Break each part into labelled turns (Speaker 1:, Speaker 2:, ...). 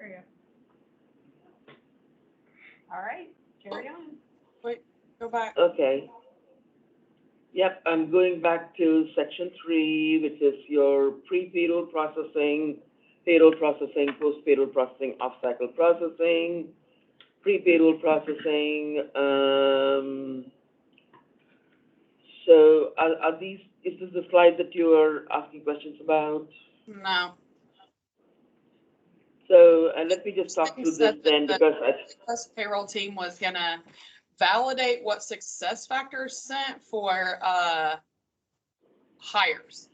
Speaker 1: There you go. All right, carry on.
Speaker 2: Wait, go back.
Speaker 3: Okay. Yep, I'm going back to section 3, which is your pre-payroll processing, payroll processing, post-payroll processing, off-cycle processing, pre-payroll processing. So are these, is this the slide that you are asking questions about?
Speaker 2: No.
Speaker 3: So, and let me just talk
Speaker 2: You
Speaker 3: through
Speaker 2: said
Speaker 3: this then,
Speaker 2: that
Speaker 3: because
Speaker 2: the payroll team was gonna validate what success factors sent for hires.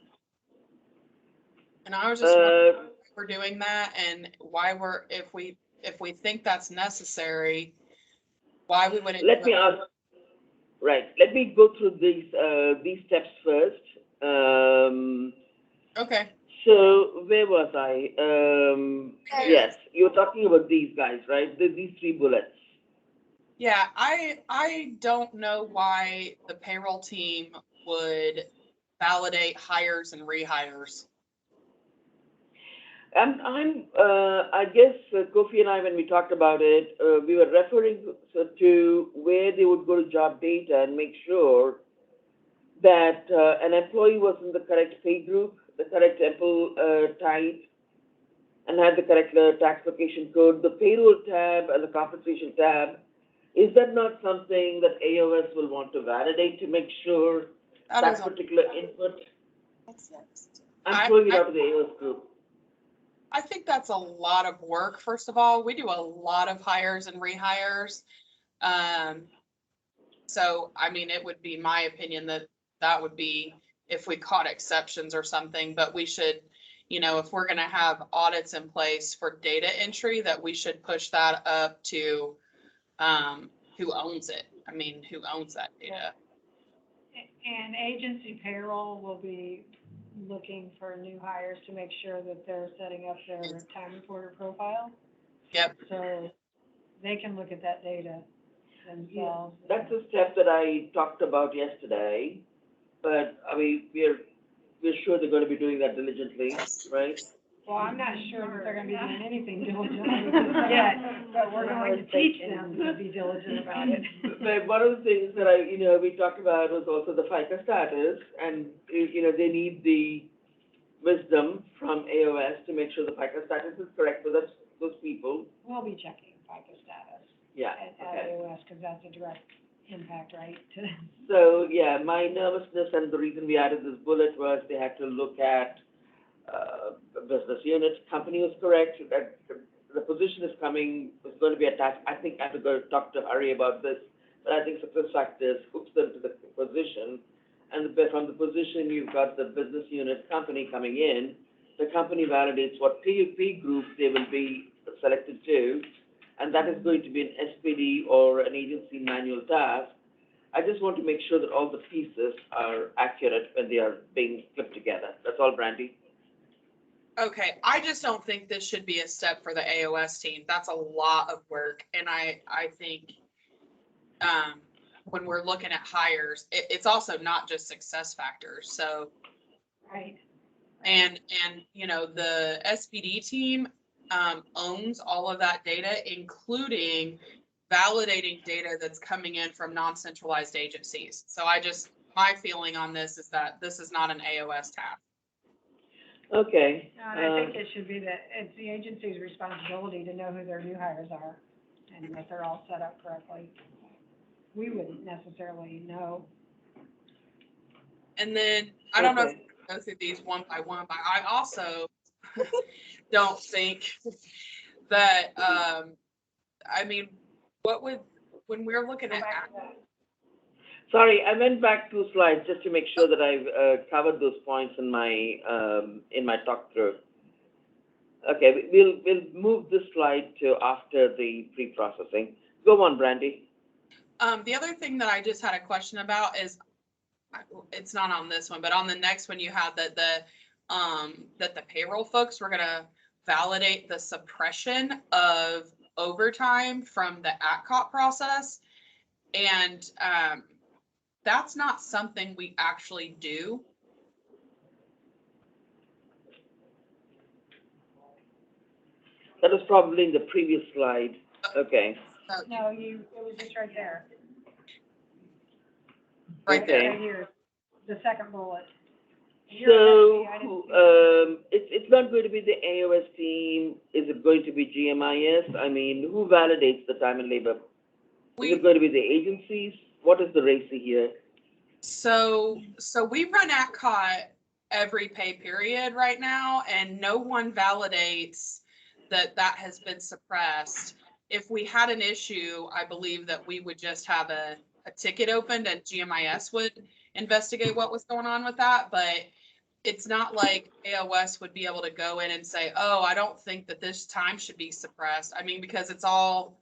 Speaker 2: And I was just wondering why we're doing that and why we're, if we think that's necessary, why we wouldn't.
Speaker 3: let me ask, right, let me go through these steps first.
Speaker 2: Okay.
Speaker 3: So where was I?
Speaker 2: Okay.
Speaker 3: Yes, you're talking about these guys, right? These 3 bullets.
Speaker 2: Yeah, I don't know why the payroll team would validate hires and rehires.
Speaker 3: I guess Kofi and I, when we talked about it, we were referring to where they would go to job data and make sure that an employee was in the correct pay group, the correct employee type, and had the correct tax location code. The payroll tab and the compensation tab, is that not something that AOS will want to validate to make sure that particular input? I'm throwing it out to the AOS group.
Speaker 2: I think that's a lot of work. First of all, we do a lot of hires and rehires. So, I mean, it would be my opinion that would be if we caught exceptions or something, but we should, you know, if we're going to have audits in place for data entry, that we should push that up to who owns it. I mean, who owns that data?
Speaker 1: And agency payroll will be looking for new hires to make sure that they're setting up their time reporter profile.
Speaker 2: Yep.
Speaker 1: So they can look at that data themselves.
Speaker 3: Yeah, that's a step that I talked about yesterday, but I mean, we're sure they're going to be doing that diligently, right?
Speaker 1: Well, I'm not sure that they're gonna be doing anything diligently yet, but we're going to teach them to be diligent about it.
Speaker 3: But one of the things that we talked about was also the FICA status, and, they need the wisdom from AOS to make sure the FICA status is correct for those people.
Speaker 1: We'll be checking FICA status
Speaker 3: Yeah,
Speaker 1: at
Speaker 3: okay.
Speaker 1: AOS, because that's a direct impact, right?
Speaker 3: So, yeah, my nervousness and the reason we added this bullet was they had to look at business unit. Company was correct, that the position is going to be attached. I think I have to go talk to Hari about this, but I think success factors hooks them to the position. And from the position, you've got the business unit company coming in. The company validates what pay group they will be selected to, and that is going to be an SPD or an agency manual task. I just want to make sure that all the pieces are accurate when they are being clipped together. That's all, Brandy.
Speaker 2: Okay, I just don't think this should be a step for the AOS team. That's a lot of work, and I think when we're looking at hires, it's also not just success factors. So,
Speaker 1: Right.
Speaker 2: and the SPD team owns all of that data, including validating data that's coming in from non-centralized agencies. So my feeling on this is that this is not an AOS task.
Speaker 3: Okay.
Speaker 1: And I think it should be that it's the agency's responsibility to know who their new hires are and that they're all set up correctly. We wouldn't necessarily know.
Speaker 2: And then, I don't know if we go through these one by one, but I also don't think that, I mean, when we're looking at.
Speaker 3: Sorry, I went back 2 slides just to make sure that I've covered those points in my talk through. Okay, we'll move this slide to after the pre-processing. Go on, Brandy.
Speaker 2: The other thing that I just had a question about is, it's not on this one, but on the next one you have that the payroll folks were gonna validate the suppression of overtime from the ATCOP process. And that's not something we actually do.
Speaker 3: That was probably in the previous slide. Okay.
Speaker 2: So,
Speaker 1: No, it was just right there.
Speaker 2: right there.
Speaker 1: Right here, the second bullet.
Speaker 3: So,
Speaker 1: I didn't see it.
Speaker 3: it's not going to be the AOS team. Is it going to be GMIS? I mean, who validates the time and labor? Is
Speaker 2: We,
Speaker 3: it going to be the agencies? What is the ratio here?
Speaker 2: so we run AtCot every pay period right now, and no one validates that has been suppressed. If we had an issue, I believe that we would just have a ticket opened and GMIS would investigate what was going on with that, but it's not like AOS would be able to go in and say, oh, I don't think that this time should be suppressed. I mean, because it's all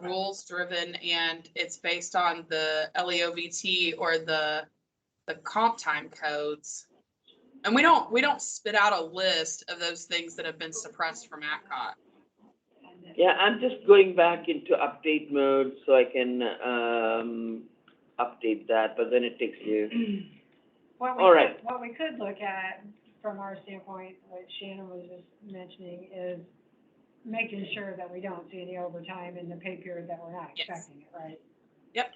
Speaker 2: rules driven, and it's based on the LEOVT or the comp time codes. And we don't spit out a list of those things that have been suppressed from AtCot.
Speaker 3: Yeah, I'm just going back into update mode so I can update that, but then it takes you. All right.
Speaker 1: What we could look at from our standpoint, what Shannon was just mentioning, is making sure that we don't see any overtime in the pay period that we're not
Speaker 2: Yes.
Speaker 1: expecting it, right?
Speaker 2: Yep.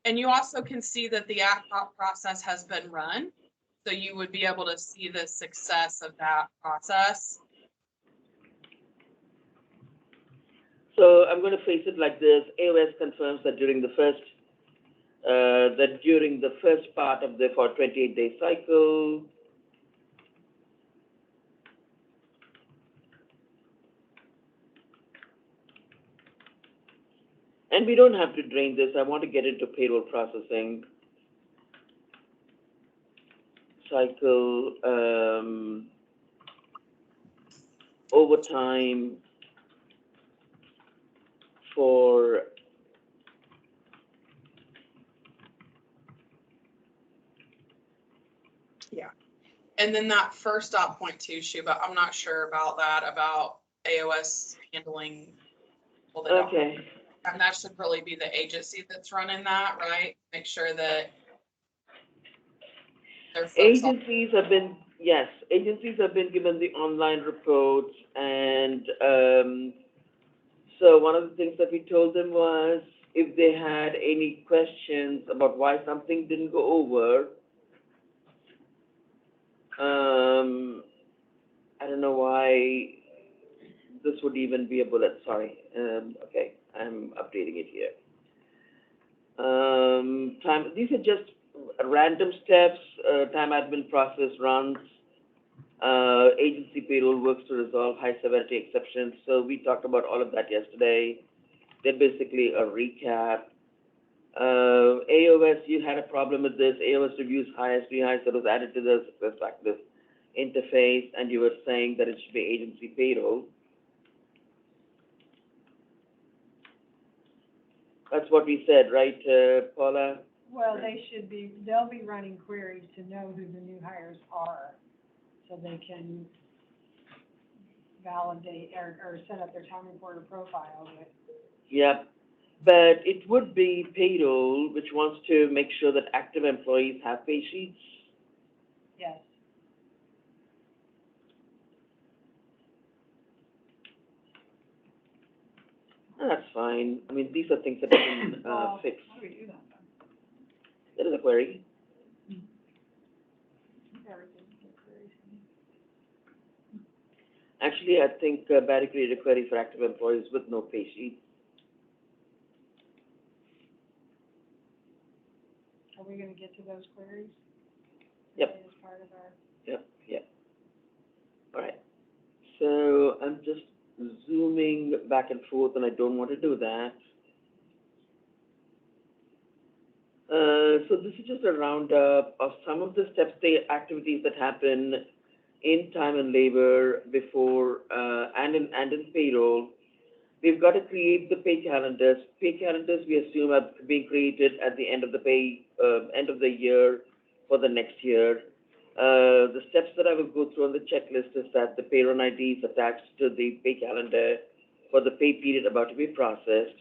Speaker 2: And you also can see that the AtCot process has been run. So you would be able to see the success of that process.
Speaker 3: So I'm going to face it like this. AOS confirms that during the first part of the 28-day cycle, and we don't have to drain this. I want to get into payroll processing cycle, overtime for
Speaker 2: And then that first dot point two, Shuba, I'm not sure about that, about AOS handling. Well, they don't.
Speaker 3: okay.
Speaker 2: And that should really be the agency that's running that, right? Make sure that their folks.
Speaker 3: Agencies have been given the online reports, and so one of the things that we told them was if they had any questions about why something didn't go over, I don't know why this would even be a bullet, sorry. Okay, I'm updating it here. These are just random steps. Time admin process runs. Agency payroll works to resolve high severity exceptions. So we talked about all of that yesterday. They're basically a recap. AOS, you had a problem with this. AOS reviews hires, rehires that was added to the SuccessFactors interface, and you were saying that it should be agency payroll. That's what we said, right, Paula?
Speaker 1: Well, they'll be running queries to know who the new hires are, so they can validate or set up their time reporter profile with.
Speaker 3: Yep. But it would be payroll, which wants to make sure that active employees have pay sheets.
Speaker 1: Yes.
Speaker 3: That's fine. I mean, these are things that we can fix.
Speaker 1: How do we do that then?
Speaker 3: That is a query. Actually, I think Barry created a query for active employees with no pay sheet.
Speaker 1: Are we gonna get to those queries?
Speaker 3: Yep.
Speaker 1: As part of our.
Speaker 3: Yep. All right. So I'm just zooming back and forth, and I don't want to do that. So this is just a roundup of some of the steps, the activities that happen in time and labor before and in payroll. We've got to create the pay calendars. Pay calendars, we assume, are being created at the end of the end of the year for the next year. The steps that I will go through on the checklist is that the pay run ID is attached to the pay calendar for the pay period about to be processed.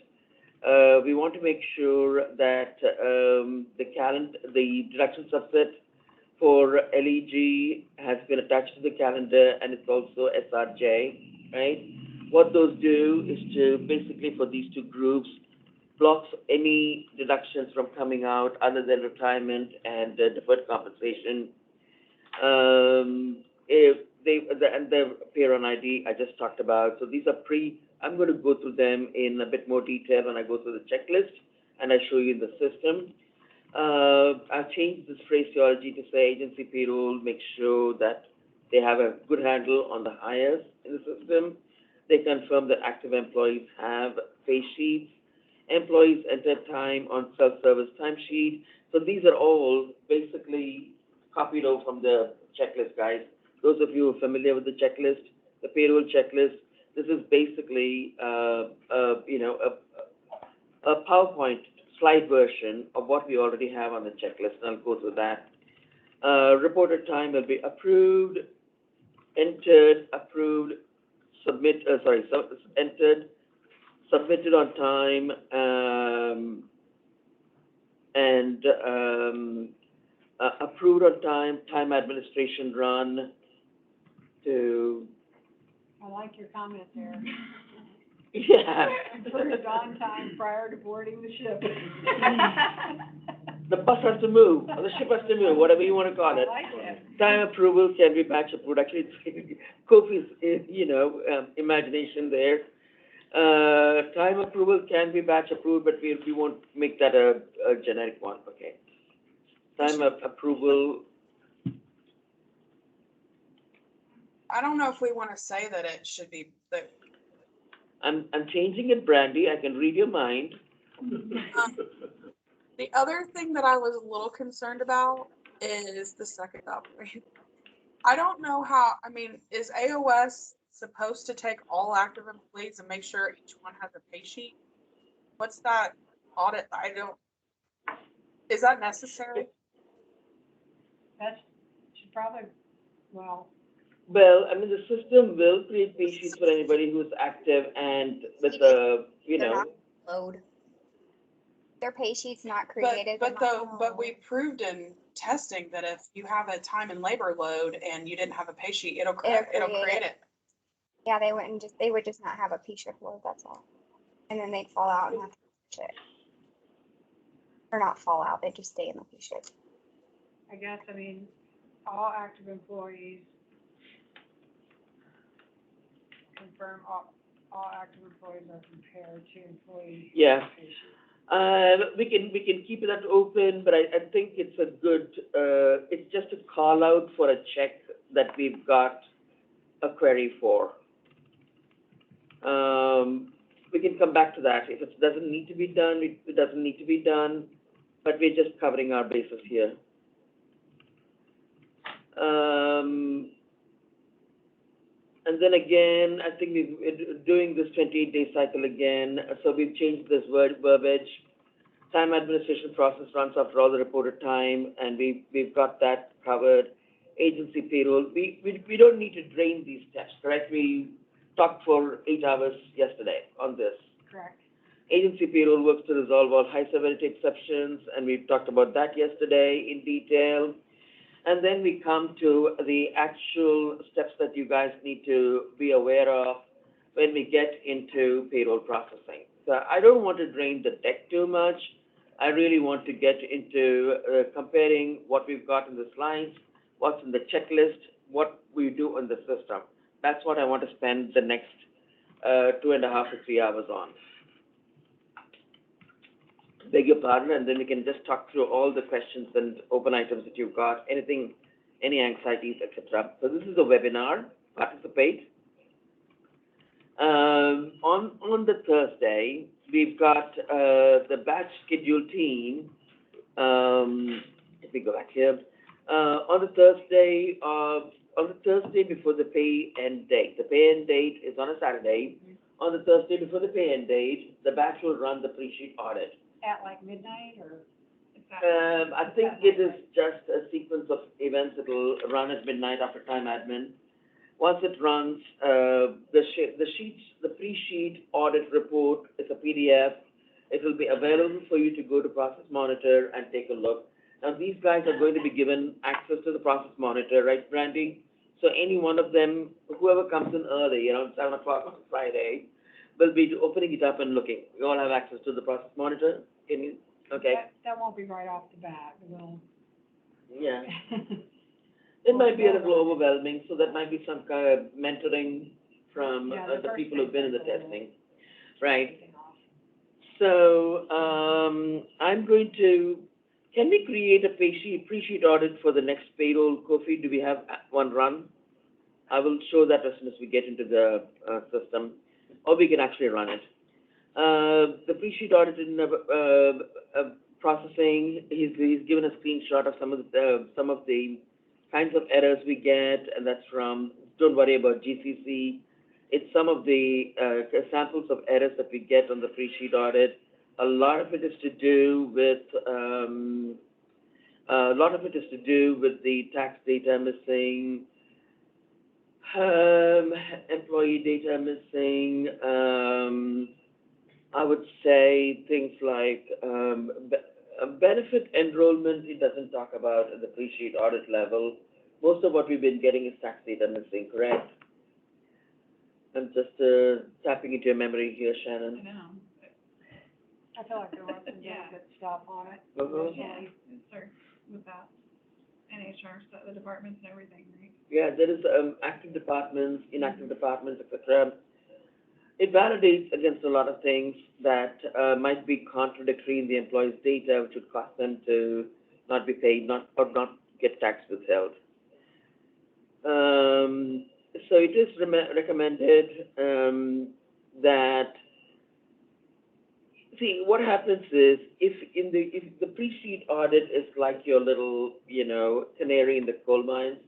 Speaker 3: We want to make sure that the deduction subset for LEG has been attached to the calendar, and it's also SRJ. right? What those do is to basically for these two groups, blocks any deductions from coming out other than retirement and deferred compensation. If and the pair on ID I just talked about, so these are I'm going to go through them in a bit more detail when I go through the checklist and I show you in the system. I've changed this phraseology to say agency payroll makes sure that they have a good handle on the hires in the system. They confirm that active employees have pay sheets. Employees enter time on self-service timesheet. So these are all basically copied over from the checklist, guys. Those of you who are familiar with the checklist, the payroll checklist, this is basically, a PowerPoint slide version of what we already have on the checklist, and I'll go through that. Reported time will be approved, entered, approved, entered, submitted on time, and approved on time, time administration run to,
Speaker 1: I like your comment there.
Speaker 3: yeah.
Speaker 1: Approved on time prior to boarding the ship.
Speaker 3: The bus has to move, or the ship has to move, whatever you want to call
Speaker 1: I
Speaker 3: it.
Speaker 1: like it.
Speaker 3: Time approval can be batch approved. Actually, it's Kofi's, imagination there. Time approval can be batch approved, but we won't make that a generic one, okay? Time approval,
Speaker 2: I don't know if we want to say that it should be, that,
Speaker 3: I'm changing it, Brandy, I can read your mind.
Speaker 2: the other thing that I was a little concerned about is the second operator. I don't know how, I mean, is AOS supposed to take all active employees and make sure each one has a pay sheet? What's that audit? Is that necessary?
Speaker 1: That should probably, well,
Speaker 3: Well, I mean, the system will create pay sheets for anybody who's active and with the,
Speaker 4: They're not load. Their pay sheet's not created.
Speaker 2: But we proved in testing that if you have a time and labor load and you didn't have a pay sheet, it'll create it.
Speaker 4: Yeah, they would just not have a pay shift load, that's all. And then they'd fall out and have to finish it. Or not fall out, they just stay in the pay shift.
Speaker 1: I guess, I mean, all active employees confirm all active employees are compared to employee.
Speaker 3: Yeah.
Speaker 1: pay sheet.
Speaker 3: We can keep that open, but I think it's a good, it's just a call out for a check that we've got a query for. We can come back to that. If it doesn't need to be done, it doesn't need to be done, but we're just covering our bases here. And then again, I think we're doing this 28-day cycle again, so we've changed this verbiage. Time administration process runs after all the reported time, and we've got that covered. Agency payroll, we don't need to drain these steps, correct? We talked for 8 hours yesterday on this.
Speaker 1: Correct.
Speaker 3: Agency payroll works to resolve all high severity exceptions, and we talked about that yesterday in detail. And then we come to the actual steps that you guys need to be aware of when we get into payroll processing. So I don't want to drain the deck too much. I really want to get into comparing what we've got in the slides, what's in the checklist, what we do in the system. That's what I want to spend the next 2.5 to 3 hours on. Beg your pardon, and then we can just talk through all the questions and open items that you've got, anything, any anxieties, etc. So this is a webinar, participate. On the Thursday, we've got the batch schedule team. Let me go back here. On the Thursday before the pay end date. The pay end date is on a Saturday. On the Thursday before the pay end date, the batch will run the Presheet Audit.
Speaker 1: At like midnight or? is that-
Speaker 3: I think it is just a sequence of events. It'll run at midnight after time admin. Once it runs, the Presheet Audit report is a PDF. It will be available for you to go to Process Monitor and take a look. Now, these guys are going to be given access to the Process Monitor, right, Brandy? So any one of them, whoever comes in early, 7 o'clock on Friday, will be opening it up and looking. We all have access to the process monitor, can you? Okay,
Speaker 1: That won't be right off the bat, we'll.
Speaker 3: yeah. It might be a little overwhelming, so that might be some kind of mentoring from
Speaker 1: Yeah,
Speaker 3: the
Speaker 1: first
Speaker 3: people who've been in the
Speaker 1: day,
Speaker 3: testing, right? So, I'm going to, can we create a Presheet audit for the next payroll, Kofi? Do we have one run? I will show that as soon as we get into the system, or we can actually run it. The Presheet audit in processing, he's given a screenshot of some of the kinds of errors we get, and that's from, don't worry about GCC. It's some of the samples of errors that we get on the Presheet audit. A lot of it is to do with the tax data missing, employee data missing. I would say things like benefit enrollment. It doesn't talk about at the Presheet audit level. Most of what we've been getting is tax data missing, correct? I'm just tapping into your memory here, Shannon.
Speaker 2: know.
Speaker 1: I feel like there was some really good stuff on it.
Speaker 3: Uh-huh.
Speaker 1: Yeah.
Speaker 5: With that, and HR, so the departments and everything, right?
Speaker 3: Yeah, there is active departments, inactive departments, etc. It validates against a lot of things that might be contradictory in the employee's data, which would cause them to not be paid, or not get tax withheld. So it is recommended that, see, what happens is, if the Presheet audit is like your little, canary in the coal mines,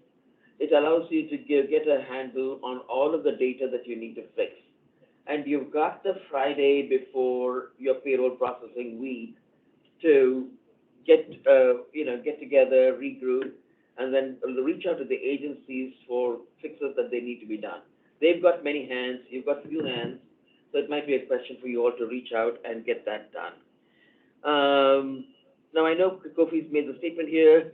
Speaker 3: it allows you to get a handle on all of the data that you need to fix. And you've got the Friday before your payroll processing week to get together, regroup, and then reach out to the agencies for fixes that they need to be done. They've got many hands, you've got few hands, so it might be a question for you all to reach out and get that done. Now I know Kofi's made the statement here,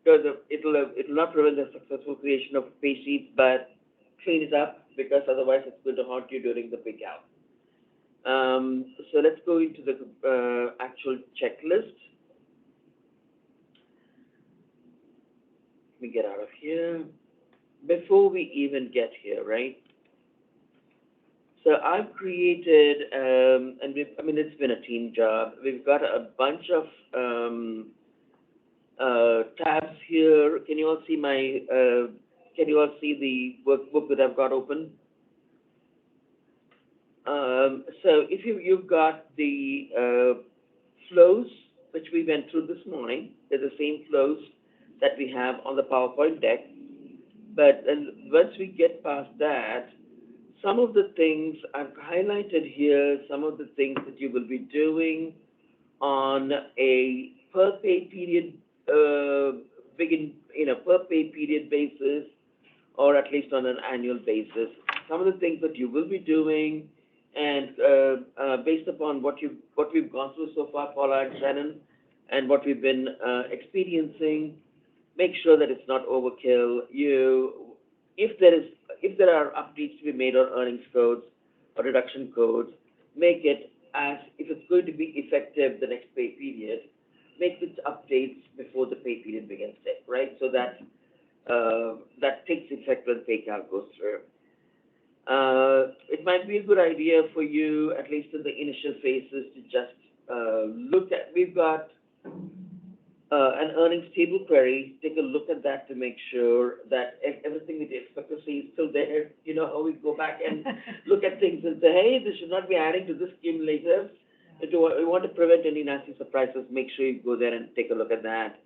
Speaker 3: it'll not prevent the successful creation of pay sheets, but clean it up, because otherwise it's going to haunt you during the peak hour. So let's go into the actual checklist. Let me get out of here. Before we even get here, right? So I've created, it's been a team job. We've got a bunch of tabs here. Can you all see the workbook that I've got open? So if you've got the flows, which we went through this morning, they're the same flows that we have on the PowerPoint deck. But once we get past that, some of the things I've highlighted here, some of the things that you will be doing on a per pay period, per pay period basis, or at least on an annual basis. Some of the things that you will be doing, and based upon what we've gone through so far, Paula and Shannon, and what we've been experiencing, make sure that it's not overkill. If there are updates to be made on earnings codes or reduction codes, make it as if it's going to be effective the next pay period, make the updates before the pay period begins, right? So that that takes effect when pay cal goes through. It might be a good idea for you, at least in the initial phases, to just look at, we've got an earnings table query. Take a look at that to make sure that everything that you expect to see is still there. You know how we go back and look at things and say, hey, this should not be adding to this cumulative. If you want to prevent any nasty surprises, make sure you go there and take a look at that.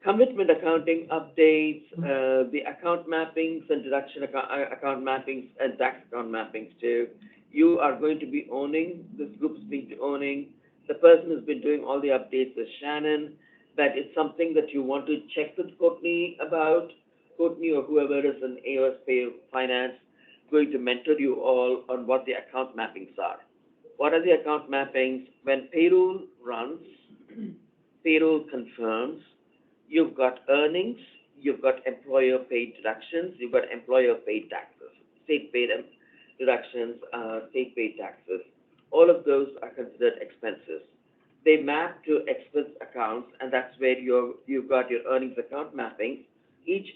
Speaker 3: Commitment accounting updates, the account mappings and deduction account mappings and tax account mappings too. You are going to be owning, this group's been owning. The person who's been doing all the updates is Shannon. That is something that you want to check with Courtney about. Courtney or whoever is in AOS Payroll Finance going to mentor you all on what the account mappings are. What are the account mappings? When payroll runs, payroll confirms, you've got earnings, you've got employer paid deductions, you've got employer paid taxes, state paid deductions, state paid taxes. All of those are considered expenses. They map to expense accounts, and that's where you've got your earnings account mapping.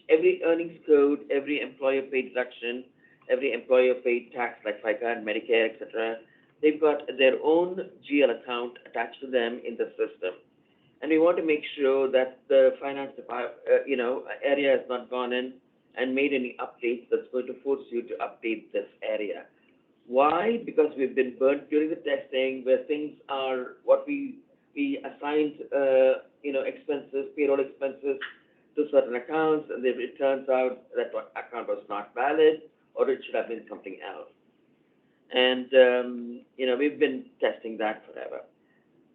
Speaker 3: Every earnings code, every employer paid deduction, every employer paid tax like FICA and Medicare, etc., they've got their own GL account attached to them in the system. And we want to make sure that the finance department, area has not gone in and made any updates that's going to force you to update this area. Why? Because we've been burnt during the testing where things are what we assigned, expenses, payroll expenses to certain accounts, and then it turns out that one account was not valid or it should have been something else. And, we've been testing that forever.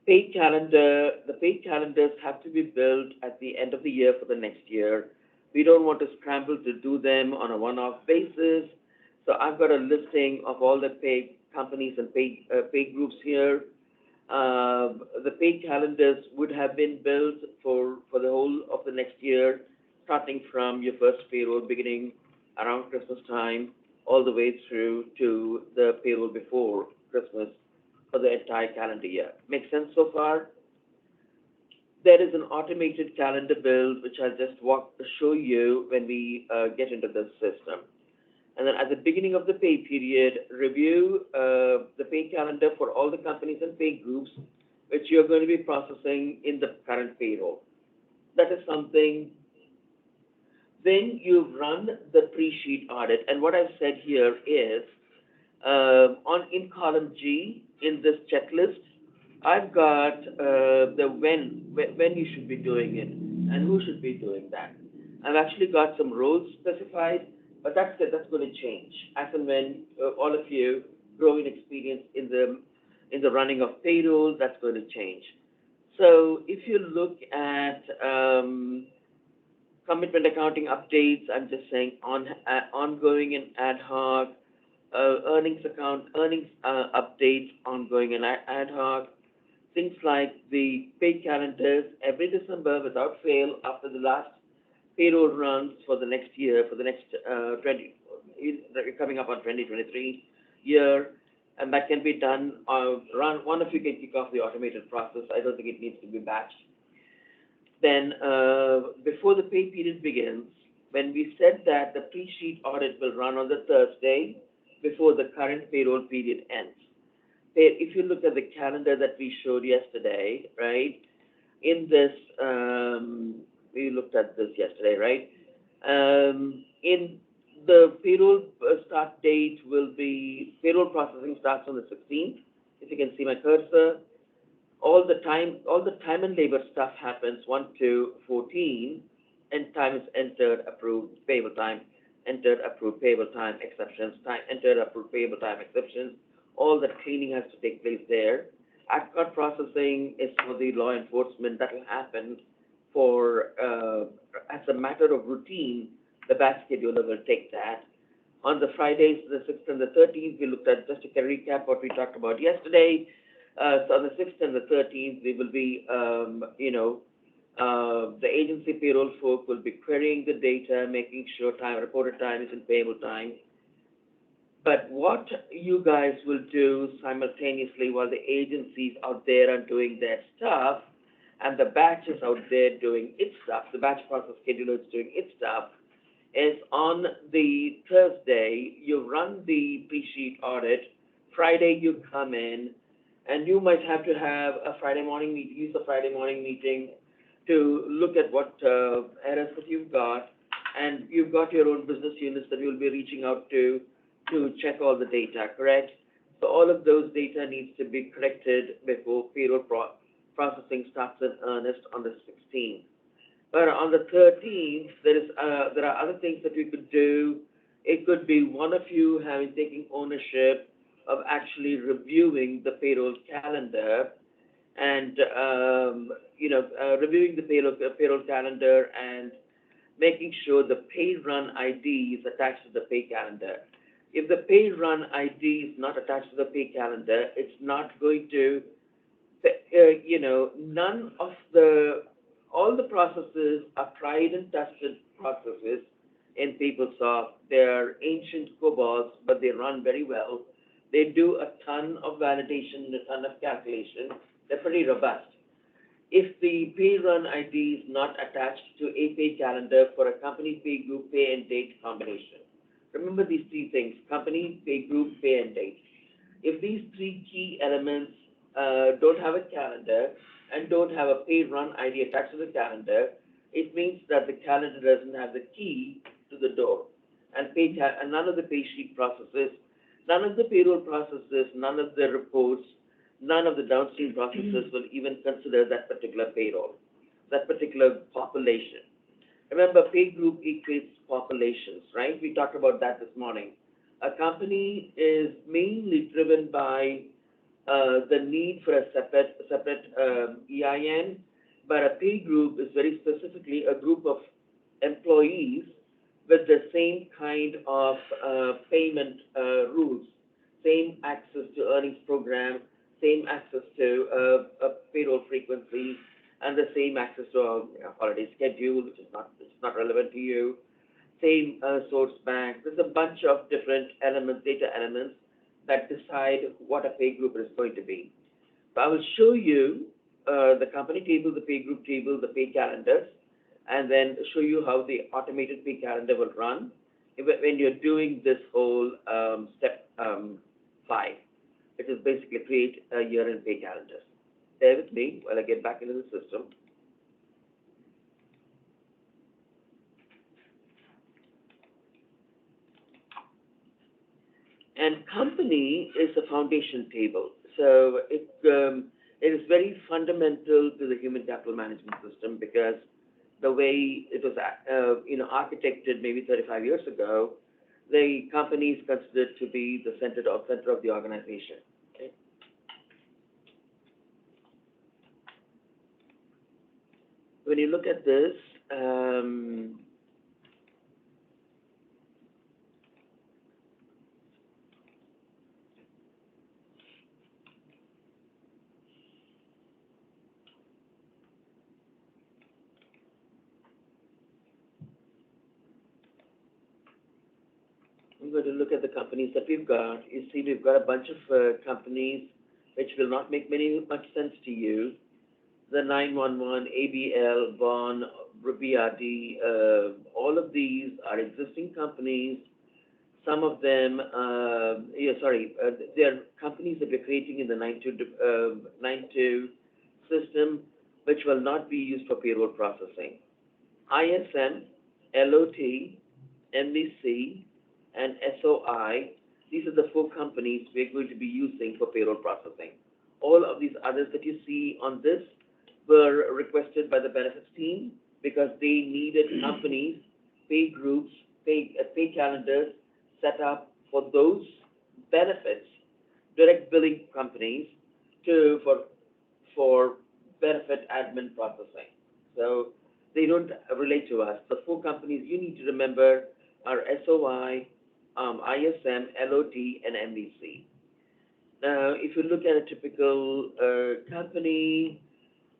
Speaker 3: Paid calendar, the paid calendars have to be built at the end of the year for the next year. We don't want to scramble to do them on a one-off basis. So I've got a listing of all the paid companies and paid groups here. The paid calendars would have been built for the whole of the next year, starting from your first payroll beginning around Christmas time, all the way through to the payroll before Christmas for the entire calendar year. Make sense so far? There is an automated calendar build, which I'll just show you when we get into the system. And then at the beginning of the pay period, review the pay calendar for all the companies and pay groups which you're going to be processing in the current payroll. That is something. Then you run the Presheet audit. And what I've said here is, in column G, in this checklist, I've got the when you should be doing it and who should be doing that. I've actually got some roles specified, but that's going to change as and when all of you grow in experience in the running of payroll. That's going to change. So if you look at commitment accounting updates, I'm just saying ongoing and ad hoc, earnings updates, ongoing and ad hoc. Things like the pay calendars every December without fail after the last payroll runs for the next year, for the next coming up on 2023 year, and that can be done. One of you can kick off the automated process. I don't think it needs to be batched. Then before the pay period begins, when we said that the Presheet audit will run on the Thursday before the current payroll period ends. If you look at the calendar that we showed yesterday, right, in this, we looked at this yesterday, right? In the payroll start date will be, payroll processing starts on the 16th. If you can see my cursor, all the time and labor stuff happens 1 to 14, and time is entered, approved, payable time, entered, approved, payable time, exceptions, time, entered, approved, payable time, exceptions. All the cleaning has to take place there. Ad-hoc processing is for the law enforcement. That will happen for, as a matter of routine, the batch scheduler will take that. On the Fridays, the 6th and the 13th, we looked at, just to recap what we talked about yesterday. So on the 6th and the 13th, we will be, the agency payroll folk will be querying the data, making sure reported time is in payable time. But what you guys will do simultaneously while the agencies out there are doing their stuff and the batch is out there doing its stuff, the batch process scheduler is doing its stuff, is on the Thursday, you run the Presheet audit. Friday, you come in, and you might have to have a Friday morning meeting, use a Friday morning meeting to look at what errors that you've got, and you've got your own business units that you'll be reaching out to check all the data, correct? So all of those data needs to be corrected before payroll processing starts in earnest on the 16th. But on the 13th, there are other things that we could do. It could be one of you taking ownership of actually reviewing the payroll calendar and, reviewing the payroll calendar and making sure the pay run ID is attached to the pay calendar. If the pay run ID is not attached to the pay calendar, it's not going to, all the processes are tried and tested processes in PeopleSoft. They're ancient COBOLs, but they run very well. They do a ton of validation, a ton of calculation. They're pretty robust. If the pay run ID is not attached to a pay calendar for a company, pay group, pay and date combination. Remember these three things: company, pay group, pay and date. If these three key elements don't have a calendar and don't have a pay run ID attached to the calendar, it means that the calendar doesn't have the key to the door. And and none of the pay sheet processes, none of the payroll processes, none of the reports, none of the downstream processes will even consider that particular payroll, that particular population. Remember, pay group equates populations, right? We talked about that this morning. A company is mainly driven by the need for a separate EIN, but a pay group is very specifically a group of employees with the same kind of payment rules, same access to earnings program, same access to payroll frequency, and the same access to a holiday schedule, which is not relevant to you. Same source bank. There's a bunch of different elements, data elements, that decide what a pay group is going to be. So I will show you the company table, the pay group table, the pay calendars, and then show you how the automated pay calendar will run when you're doing this whole step 5, which is basically create a year-end pay calendar. Bear with me while I get back into the system. And company is a foundation table. So it is very fundamental to the human capital management system because the way it was architected maybe 35 years ago, the company is considered to be the center of the organization. Okay? When you look at this, I'm going to look at the companies that we've got. You see, we've got a bunch of companies which will not make much sense to you. The 911, ABL, Bond, BRD, all of these are existing companies. Some of them, they're companies that we're creating in the 9.2 system, which will not be used for payroll processing. ISM, LOT, MVC, and SOI, these are the 4 companies we're going to be using for payroll processing. All of these others that you see on this were requested by the benefits team because they needed companies, pay groups, pay calendars set up for those benefits, direct billing companies for benefit admin processing. So they don't relate to us. The 4 companies you need to remember are SOI, ISM, LOT, and MVC. Now, if you look at a typical company,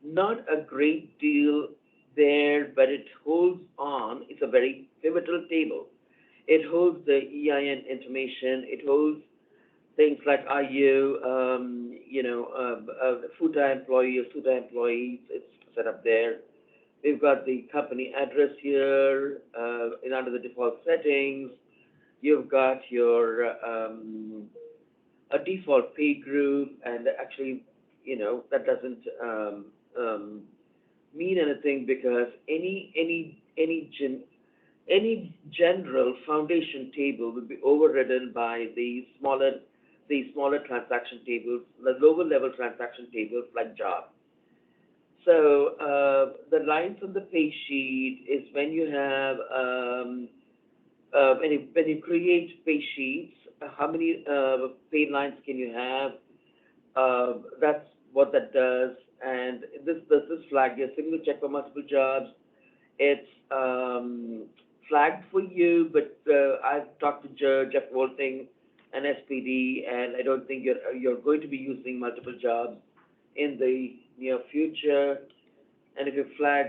Speaker 3: not a great deal there, but it holds on. It's a very pivotal table. It holds the EIN information. It holds things like are you, a full-time employee or full-time employees. It's set up there. We've got the company address here under the default settings. You've got your a default pay group, and actually, that doesn't mean anything because any general foundation table will be overridden by the smaller transaction tables, the lower level transaction tables like job. So the lines on the pay sheet is when you have when you create pay sheets, how many pay lines can you have? That's what that does. And this flag here, single check for multiple jobs. It's flagged for you, but I've talked to Jeff Wolting and SPD, and I don't think you're going to be using multiple jobs in the near future. And if you flag,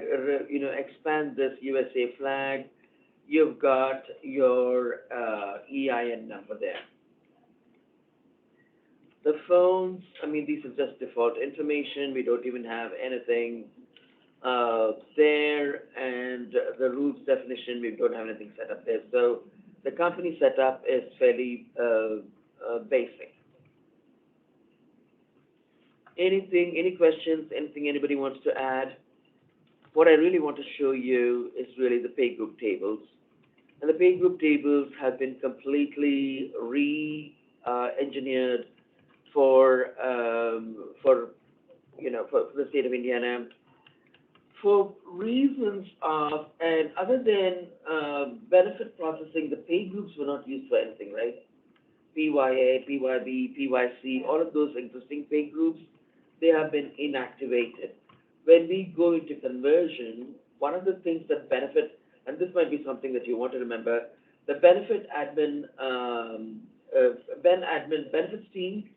Speaker 3: expand this USA flag, you've got your EIN number there. The phones, I mean, these are just default information. We don't even have anything there, and the rules definition, we don't have anything set up there. So the company setup is fairly basic. Anything, any questions, anything anybody wants to add? What I really want to show you is really the pay group tables. And the pay group tables have been completely re-engineered for the state of Indiana, for reasons of, and other than benefit processing, the pay groups were not used for anything, right? PYA, PYB, PYC, all of those existing pay groups, they have been inactivated. When we go into conversion, one of the things that benefit, and this might be something that you want to remember, the benefit admin, benefits team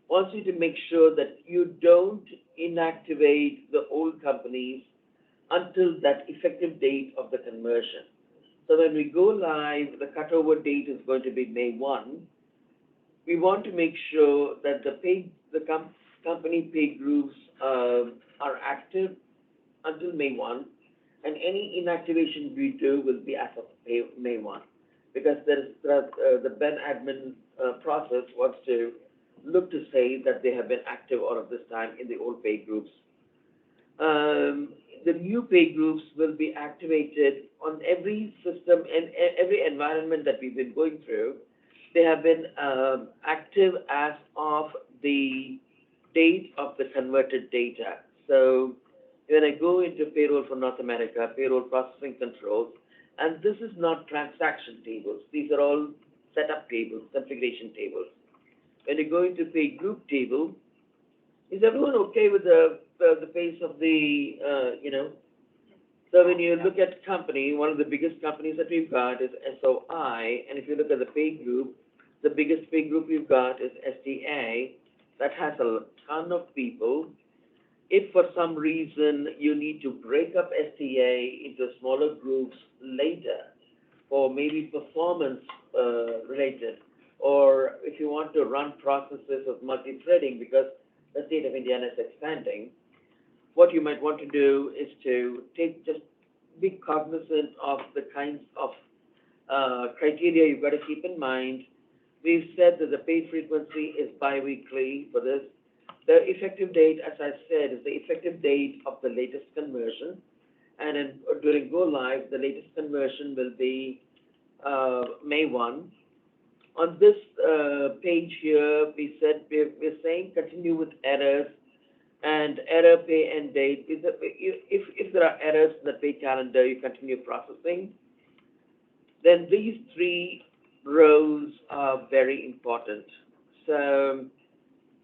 Speaker 3: wants you to make sure that you don't inactivate the old companies until that effective date of the conversion. So when we go live, the cutover date is going to be May 1. We want to make sure that the company pay groups are active until May 1, and any inactivation we do will be as of May 1, because the Ben admin process wants to look to say that they have been active all of this time in the old pay groups. The new pay groups will be activated on every system and every environment that we've been going through. They have been active as of the date of the converted data. So when I go into payroll for North America, payroll processing controls, and this is not transaction tables. These are all setup tables, configuration tables. When you go into pay group table, is everyone okay with the pace of the, So when you look at company, one of the biggest companies that we've got is SOI, and if you look at the pay group, the biggest pay group we've got is STA. That has a ton of people. If for some reason you need to break up STA into smaller groups later, or maybe performance related, or if you want to run processes of multi-threading because the state of Indiana is expanding, what you might want to do is to just be cognizant of the kinds of criteria you've got to keep in mind. We've said that the pay frequency is biweekly for this. The effective date, as I said, is the effective date of the latest conversion. And during go live, the latest conversion will be May 1. On this page here, we're saying continue with errors and error pay end date. If there are errors in the pay calendar, you continue processing. Then these three rows are very important. So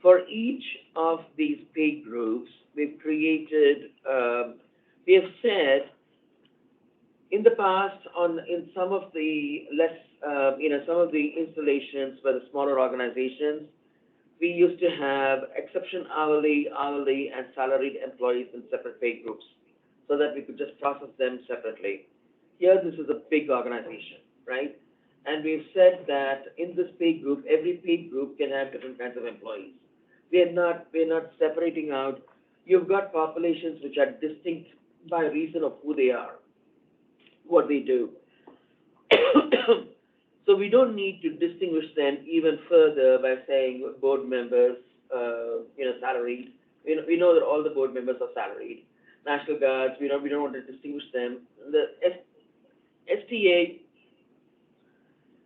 Speaker 3: for each of these pay groups, we've created, we have said in the past in some of the some of the installations for the smaller organizations, we used to have exception hourly, and salaried employees in separate pay groups so that we could just process them separately. Here, this is a big organization, right? And we've said that in this pay group, every pay group can have different kinds of employees. We're not separating out. You've got populations which are distinct by reason of who they are, what they do. So we don't need to distinguish them even further by saying board members, salaried. We know that all the board members are salaried. National Guards, we don't want to distinguish them. The STA,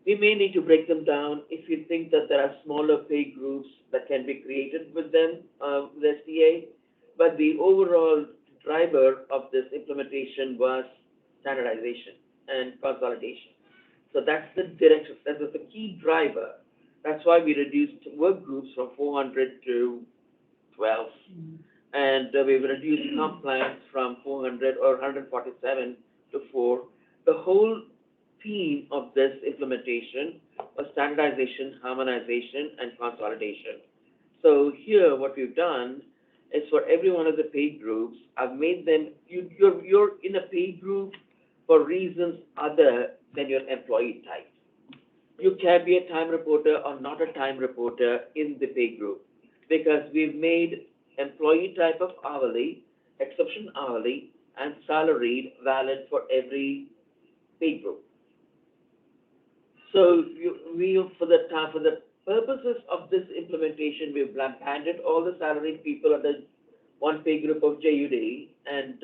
Speaker 3: we may need to break them down if you think that there are smaller pay groups that can be created with them, with STA. But the overall driver of this implementation was standardization and consolidation. So that's the direction, that was the key driver. That's why we reduced work groups from 400 to 12. And we've reduced comp plans from 400 or 147 to 4. The whole theme of this implementation was standardization, harmonization, and consolidation. So here, what we've done is for every one of the pay groups, I've made them, you're in a pay group for reasons other then your employee type. You can be a time reporter or not a time reporter in the pay group, because we've made employee type of hourly, exception hourly, and salaried valid for every pay group. So for the purposes of this implementation, we've banded all the salaried people under one pay group of JUD and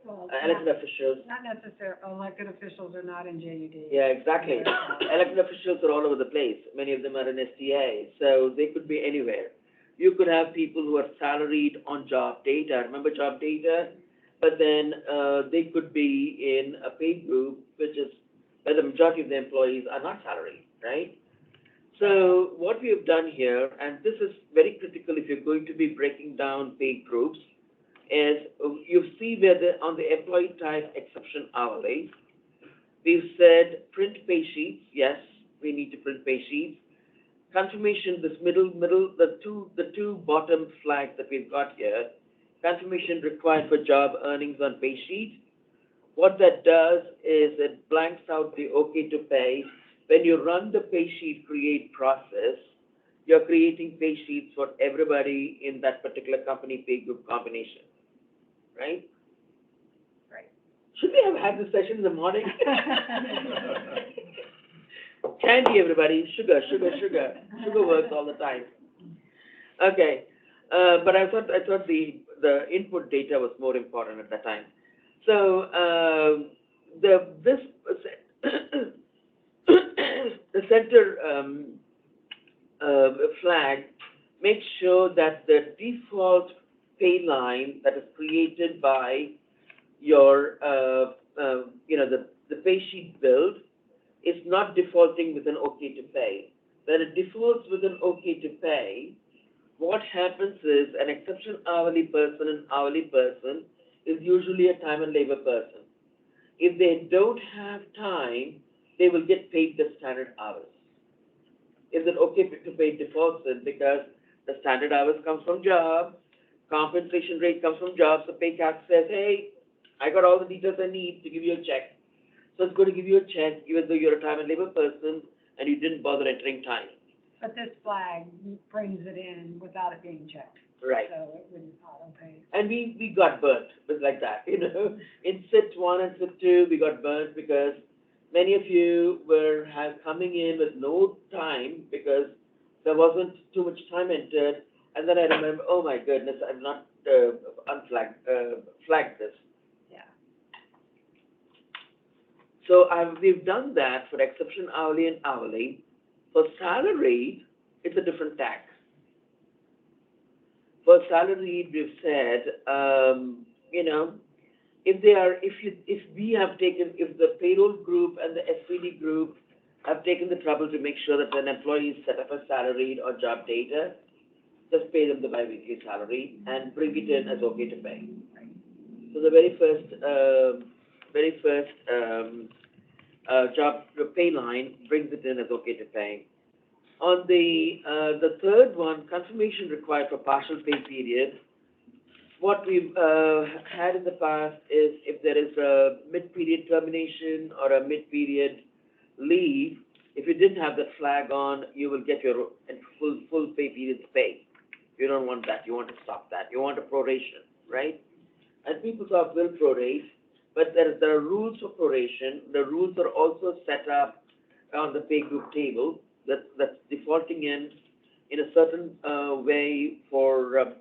Speaker 1: Well,
Speaker 3: elected officials.
Speaker 1: not necessarily, elected officials are not in JUD.
Speaker 3: Yeah, exactly. Elected officials are all over the place. Many of them are in STA, so they could be anywhere. You could have people who are salaried on job data. Remember job data? But then they could be in a pay group, which is where the majority of the employees are not salaried, right? So what we have done here, and this is very critical if you're going to be breaking down pay groups, is you see where on the employee type exception hourly, we've said print pay sheets. Yes, we need to print pay sheets. Confirmation, this middle, the two bottom flags that we've got here, confirmation required for job earnings on pay sheet. What that does is it blanks out the okay to pay. When you run the pay sheet create process, you're creating pay sheets for everybody in that particular company pay group combination, right?
Speaker 1: Right.
Speaker 3: Should we have had this session in the morning? Candy, everybody, sugar. Sugar works all the time. Okay, but I thought the input data was more important at that time. So this the center flag makes sure that the default pay line that is created by your the pay sheet build is not defaulting with an OK to pay. When it defaults with an OK to pay, what happens is an exception hourly person and hourly person is usually a time and labor person. If they don't have time, they will get paid the standard hours. Is it okay to pay defaults in? Because the standard hours comes from job, compensation rate comes from job, so pay calc says, hey, I got all the details I need to give you a check. So it's going to give you a check even though you're a time and labor person and you didn't bother entering time.
Speaker 1: But this flag brings it in without it being checked.
Speaker 3: Right.
Speaker 1: So it wouldn't auto-pay.
Speaker 3: And we got burnt with like that, In SIT 1 and SIT 2, we got burnt because many of you were coming in with no time because there wasn't too much time entered. And then I remember, oh my goodness, I've not flagged this.
Speaker 1: Yeah.
Speaker 3: So we've done that for exception hourly and hourly. For salaried, it's a different tax. For salaried, we've said, if the payroll group and the SPD group have taken the trouble to make sure that an employee is set up as salaried or job data, just pay them the biweekly salary and bring it in as okay to pay. So the very first job pay line brings it in as okay to pay. On the third one, confirmation required for partial pay period. What we've had in the past is if there is a mid-period termination or a mid-period leave, if you didn't have that flag on, you will get your full pay period's pay. You don't want that. You want to stop that. You want a proration, right? And PeopleSoft will prorate, but there are rules for proration. The rules are also set up on the pay group table that's defaulting in a certain way for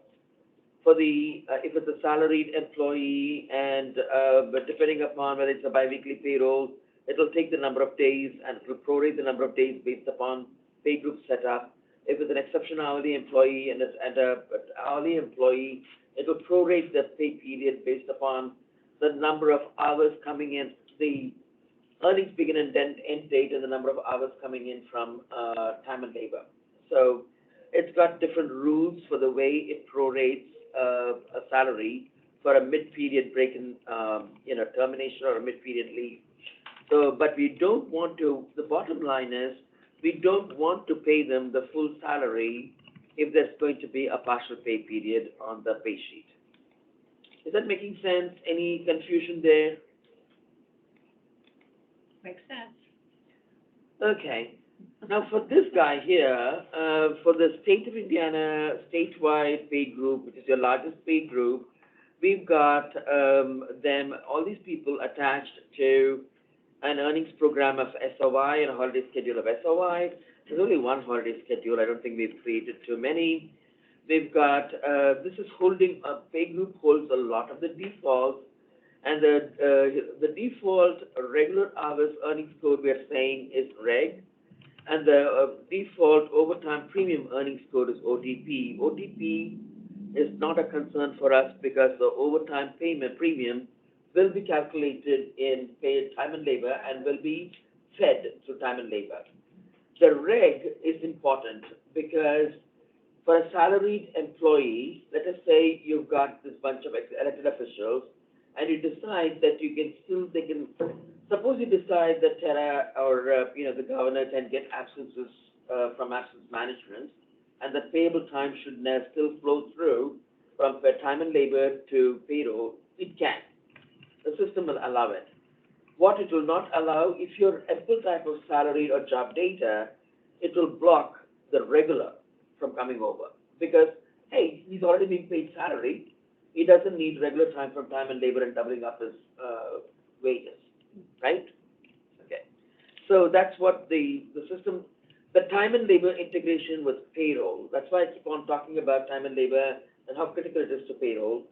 Speaker 3: the if it's a salaried employee and but depending upon whether it's a biweekly payroll, it will take the number of days and it will prorate the number of days based upon pay group setup. If it's an exception hourly employee and an hourly employee, it will prorate the pay period based upon the number of hours coming in, the earnings begin and end date, and the number of hours coming in from time and labor. So it's got different rules for the way it prorates a salary for a mid-period break in, termination or a mid-period leave. So, but we don't want to, the bottom line is, we don't want to pay them the full salary if there's going to be a partial pay period on the pay sheet. Is that making sense? Any confusion there?
Speaker 1: Makes sense.
Speaker 3: Okay. Now for this guy here, for the state of Indiana statewide pay group, which is your largest pay group, we've got all these people attached to an earnings program of SOI and a holiday schedule of SOI. There's only one holiday schedule. I don't think we've created too many. They've got, this is holding, a pay group holds a lot of the defaults, and the default regular hours earnings code we are saying is reg, and the default overtime premium earnings code is OTP. OTP is not a concern for us because the overtime payment premium will be calculated in paid time and labor and will be fed through time and labor. The reg is important because for a salaried employee, let us say you've got this bunch of elected officials, and you decide that suppose you decide that Terra or, the governor can get absences from absence management, and that payable time should still flow through from time and labor to payroll, it can. The system will allow it. What it will not allow, if you're a full type of salaried or job data, it will block the regular from coming over. Because, hey, he's already being paid salary. He doesn't need regular time from time and labor and doubling up his wages, right? Okay. So that's what the system, the time and labor integration with payroll. That's why I keep on talking about time and labor and how critical it is to payroll.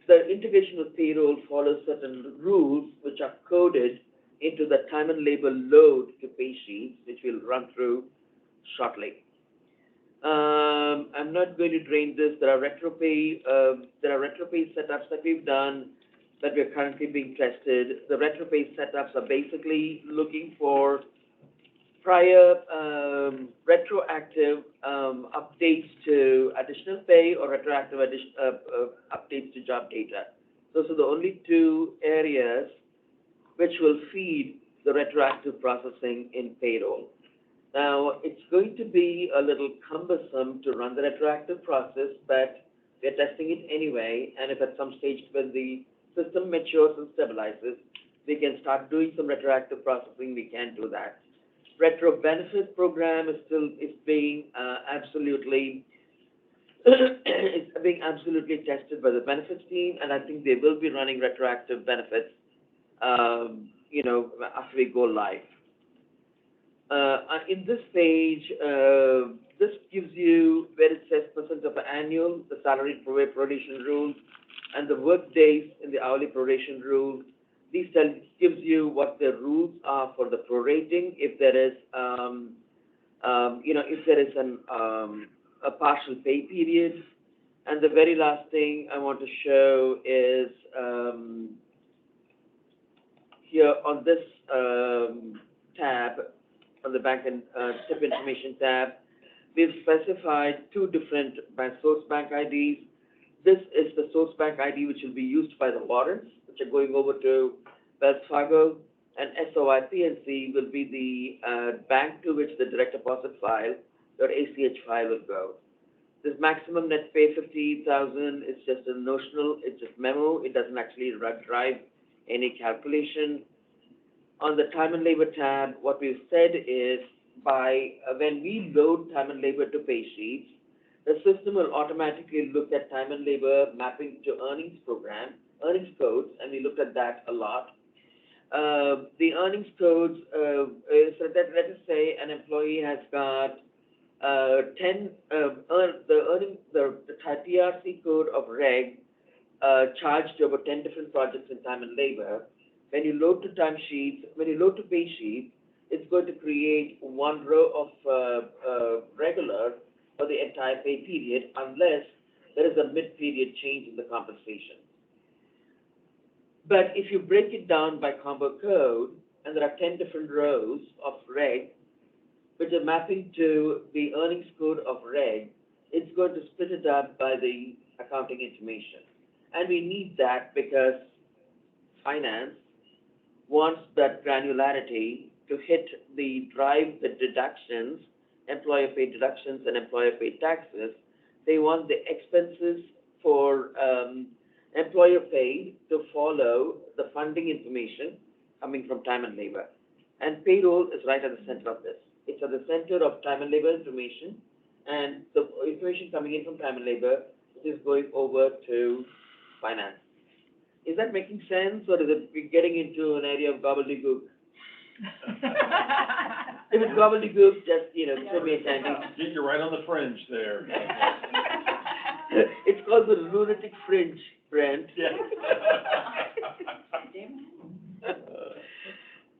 Speaker 3: The integration with payroll follows certain rules which are coded into the time and labor load to pay sheets, which we'll run through shortly. I'm not going to drain this. There are Retrope setups that we've done that we're currently being tested. The Retrope setups are basically looking for prior retroactive updates to additional pay or retroactive updates to job data. Those are the only two areas which will feed the retroactive processing in payroll. Now, it's going to be a little cumbersome to run the retroactive process, but we're testing it anyway, and if at some stage when the system matures and stabilizes, we can start doing some retroactive processing, we can do that. Retro benefit program is being absolutely tested by the benefits team, and I think they will be running retroactive benefits, after we go live. In this page, this gives you where it says percent of annual, the salary proration rules, and the work days in the hourly proration rules. These gives you what the rules are for the prorating if there is, a partial pay period. And the very last thing I want to show is here on this tab, on the bank and tip information tab, we've specified two different source bank IDs. This is the source bank ID which will be used by the warrants, which are going over to Wells Fargo, and SOI PNC will be the bank to which the direct deposit file, or ACH file, will go. This maximum net pay 50,000 is just a notional, it's just memo. It doesn't actually drive any calculation. On the time and labor tab, what we've said is when we load time and labor to pay sheets, the system will automatically look at time and labor mapping to earnings codes, and we looked at that a lot. The earnings codes, so that let us say an employee has got the TRC code of reg charged to about 10 different projects in time and labor. When you load to pay sheets, it's going to create one row of regular for the entire pay period unless there is a mid-period change in the compensation. But if you break it down by combo code, and there are 10 different rows of reg, which are mapping to the earnings code of reg, it's going to split it up by the accounting information. And we need that because finance wants that granularity to drive the deductions, employer paid deductions and employer paid taxes. They want the expenses for employer paid to follow the funding information, coming from time and labor. And payroll is right at the center of this. It's at the center of time and labor information, and the information coming in from time and labor is going over to finance. Is that making sense, or is it getting into an area of gobbledygook? If it's gobbledygook, just, throw me a candy.
Speaker 6: You're right on the fringe there.
Speaker 3: It's called the lunatic fringe, Brent.
Speaker 6: Yeah.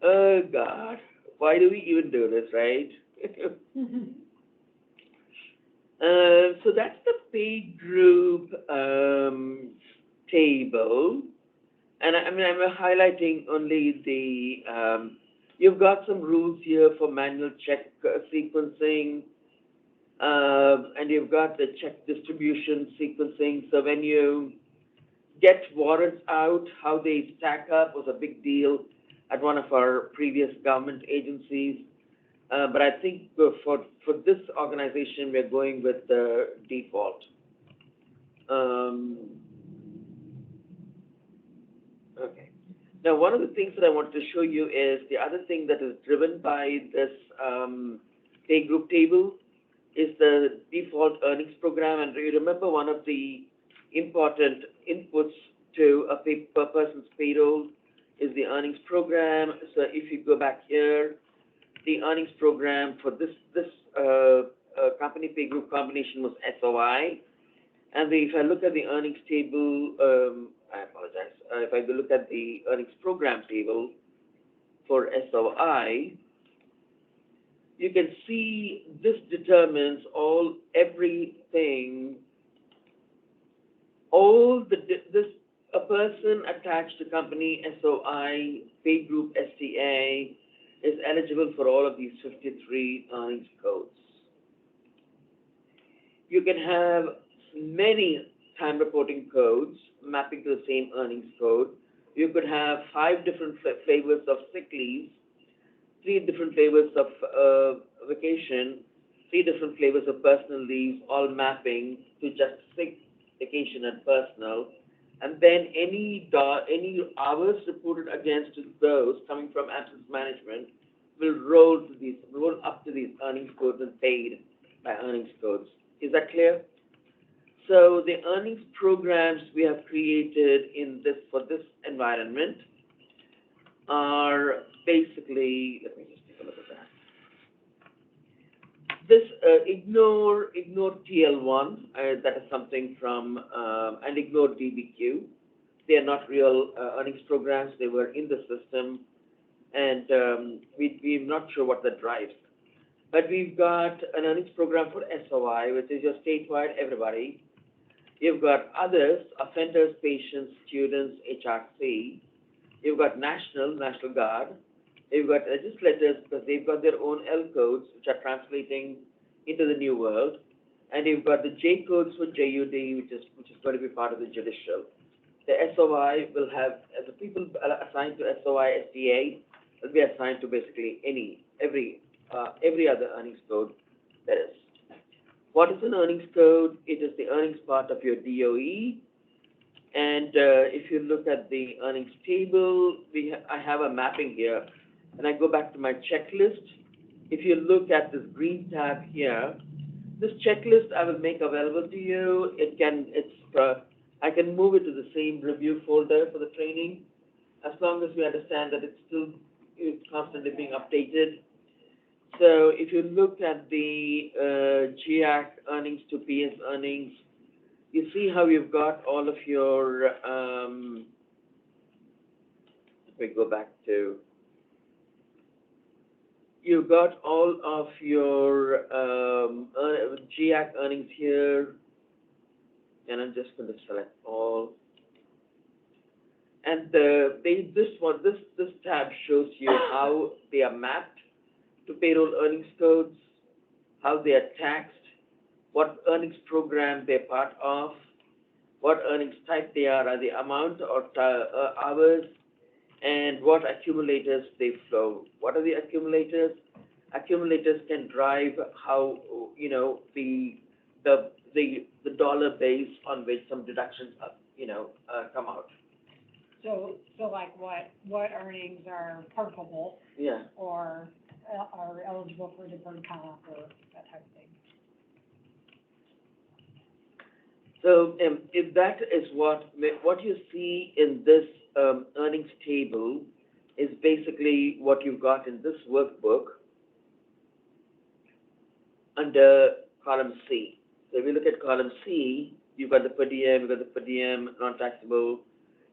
Speaker 3: Oh, God. Why do we even do this, right? So that's the pay group table. And I'm highlighting only the, you've got some rules here for manual check sequencing, and you've got the check distribution sequencing. So when you get warrants out, how they stack up was a big deal at one of our previous government agencies. But I think for this organization, we're going with the default. Okay. Now, one of the things that I wanted to show you is the other thing that is driven by this pay group table is the default earnings program. And you remember one of the important inputs to a per person's payroll is the earnings program. So if you go back here, the earnings program for this company pay group combination was SOI. And if I look at the earnings table, I apologize. If I look at the earnings program table for SOI, you can see this determines everything, a person attached to company SOI, pay group STA, is eligible for all of these 53 earnings codes. You can have many time reporting codes mapping to the same earnings code. You could have 5 different flavors of sick leave, 3 different flavors of vacation, 3 different flavors of personal leave, all mapping to just sick, vacation, and personal. And then any hours reported against those coming from absence management will roll up to these earnings codes and paid by earnings codes. Is that clear? So the earnings programs we have created for this environment are basically, let me just take a look at that. This ignore TL1, that is something from, and ignore DBQ. They are not real earnings programs. They were in the system, and we're not sure what that drives. But we've got an earnings program for SOI, which is your statewide everybody. You've got others, offenders, patients, students, HRC. You've got National Guard. You've got legislators because they've got their own L codes, which are translating into the new world. And you've got the J codes for JUD, which is going to be part of the judicial. The SOI will have, as the people assigned to SOI, SDA, will be assigned to basically every other earnings code there is. What is an earnings code? It is the earnings part of your DOE. And if you look at the earnings table, I have a mapping here. And I go back to my checklist. If you look at this green tab here, this checklist I will make available to you. I can move it to the same review folder for the training, as long as we understand that it's constantly being updated. So if you look at the GIAC earnings to PS earnings, you see how you've got all of your, let me go back to, you've got all of your GIAC earnings here, and I'm just going to select all. And this tab shows you how they are mapped to payroll earnings codes, how they are taxed, what earnings program they're part of, what earnings type they are the amount or hours, and what accumulators they flow. What are the accumulators? Accumulators can drive how, the dollar base on which some deductions come out.
Speaker 1: So like what earnings are parkable
Speaker 3: Yeah.
Speaker 1: or are eligible for deferred comp or that type of thing?
Speaker 3: So, if that is what you see in this, earnings table is basically what you've got in this workbook under column C. So if you look at column C, you've got the per diem, you've got the per diem, non-taxable,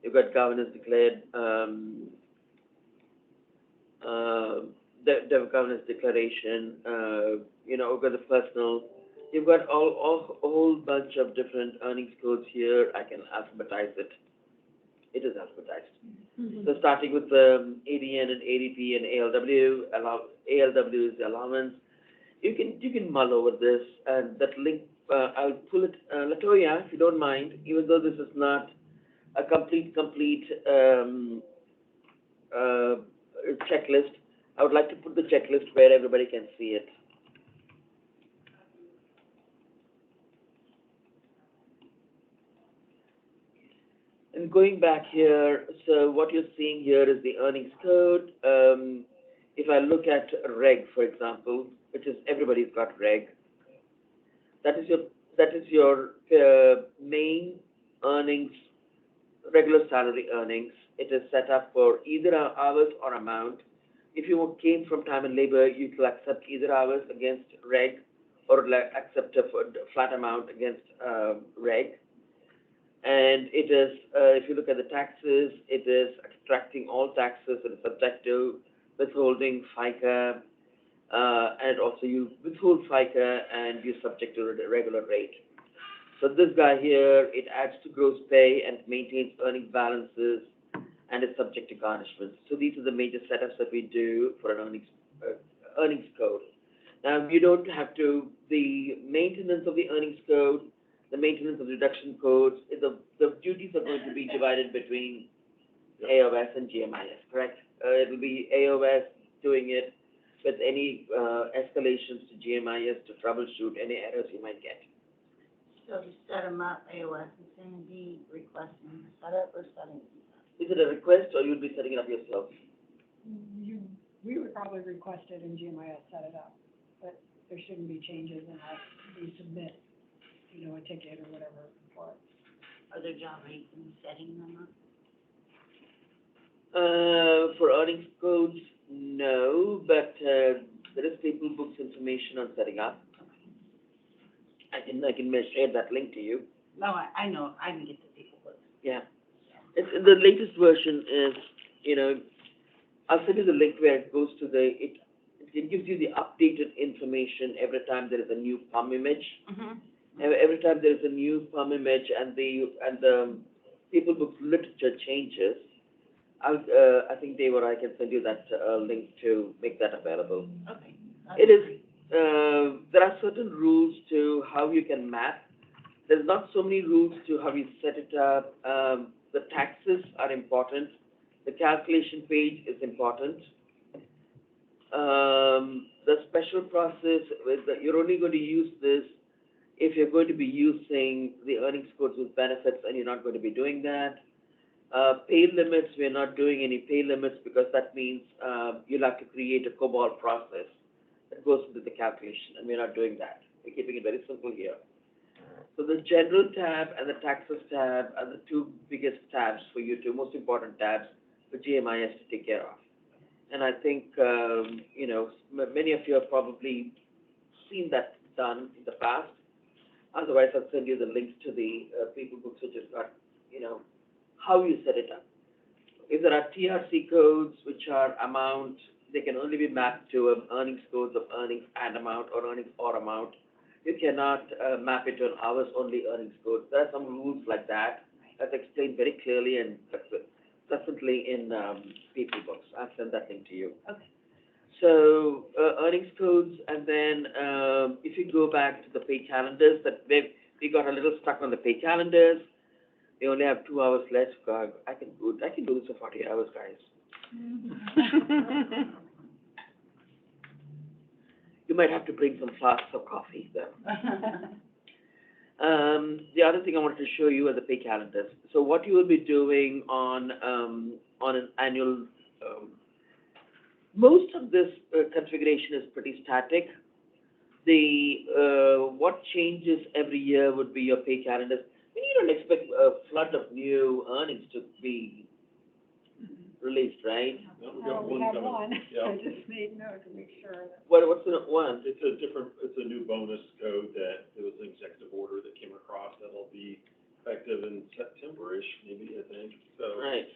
Speaker 3: you've got governance declared, the governance declaration, you've got the personal. You've got a whole bunch of different earnings codes here. I can alphabetize it. It is alphabetized. So starting with the ADN and ADP and ALW, ALW is the allowance. You can mull over this, and that link, I'll pull it, Latoya, if you don't mind, even though this is not a complete checklist, I would like to put the checklist where everybody can see it. And going back here, so what you're seeing here is the earnings code. If I look at reg, for example, which is everybody's got reg, that is your main earnings, regular salary earnings. It is set up for either hours or amount. If you came from time and labor, you will accept either hours against reg or accept a flat amount against reg. And it is, if you look at the taxes, it is extracting all taxes that are subject to withholding FICA, and also you withhold FICA and you subject to a regular rate. So this guy here, it adds to gross pay and maintains earnings balances and is subject to garnishments. So these are the major setups that we do for an earnings code. Now, you don't have to, the maintenance of the earnings code, the maintenance of deduction codes, the duties are going to be divided between AOS and GMIS, correct? It will be AOS doing it with any escalations to GMIS to troubleshoot any errors you might get.
Speaker 7: So to set them up, AOS is going to be requesting setup or setting it up?
Speaker 3: Is it a request or you'll be setting it up yourself?
Speaker 1: We would probably request it in GMIS, set it up, but there shouldn't be changes unless we submit, a ticket or whatever for it.
Speaker 7: Are there job rates in setting them up?
Speaker 3: For earnings codes, no, but there is Payroll Books information on setting up. I can share that link to you.
Speaker 7: No, I know, I can get the people books.
Speaker 3: Yeah. It's, the latest version is, I'll send you the link where it goes to it gives you the updated information every time there is a new PUM image.
Speaker 7: Mm-hmm.
Speaker 3: Every time there is a new PUM image and the Payroll Books literature changes, I think Dave or I can send you that link to make that available.
Speaker 7: Okay.
Speaker 3: It is, there are certain rules to how you can map. There's not so many rules to how you set it up. The taxes are important. The calculation page is important. The special process, you're only going to use this if you're going to be using the earnings codes with benefits and you're not going to be doing that. Pay limits, we're not doing any pay limits because that means you'll have to create a COBOL process that goes into the calculation, and we're not doing that. We're keeping it very simple here. So the general tab and the taxes tab are the two biggest tabs for you, two most important tabs for GMIS to take care of. And I think, many of you have probably seen that done in the past. Otherwise, I'll send you the links to the Payroll Books, which has got, how you set it up. If there are TRC codes, which are amount, they can only be mapped to earnings codes of earnings and amount or earnings or amount. You cannot map it to an hours only earnings code. There are some rules like that. That's explained very clearly and succinctly in Payroll Books. I'll send that link to you.
Speaker 7: Okay.
Speaker 3: So earnings codes, and then if you go back to the pay calendars, we got a little stuck on the pay calendars. We only have 2 hours left. God, I can do this for 40 hours, guys. You might have to bring some flasks of coffee, though. The other thing I wanted to show you are the pay calendars. So what you will be doing on an annual, most of this configuration is pretty static. What changes every year would be your pay calendars. You don't expect a flood of new earnings to be released, right?
Speaker 6: No, we
Speaker 1: Oh,
Speaker 6: got
Speaker 1: we
Speaker 6: one
Speaker 1: have
Speaker 6: coming.
Speaker 1: one,
Speaker 6: Yeah.
Speaker 1: I just made note to make sure that.
Speaker 3: What's the one?
Speaker 6: It's a new bonus code that, it was an executive order that came across that'll be effective in September-ish, maybe, I think, so.
Speaker 3: Right.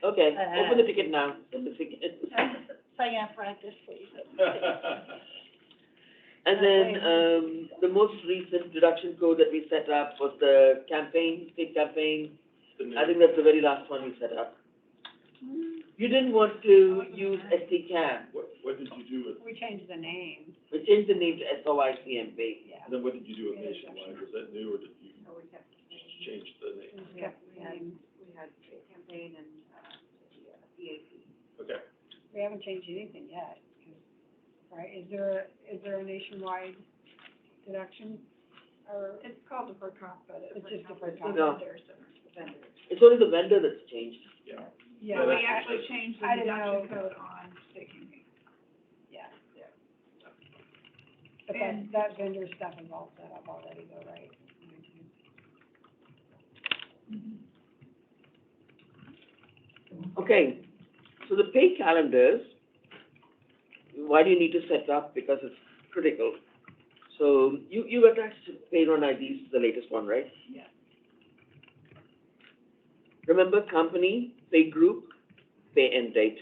Speaker 3: Okay, open the ticket now. Open the ticket.
Speaker 7: Second practice, please.
Speaker 3: And then, the most recent deduction code that we set up was the campaign, state campaign. I think that's the very last one we set up. You didn't want to use STCAM.
Speaker 6: What did you do with,
Speaker 1: We changed the name,
Speaker 3: We changed the name to SOICMP.
Speaker 1: yeah.
Speaker 6: and then what did you do with Nationwide? Was that new, or did you
Speaker 1: So we kept the name.
Speaker 6: change the name?
Speaker 1: We kept the name.
Speaker 8: We had a campaign and, the EAP.
Speaker 6: Okay.
Speaker 1: We haven't changed anything yet, 'cause- right? Is there a nationwide deduction? Or,
Speaker 5: It's called deferred comp, but
Speaker 1: It's just deferred
Speaker 5: the
Speaker 1: comp.
Speaker 3: No.
Speaker 5: vendors, the vendors.
Speaker 3: It's only the vendor that's changed.
Speaker 6: Yeah.
Speaker 1: yeah,
Speaker 5: So we
Speaker 1: I-
Speaker 5: actually changed the
Speaker 1: I didn't know.
Speaker 5: deduction code on state campaign.
Speaker 1: yeah. But that,
Speaker 5: And-
Speaker 1: that vendor stuff is all set up already though, right?
Speaker 3: Okay, so the pay calendars, why do you need to set up? Because it's critical. So you attached payroll IDs, the latest one, right?
Speaker 5: Yeah.
Speaker 3: Remember company, pay group, pay end date.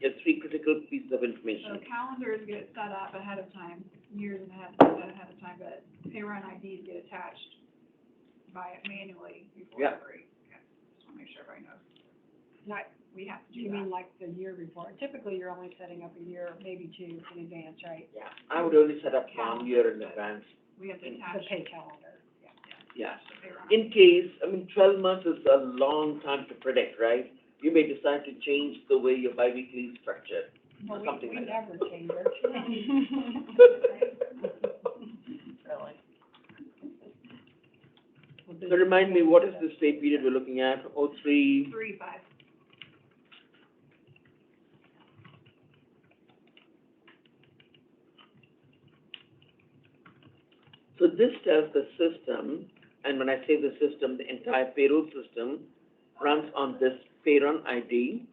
Speaker 3: There's three critical pieces of
Speaker 5: So
Speaker 3: information.
Speaker 5: calendars get set up ahead of time, years ahead of time, but pay run IDs get attached manually before
Speaker 3: Yeah.
Speaker 5: every, okay, just wanna make sure everybody knows.
Speaker 1: Not,
Speaker 5: We have to do
Speaker 1: you
Speaker 5: that.
Speaker 1: mean like the year report? Typically, you're only setting up a year, maybe two in advance, right?
Speaker 3: Yeah, I would only set up 1 year in advance.
Speaker 5: We have to
Speaker 1: The
Speaker 5: attach.
Speaker 1: pay calendar, yeah.
Speaker 3: Yeah.
Speaker 5: the pay run
Speaker 3: In case, 12 months is a long time to predict, right? You may decide to change the way your biweekly is structured,
Speaker 1: Well,
Speaker 3: or something
Speaker 1: we
Speaker 3: like that.
Speaker 1: never change our.
Speaker 3: So remind me, what is this pay period we're looking at? 03,
Speaker 5: 3-5.
Speaker 3: so this tells the system, and when I say the system, the entire payroll system runs on this payroll ID,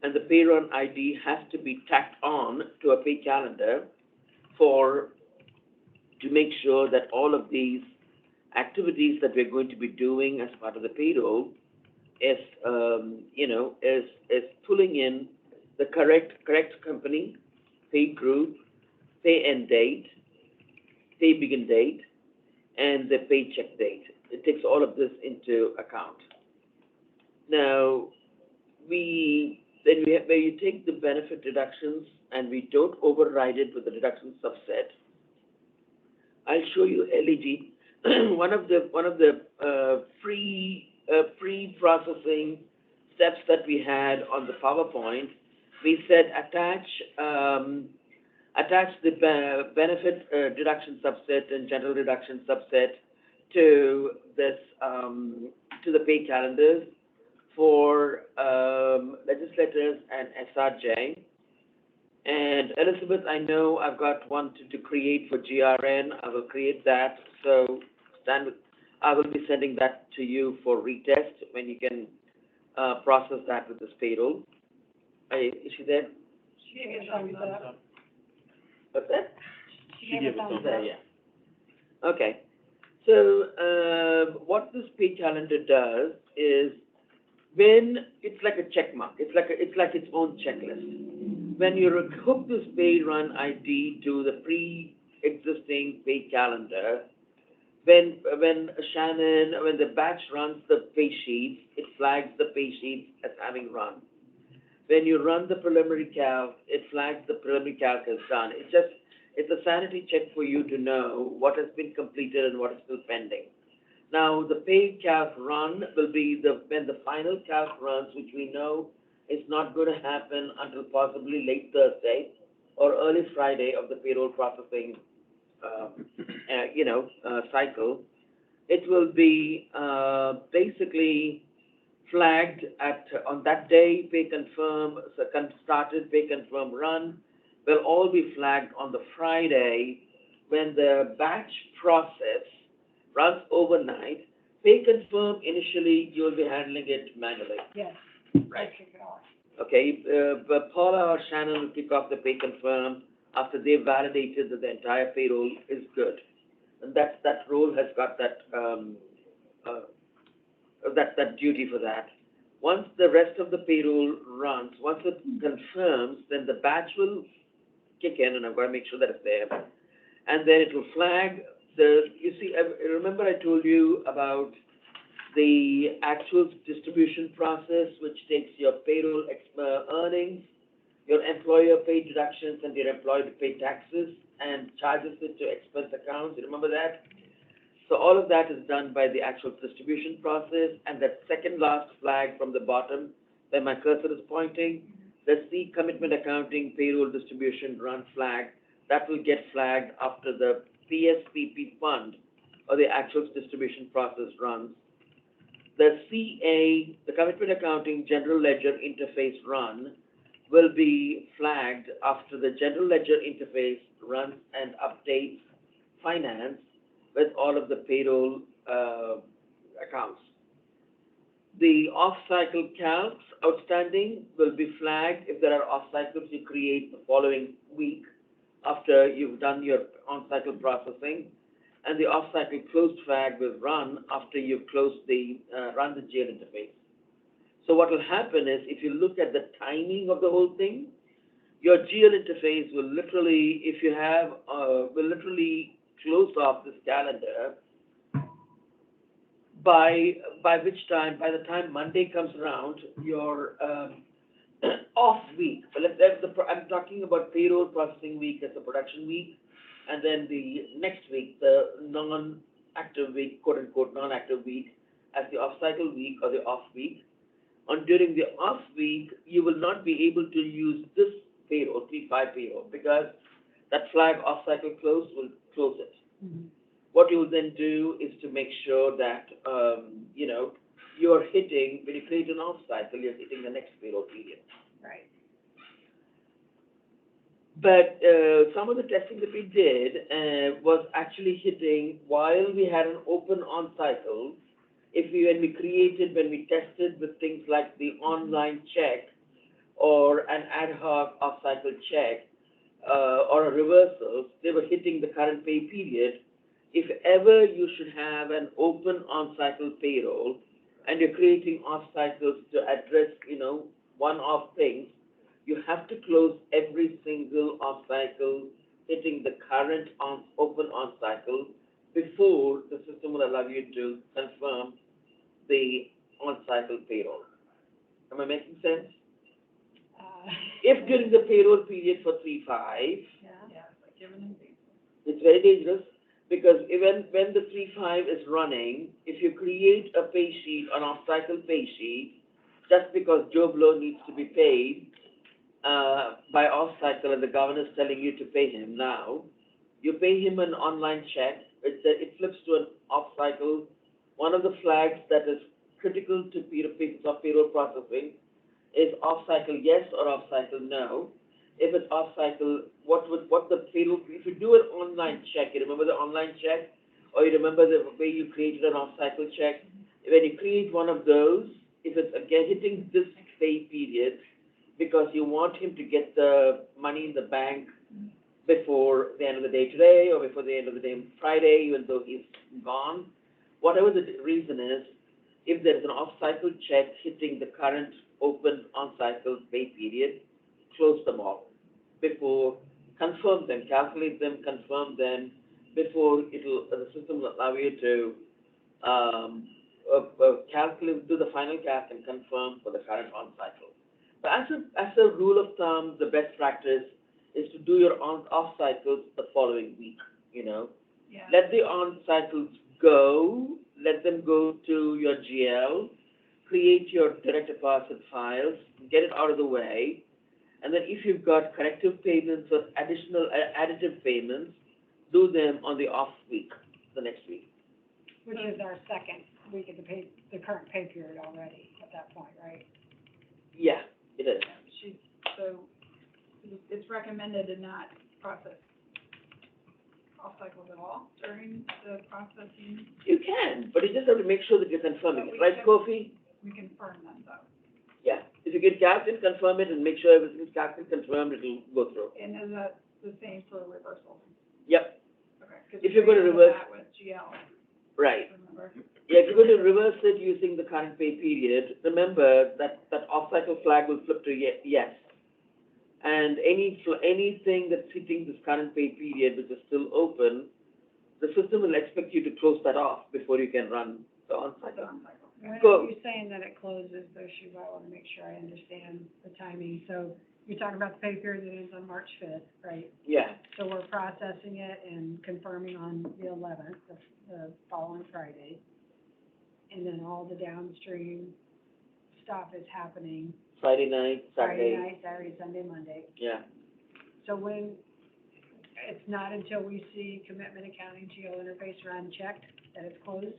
Speaker 3: and the payroll ID has to be tacked on to a pay calendar to make sure that all of these activities that we're going to be doing as part of the payroll is pulling in the correct company, pay group, pay end date, pay begin date, and the paycheck date. It takes all of this into account. Now, where you take the benefit deductions and we don't override it with the deduction subset, I'll show you LED. One of the pre-processing steps that we had on the PowerPoint, we said attach the benefit deduction subset and general deduction subset to this to the pay calendars for legislators and SRJ. And Elizabeth, I know I've got one to create for GRN. I will create that. So I will be sending that to you for retest when you can process that with this payroll. Is she there?
Speaker 1: She gave a thumbs up.
Speaker 3: What's that?
Speaker 1: She gave a thumbs up.
Speaker 3: There, yeah. Okay. So what this pay calendar does is when it's like a check mark. It's like its own checklist. When you hook this pay run ID to the pre-existing pay calendar, when the batch runs the pay sheets, it flags the pay sheets as having run. When you run the preliminary calc, it flags the preliminary calc as done. It's a sanity check for you to know what has been completed and what is still pending. Now, the pay calc run will be when the final calc runs, which we know is not going to happen until possibly late Thursday or early Friday of the payroll processing cycle, it will be, basically flagged on that day, pay confirm, started, pay confirm, run, will all be flagged on the Friday when the batch process runs overnight. Pay confirm, initially, you'll be handling it manually.
Speaker 1: Yes.
Speaker 3: Right.
Speaker 1: I kick it off.
Speaker 3: Okay, but Paula or Shannon will kick off the pay confirm after they've validated that the entire payroll is good. And that role has got that duty for that. Once the rest of the payroll runs, once it confirms, then the batch will kick in, and I've got to make sure that it's there. And then it will flag remember I told you about the actual distribution process, which takes your payroll earnings, your employer paid deductions, and your employee paid taxes, and charges it to expense accounts. You remember that? So all of that is done by the actual distribution process, and that second last flag from the bottom, where my cursor is pointing, that's the commitment accounting payroll distribution run flag. That will get flagged after the PSPP fund or the actual distribution process runs. The CA, the commitment accounting general ledger interface run, will be flagged after the general ledger interface runs and updates finance with all of the payroll accounts. The off-cycle calcs outstanding will be flagged. If there are off-cycles, you create the following week after you've done your on-cycle processing. And the off-cycle closed flag will run after you've closed run the GL interface. So what will happen is, if you look at the timing of the whole thing, your GL interface will literally, if you have, will literally close off this calendar by the time Monday comes around, your off week. But I'm talking about payroll processing week as a production week, and then the next week, the non-active week, quote unquote, non-active week, as the off-cycle week or the off week. And during the off week, you will not be able to use this payroll, 3-5 payroll, because that flag off-cycle close will close it.
Speaker 1: Mhm.
Speaker 3: What you will then do is to make sure that, you're hitting, when you create an off-cycle, you're hitting the next payroll period.
Speaker 1: Right.
Speaker 3: But some of the testing that we did was actually hitting while we had an open on-cycle. When we tested with things like the online check or an ad hoc off-cycle check or a reversal, they were hitting the current pay period. If ever you should have an open on-cycle payroll and you're creating off-cycles to address, one-off things, you have to close every single off-cycle hitting the current open on-cycle before the system will allow you to confirm the on-cycle payroll. Am I making sense? If during the payroll period for 3-5,
Speaker 1: Yeah.
Speaker 5: Yeah, it's like giving them these.
Speaker 3: it's very dangerous, because even when the 3-5 is running, if you create a pay sheet, an off-cycle pay sheet, just because Joe Blow needs to be paid by off-cycle and the governor's telling you to pay him now, you pay him an online check, it flips to an off-cycle. One of the flags that is critical to payroll processing is off-cycle yes or off-cycle no. If it's off-cycle, if you do an online check, you remember the online check, or you remember the way you created an off-cycle check, when you create one of those, if it's again hitting this pay period, because you want him to get the money in the bank before the end of the day today, or before the end of the day Friday, even though he's gone, whatever the reason is, if there's an off-cycle check hitting the current open on-cycle pay period, close them all before, confirm them, calculate them, confirm them before the system will allow you to calculate, do the final calc and confirm for the current on-cycle. But as a rule of thumb, the best practice is to do your off-cycles the following week,
Speaker 5: Yeah.
Speaker 3: Let the on-cycles go, let them go to your GL, create your direct deposit files, get it out of the way, and then if you've got corrective payments or additional additive payments, do them on the off week, the next week.
Speaker 1: Which is our second week of the current pay period already at that point, right?
Speaker 3: Yeah, it is.
Speaker 5: So it's recommended to not process off cycles at all during the processing.
Speaker 3: You can, but you just have to make sure that you're confirming
Speaker 5: But
Speaker 3: it,
Speaker 5: we
Speaker 3: right,
Speaker 5: can-
Speaker 3: Kofi?
Speaker 5: We confirm them though.
Speaker 3: Yeah, if you get capped and confirm it and make sure everything's capped and confirmed, it'll go through.
Speaker 5: And is that the same for reversals?
Speaker 3: Yep,
Speaker 5: Okay. 'Cause
Speaker 3: If
Speaker 5: we
Speaker 3: you're gonna
Speaker 5: did
Speaker 3: reverse-
Speaker 5: that with GL,
Speaker 3: right.
Speaker 5: remember?
Speaker 3: Yeah, if you're going to reverse it using the current pay period, remember that off-cycle flag will flip to yes. And anything that's hitting this current pay period, which is still open, the system will expect you to close that off before you can run the on-cycle.
Speaker 1: When
Speaker 3: Go.
Speaker 1: are you saying that it closes, though, Shuba? I want to make sure I understand the timing. So you're talking about the pay period that ends on March 5th, right?
Speaker 3: Yeah,
Speaker 1: So we're processing it and confirming on the 11th, the following Friday. And then all the downstream stuff is happening
Speaker 3: Friday night,
Speaker 1: Friday
Speaker 3: Saturday,
Speaker 1: night, Saturday, Sunday, Monday.
Speaker 3: yeah.
Speaker 1: So when, it's not until we see commitment accounting GL interface run checked that it's closed?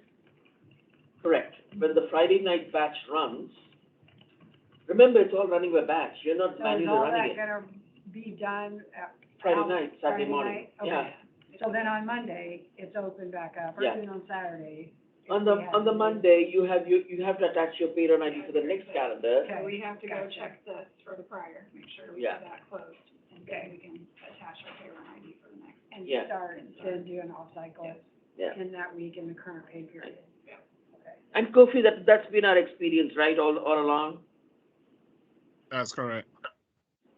Speaker 3: Correct. When the Friday night batch runs, remember, it's all running by batch. You're not
Speaker 1: So is
Speaker 3: manually
Speaker 1: all
Speaker 3: running
Speaker 1: that
Speaker 3: it.
Speaker 1: gonna be done at?
Speaker 3: Friday
Speaker 1: out
Speaker 3: night, Saturday
Speaker 1: Friday
Speaker 3: morning,
Speaker 1: night? Okay.
Speaker 3: yeah.
Speaker 1: So then on Monday, it's open back up, or
Speaker 3: Yeah.
Speaker 1: even on Saturday? if
Speaker 3: On
Speaker 1: we
Speaker 3: the
Speaker 1: have
Speaker 3: on the
Speaker 1: to-
Speaker 3: Monday, you have to attach your pay run ID for the next calendar.
Speaker 1: Okay.
Speaker 5: So we have to go
Speaker 1: Gotcha.
Speaker 5: check this for the prior, make sure we
Speaker 3: Yeah.
Speaker 5: have that closed, and then we can attach our payroll ID for the next.
Speaker 1: And
Speaker 3: Yeah.
Speaker 1: start, then do an off-cycle
Speaker 3: Yeah.
Speaker 1: in that week in the current pay period?
Speaker 5: Yeah.
Speaker 1: Okay.
Speaker 3: And Kofi, that's been our experience, right, all along?
Speaker 9: That's correct.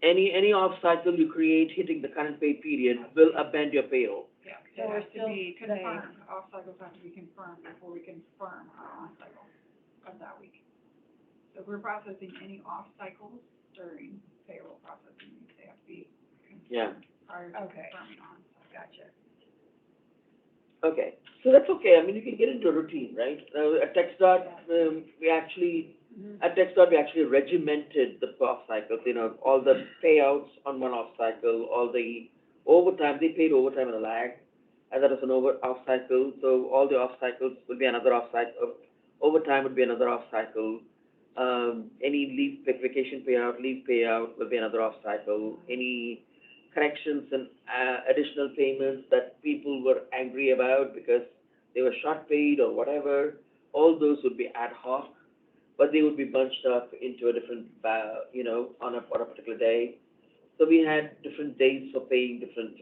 Speaker 3: Any off-cycle you create hitting the current pay period will upend your payroll.
Speaker 5: Yeah,
Speaker 1: So
Speaker 5: it
Speaker 1: we're
Speaker 5: has to
Speaker 1: still
Speaker 5: be
Speaker 1: saying-
Speaker 5: confirmed, off cycles have to be confirmed before we confirm our on cycle of that week. So if we're processing any off cycles during payroll processing, they have to be
Speaker 3: Yeah.
Speaker 5: confirmed prior to
Speaker 1: Okay.
Speaker 5: confirming on.
Speaker 1: Gotcha.
Speaker 3: Okay, so that's okay. I mean, you can get into a routine, right? At TechStart, we actually regimented the off cycles, all the payouts on one off cycle, all the overtime, they paid overtime and a lag, and that is an off cycle, so all the off cycles will be another off cycle, overtime would be another off cycle. Any leave, vacation payout, leave payout will be another off cycle. Any corrections and additional payments that people were angry about because they were short paid or whatever, all those would be ad hoc, but they would be bunched up into a different, on a particular day. So we had different days for paying different,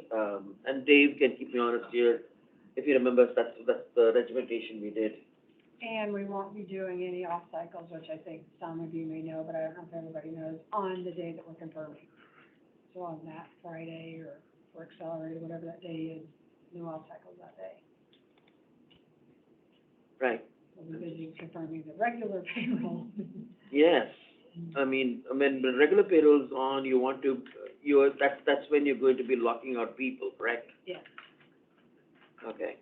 Speaker 3: and Dave can keep me honest here, if you remember, that's the regimentation we did.
Speaker 1: And we won't be doing any off cycles, which I think some of you may know, but I don't know if everybody knows, on the day that we're confirming. So on that Friday or accelerated, whatever that day is, no off cycles that day.
Speaker 3: Right,
Speaker 1: We'll be busy confirming the regular payroll.
Speaker 3: yes. I mean, when the regular payroll's on, that's when you're going to be locking out people, correct?
Speaker 1: Yes.
Speaker 3: Okay.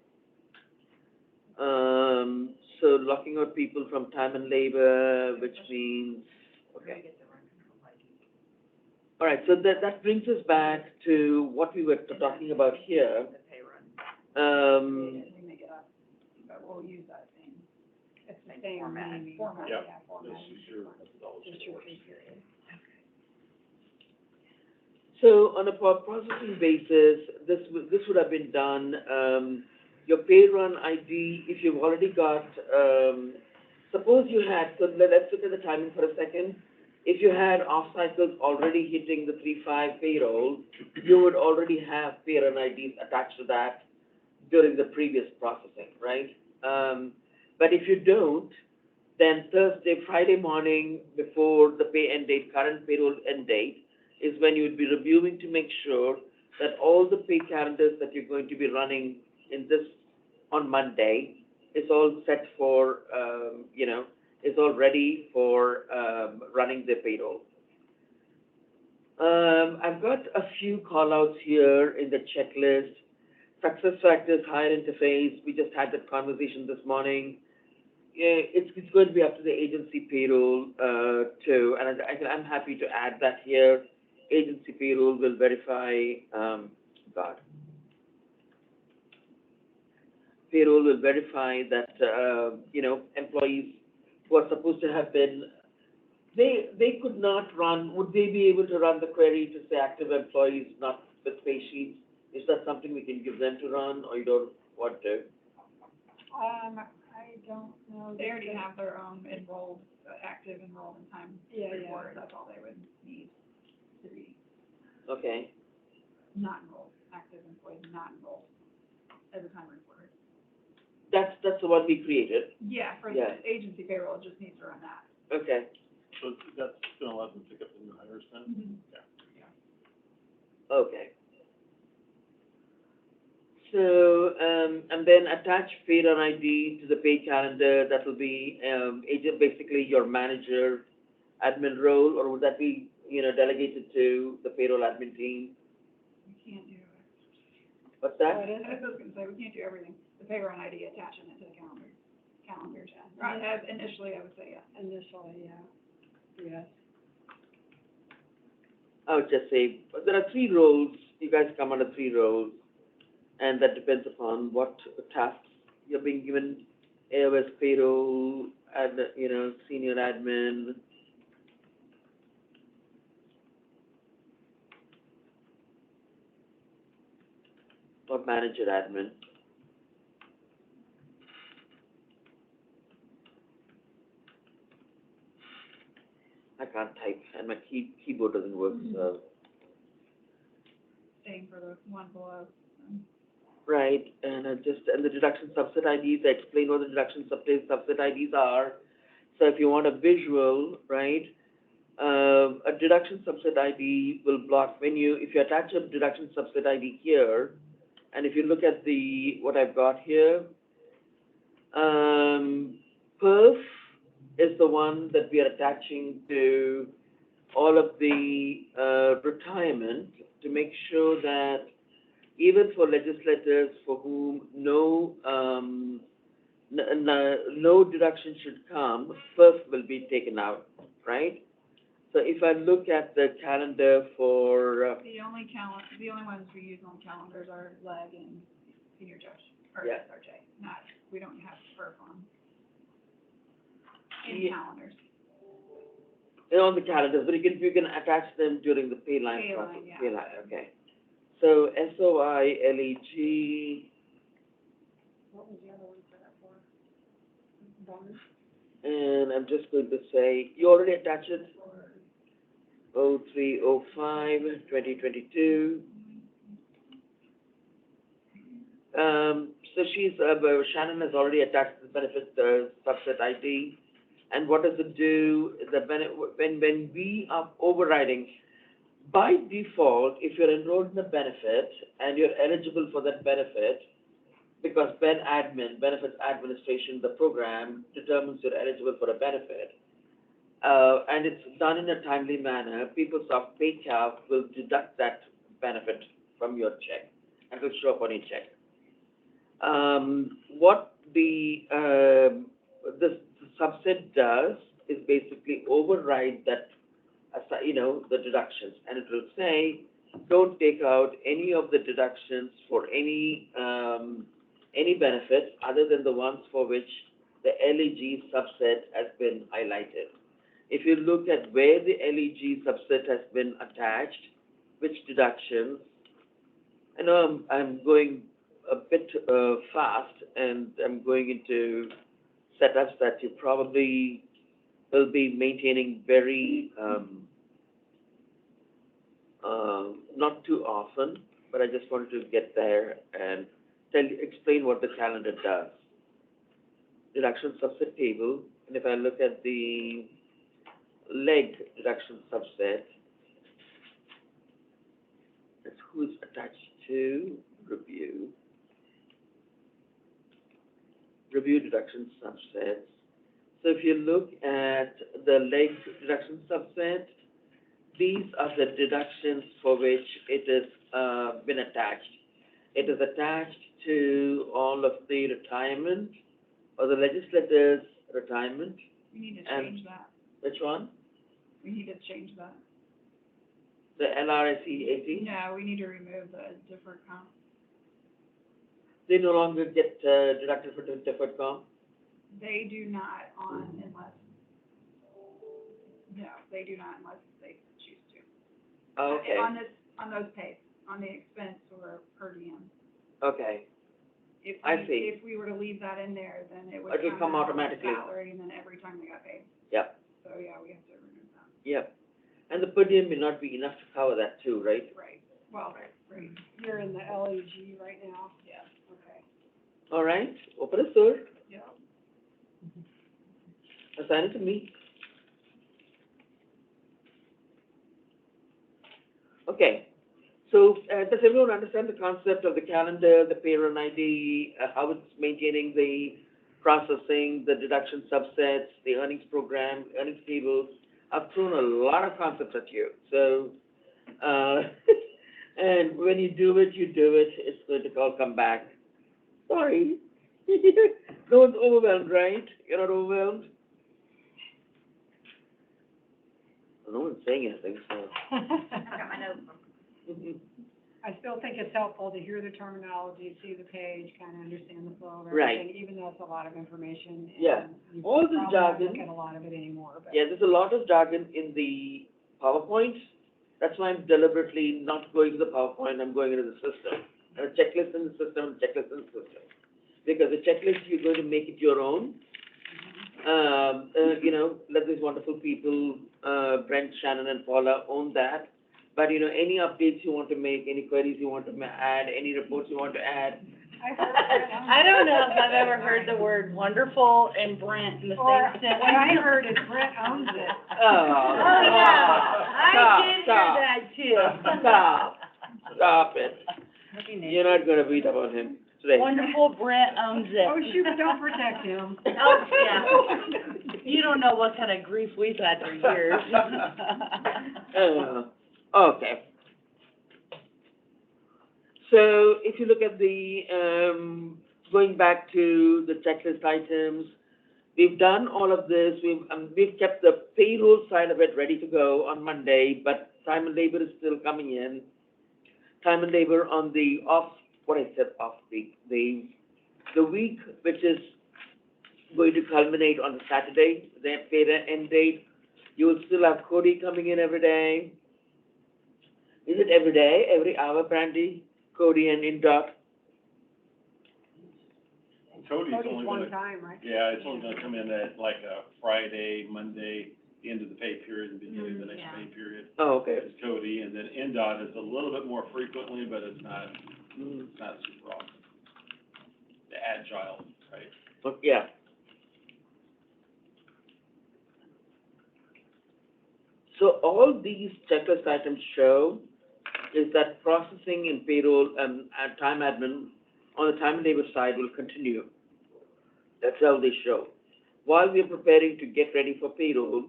Speaker 3: So locking out people from time and labor, which means, okay. All right, so that brings us back to what we were talking about here.
Speaker 8: The pay run.
Speaker 5: We make it up, but we'll use that same.
Speaker 1: It's the same
Speaker 8: Format.
Speaker 1: naming.
Speaker 5: Format.
Speaker 6: Yep.
Speaker 1: Yeah, format.
Speaker 6: This is your methodology.
Speaker 1: Just your pay period.
Speaker 3: So on a processing basis, this would have been done, your pay run ID, if you've already got, suppose you had, so let's look at the timing for a second. If you had off cycles already hitting the 3/5 payroll, you would already have pay run IDs attached to that during the previous processing, right? But if you don't, then Thursday, Friday morning before the pay end date, current payroll end date, is when you would be reviewing to make sure that all the pay calendars that you're going to be running on Monday is all set for, is all ready for running the payroll. I've got a few call-outs here in the checklist. Success factors, hire interface, we just had that conversation this morning. Yeah, it's going to be up to the agency payroll too, and I'm happy to add that here. Agency payroll will verify, payroll will verify that, employees who are supposed to have been, they could not run, would they be able to run the query to say active employees not with pay sheets? Is that something we can give them to run, or you don't want to?
Speaker 1: I don't know.
Speaker 5: They already have their own enrolled, active enrolled in time
Speaker 1: Yeah, yeah.
Speaker 5: report, that's all they would need to be
Speaker 3: Okay,
Speaker 5: not enrolled, active employees not enrolled as a time reporter.
Speaker 3: that's the one we created,
Speaker 5: Yeah, for
Speaker 3: Yeah.
Speaker 5: the agency payroll, it just needs to run that.
Speaker 3: okay.
Speaker 6: So that's gonna let them pick up the new hires then?
Speaker 3: Okay. So, and then attach paid on ID to the pay calendar, that will be, agent, basically your manager admin role, or would that be, delegated to the payroll admin team?
Speaker 5: We can't do,
Speaker 3: What's
Speaker 1: Oh,
Speaker 3: that?
Speaker 1: it is?
Speaker 5: I was gonna say, we can't do everything, the payroll ID attaching it to the calendars. Right, as initially, I would say yes.
Speaker 1: Initially, yeah. Yes.
Speaker 3: I would just say, there are 3 roles, you guys come under 3 roles, and that depends upon what tasks you're being given. AOS payroll, senior admin. Or manager admin. I can't type, and my keyboard doesn't work, so.
Speaker 5: Same for the one below.
Speaker 3: Right, and and the deduction subset IDs, I explained what the deduction subset IDs are. So if you want a visual, right, a deduction subset ID will block if you attach a deduction subset ID here, and if you look at what I've got here, perf is the one that we are attaching to all of the, retirement, to make sure that even for legislators for whom no deduction should come, perf will be taken out, right? So if I look at the calendar for,
Speaker 5: The only ones we use on calendars are leg and senior judge, or
Speaker 3: Yeah.
Speaker 5: SRJ, we don't have perf on. In
Speaker 3: Yeah.
Speaker 5: calendars.
Speaker 3: on the calendars, but you can attach them during the pay line
Speaker 5: Pay
Speaker 3: process.
Speaker 5: line, yeah.
Speaker 3: Pay line, okay. So SOI, LEG,
Speaker 1: What was the other one for that for? Bonus?
Speaker 3: and I'm just going to say, you already attached it? 0305, 2022. So Shannon has already attached the benefit subset ID. And what does it do? When we are overriding, by default, if you're enrolled in a benefit and you're eligible for that benefit, because benefits administration, the program determines you're eligible for a benefit, and it's done in a timely manner, PeopleSoft PayCalc will deduct that benefit from your check, and it will show up on your check. What this subset does is basically override that, the deductions, and it will say, don't take out any of the deductions for any benefit other than the ones for which the LEG subset has been highlighted. If you look at where the LEG subset has been attached, which deductions, I know I'm going a bit fast, and I'm going into setups that you probably will be maintaining very, not too often, but I just wanted to get there and explain what the calendar does. Deduction subset table, and if I look at the leg deduction subset, that's who's attached to review deduction subsets. So if you look at the leg deduction subset, these are the deductions for which it has been attached. It is attached to all of the retirement, or the legislators' retirement.
Speaker 5: We need to
Speaker 3: And-
Speaker 5: change that.
Speaker 3: Which one?
Speaker 5: We need to change that.
Speaker 3: The LRSE 18?
Speaker 5: No, we need to remove the deferred comp.
Speaker 3: they no longer get, deducted for deferred comp?
Speaker 5: They do not unless, no, they do not unless they choose to.
Speaker 3: Okay,
Speaker 5: On those pays, on the expense or per diem.
Speaker 3: okay, I see.
Speaker 5: If we were to leave that in there, then it would
Speaker 3: It would come
Speaker 5: out of
Speaker 3: automatically.
Speaker 5: salary, and then every time they got paid.
Speaker 3: Yep,
Speaker 5: So, yeah, we have to remove that.
Speaker 3: yep. And the per diem may not be enough to cover that too, right?
Speaker 5: Right, well, right.
Speaker 1: You're in the LEG right now?
Speaker 5: Yeah.
Speaker 1: Okay.
Speaker 3: All right, open a store,
Speaker 5: Yeah.
Speaker 3: assign it to me. Okay, so, does everyone understand the concept of the calendar, the payroll ID, how it's maintaining the processing, the deduction subsets, the earnings program, earnings tables? I've thrown a lot of concepts at you, so, and when you do it, it's going to all come back. Sorry. No one's overwhelmed, right? You're not overwhelmed? No one's saying anything, so.
Speaker 8: I got my notes.
Speaker 1: I still think it's helpful to hear the terminology, see the page, kind of understand the flow of
Speaker 3: Right.
Speaker 1: everything, even though it's a lot of information. and
Speaker 3: Yeah.
Speaker 1: you
Speaker 3: All this
Speaker 1: probably won't
Speaker 3: jargon-
Speaker 1: Look at a lot of it anymore, but.
Speaker 3: Yeah, there's a lot of jargon in the PowerPoint. That's why I'm deliberately not going to the PowerPoint, I'm going into the system. And a checklist in the system, and a checklist in the system. Because the checklist, you're going to make it your own. You know, let these wonderful people, Brent, Shannon, and Paula own that. But, you know, any updates you want to make, any queries you want to add, any reports you want to add,
Speaker 7: I don't know if I've ever heard the word wonderful and Brent in the
Speaker 1: Or,
Speaker 7: same sentence.
Speaker 1: what I heard is Brent owns it.
Speaker 3: Oh,
Speaker 7: yeah, I did hear
Speaker 3: stop,
Speaker 7: that too.
Speaker 3: stop it. You're not gonna beat up on him today.
Speaker 7: Wonderful Brent owns it.
Speaker 1: Oh, shoot, don't protect him.
Speaker 7: Oh, yeah. You don't know what kind of grief we've had for years.
Speaker 3: Okay. So if you look at the, going back to the checklist items, we've done all of this, we've kept the payroll side of it ready to go on Monday, but time and labor is still coming in. Time and labor on the off week, the week which is going to culminate on the Saturday, the pay end date, you will still have Cody coming in every day. Is it every day, every hour, Brandy? Cody and Indot?
Speaker 6: Cody's
Speaker 1: Cody's
Speaker 6: only
Speaker 1: one
Speaker 6: gonna,
Speaker 1: time, right?
Speaker 6: yeah, it's only gonna come in at like a Friday, Monday, the end of the pay period, and beginning of the next
Speaker 8: Yeah.
Speaker 6: pay period.
Speaker 3: Oh, okay.
Speaker 6: Is Cody, and then NDOT is a little bit more frequently, but it's not super often. The agile, right?
Speaker 3: Oh, yeah. So all these checklist items show is that processing in payroll and time admin on the time and labor side will continue. That's how they show. While we are preparing to get ready for payroll,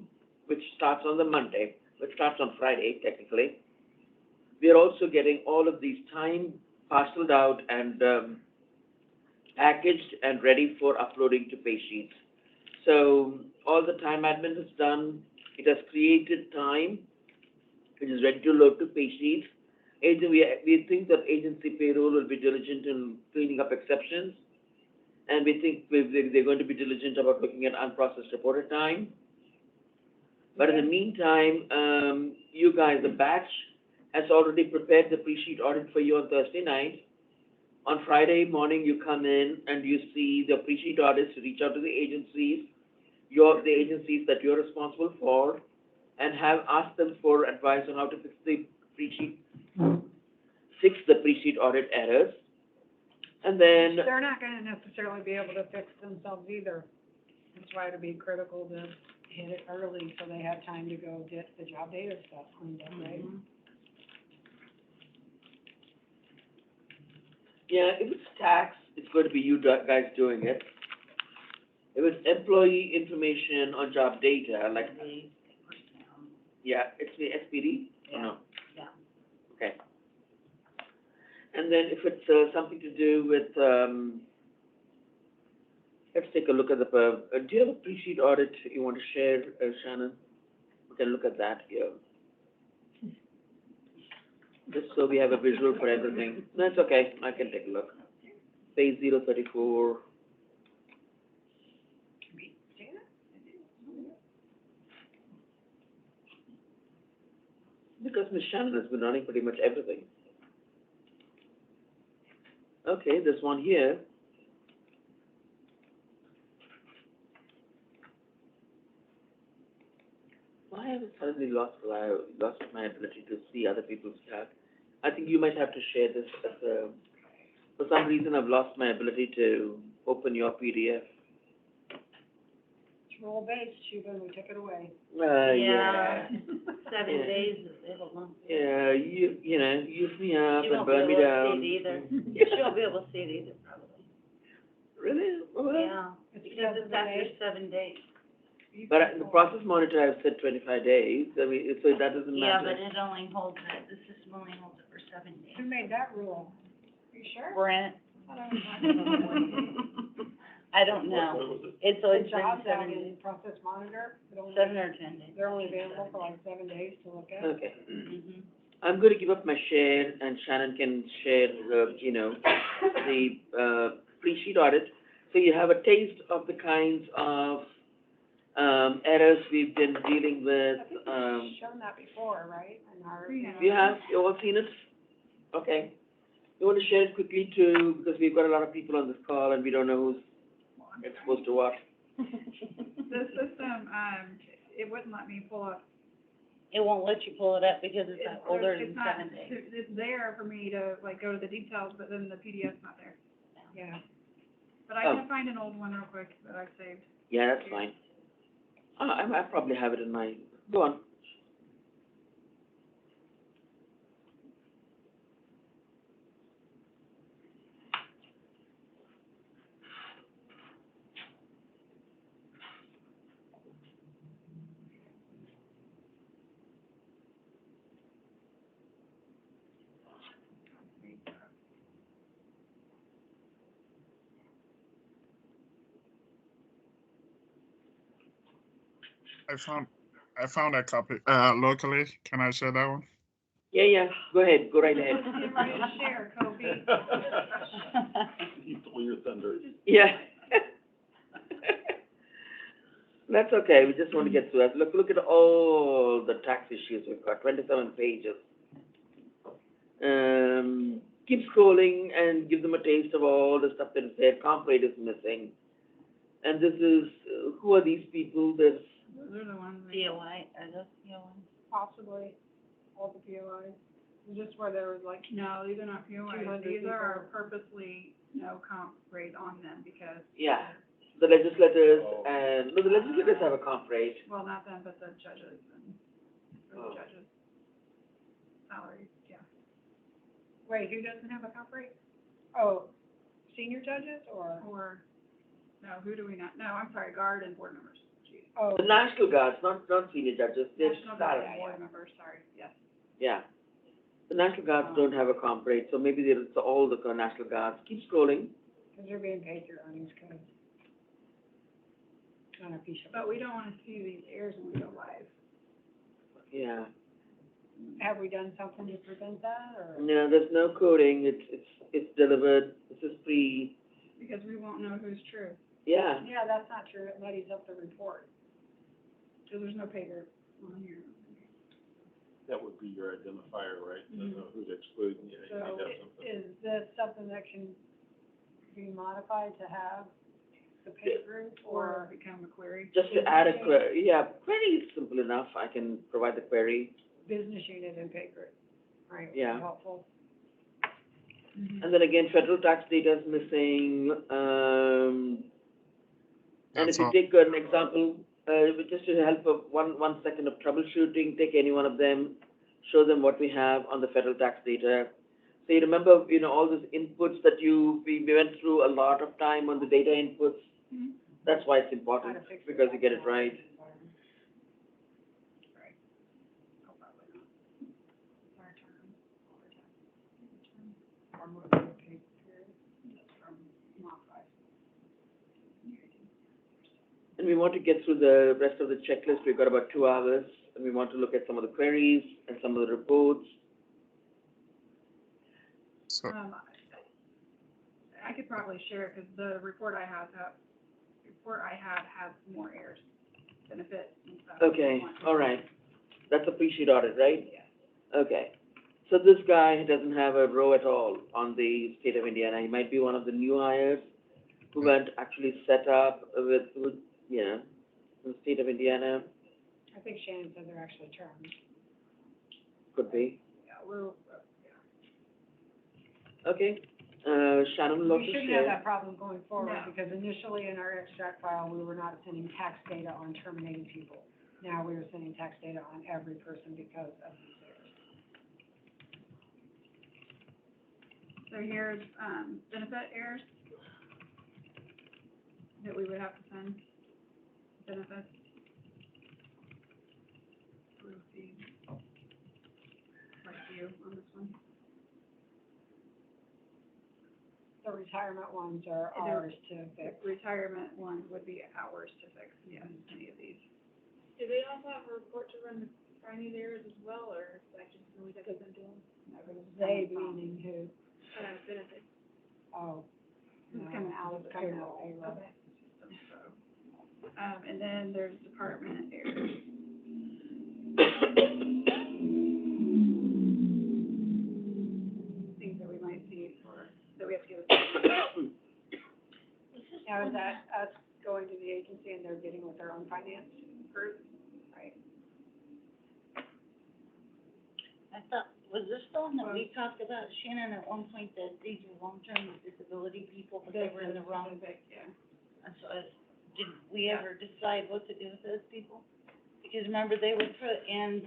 Speaker 3: which starts on the Monday, which starts on Friday technically, we are also getting all of these time parceled out and packaged and ready for uploading to pay sheets. So all the time admin is done. It has created time, which is ready to load to pay sheets. We think that agency payroll will be diligent in cleaning up exceptions. And we think they're going to be diligent about looking at unprocessed reported time. But in the meantime, you guys, the batch has already prepared the Presheet audit for you on Thursday night. On Friday morning, you come in and you see the Presheet audits, reach out to the agencies, the agencies that you're responsible for, and have asked them for advice on how to fix the Presheet audit errors. And then,
Speaker 1: They're not gonna necessarily be able to fix themselves either. That's why it'd be critical to hit it early so they have time to go get the job data stuff cleaned up, right?
Speaker 3: yeah, if it's tax, it's going to be you guys doing it. If it's employee information on job data, like, yeah, it's the SPD? Or no?
Speaker 7: Yeah.
Speaker 3: Okay. And then if it's something to do with, let's take a look at the, do you have a Presheet audit you want to share, Shannon? We can look at that here. Just so we have a visual for everything. No, it's okay, I can take a look. page 034.
Speaker 1: Can we say that?
Speaker 3: Because Ms. Shannon has been running pretty much everything. Okay, there's one here. Why have I suddenly lost my ability to see other people's calc? I think you might have to share this as a, for some reason I've lost my ability to open your PDF.
Speaker 1: It's rule-based, Shubin, we took it away.
Speaker 3: Yeah.
Speaker 7: 7
Speaker 3: Yeah.
Speaker 7: days is little long.
Speaker 3: Yeah, you know, use me up
Speaker 7: You
Speaker 3: and
Speaker 7: won't be
Speaker 3: burn me
Speaker 7: able to
Speaker 3: down.
Speaker 7: see it either. She won't be able to see it either, probably.
Speaker 3: Really? Well,
Speaker 7: Yeah,
Speaker 1: It's
Speaker 7: because it's
Speaker 1: 7
Speaker 7: after
Speaker 1: days.
Speaker 7: 7 days.
Speaker 3: but in the process monitor, I've said 25 days. I mean, so that doesn't
Speaker 7: Yeah,
Speaker 3: matter.
Speaker 7: but it only holds it, the system only holds it for 7 days.
Speaker 1: Who made that rule? Are you sure?
Speaker 7: Brent.
Speaker 1: I thought I was talking about 40 days.
Speaker 7: I don't
Speaker 6: What
Speaker 7: know.
Speaker 6: was it?
Speaker 7: It's
Speaker 1: The
Speaker 7: always been
Speaker 1: jobs out
Speaker 7: 7
Speaker 1: in
Speaker 7: days,
Speaker 1: process monitor, but only,
Speaker 7: 7 or 10 days.
Speaker 1: they're only available for like 7 days to look at.
Speaker 3: Okay.
Speaker 7: Mhm.
Speaker 3: I'm going to give up my share, and Shannon can share, you know, the Presheet Audit. So you have a taste of the kinds of errors we've been dealing with.
Speaker 1: I think we've shown that before, right? In our,
Speaker 3: You have, you all seen it? Okay. You want to share it quickly too, because we've got a lot of people on this call and we don't know who's supposed to what.
Speaker 5: The system, it wouldn't let me pull up.
Speaker 7: It won't let you pull it up because it's older than
Speaker 5: It's not,
Speaker 7: 7 days.
Speaker 5: it's there for me to like go to the details, but then the PDF's not there.
Speaker 1: Yeah.
Speaker 5: But I can find an old one real quick that I saved.
Speaker 3: Yeah, that's fine. I probably have it in my, go on.
Speaker 9: I found a copy locally. Can I share that one?
Speaker 3: Yeah, go ahead, go right ahead.
Speaker 5: Get ready to share, Kobe.
Speaker 6: You stole your thunder.
Speaker 3: Yeah. That's okay, we just want to get through that. Look at all the tax issues we've got, 27 pages. Keep scrolling and give them a taste of all the stuff that is there. Comp rate is missing. And this is, who are these people? There's,
Speaker 5: Those are the ones. that-
Speaker 7: COI, are those COI?
Speaker 1: Possibly, all the POIs. Just where there was like,
Speaker 5: No, these are not POIs.
Speaker 1: 200
Speaker 5: These are
Speaker 1: people.
Speaker 5: purposely no comp rate on them because,
Speaker 3: yeah, the legislators and, no, the legislators have a comp rate.
Speaker 5: well, not them, but the judges and, or
Speaker 3: Oh.
Speaker 5: the judges. Salaries, yeah.
Speaker 1: wait, who doesn't have a comp rate? Oh, senior judges or,
Speaker 5: No, who do we not? No, I'm sorry, guard and board members. Jeez.
Speaker 1: oh,
Speaker 3: The National Guards, not senior judges, they're
Speaker 5: National Guard
Speaker 3: salary.
Speaker 5: and board members, sorry, yes.
Speaker 3: Yeah. The National Guards don't have a comp rate, so maybe it's all the National Guards. Keep scrolling.
Speaker 1: because they're being paid through earnings code. On a piece of.
Speaker 5: But we don't wanna see these errors in real life.
Speaker 3: Yeah.
Speaker 1: Have we done something to prevent that, or?
Speaker 3: No, there's no coding, it's delivered, this is
Speaker 5: Because we won't know who's true,
Speaker 3: yeah.
Speaker 1: Yeah, that's not true, it muddies up the report.
Speaker 5: because there's no pay group on here.
Speaker 6: That would be your identifier, right? To
Speaker 5: Mhm.
Speaker 6: know who's excluding you. You
Speaker 1: So
Speaker 6: have something.
Speaker 1: is this something that can be modified to have the pay group,
Speaker 5: Or
Speaker 1: or?
Speaker 5: become a query.
Speaker 3: Just to add a query, yeah, query is simple enough, I can provide the query.
Speaker 1: Business unit and pay group, right, would be
Speaker 3: Yeah.
Speaker 1: helpful.
Speaker 5: Mhm.
Speaker 3: And then again, federal tax data is missing, and
Speaker 9: That's
Speaker 3: if you
Speaker 9: all.
Speaker 3: take an example, just to help of one second of troubleshooting, take any one of them, show them what we have on the federal tax data. So you remember, all those inputs that we went through a lot of time on the data inputs?
Speaker 5: Mhm.
Speaker 3: That's why it's
Speaker 1: How
Speaker 3: important,
Speaker 1: to fix it.
Speaker 3: because you get it right.
Speaker 5: Right. Oh, probably not. Our term, overtime.
Speaker 1: Or move the pay period, that's from modified.
Speaker 3: And we want to get through the rest of the checklist. We've got about 2 hours, and we want to look at some of the queries and some of the reports.
Speaker 9: So
Speaker 5: I I could probably share, because the report I have has more errors, benefits and stuff.
Speaker 3: Okay, all right. That's a Presheet Audit, right? Okay. So this guy doesn't have a row at all on the state of Indiana. He might be one of the new hires who weren't actually set up with, you know, the state of Indiana.
Speaker 1: I think Shannon said they're actually terms.
Speaker 3: Could be.
Speaker 5: Yeah, we're,
Speaker 3: Okay. Shannon will also
Speaker 1: We shouldn't have
Speaker 3: share.
Speaker 1: that problem going forward,
Speaker 5: No.
Speaker 1: because initially in our extract file, we were not sending tax data on terminating people. Now we are sending tax data on every person because of these errors.
Speaker 5: so here's, benefit errors that we would have to send, benefits. We'll see. Like you on this one.
Speaker 1: The retirement ones are
Speaker 5: And they're-
Speaker 1: ours to fix.
Speaker 5: Retirement one would be ours to fix, yes, any of these.
Speaker 8: Do they also have a report to run finding errors as well, or is that just something that goes into them?
Speaker 1: They meaning who?
Speaker 8: Benefits.
Speaker 1: Oh.
Speaker 5: Who's
Speaker 1: no,
Speaker 5: coming out of the
Speaker 1: it's coming
Speaker 5: payroll?
Speaker 1: payroll.
Speaker 5: Okay. And then there's department errors. Things that we might see for, that we have to give.
Speaker 1: Now, is that us going to the agency and they're getting with their own finance group, right?
Speaker 7: I thought, was this the one that we talked about, Shannon, at one point, that these are long-term disability people, but they were in the wrong,
Speaker 5: Yeah.
Speaker 7: and so, did we ever decide what to do with those people? Because remember, they were put in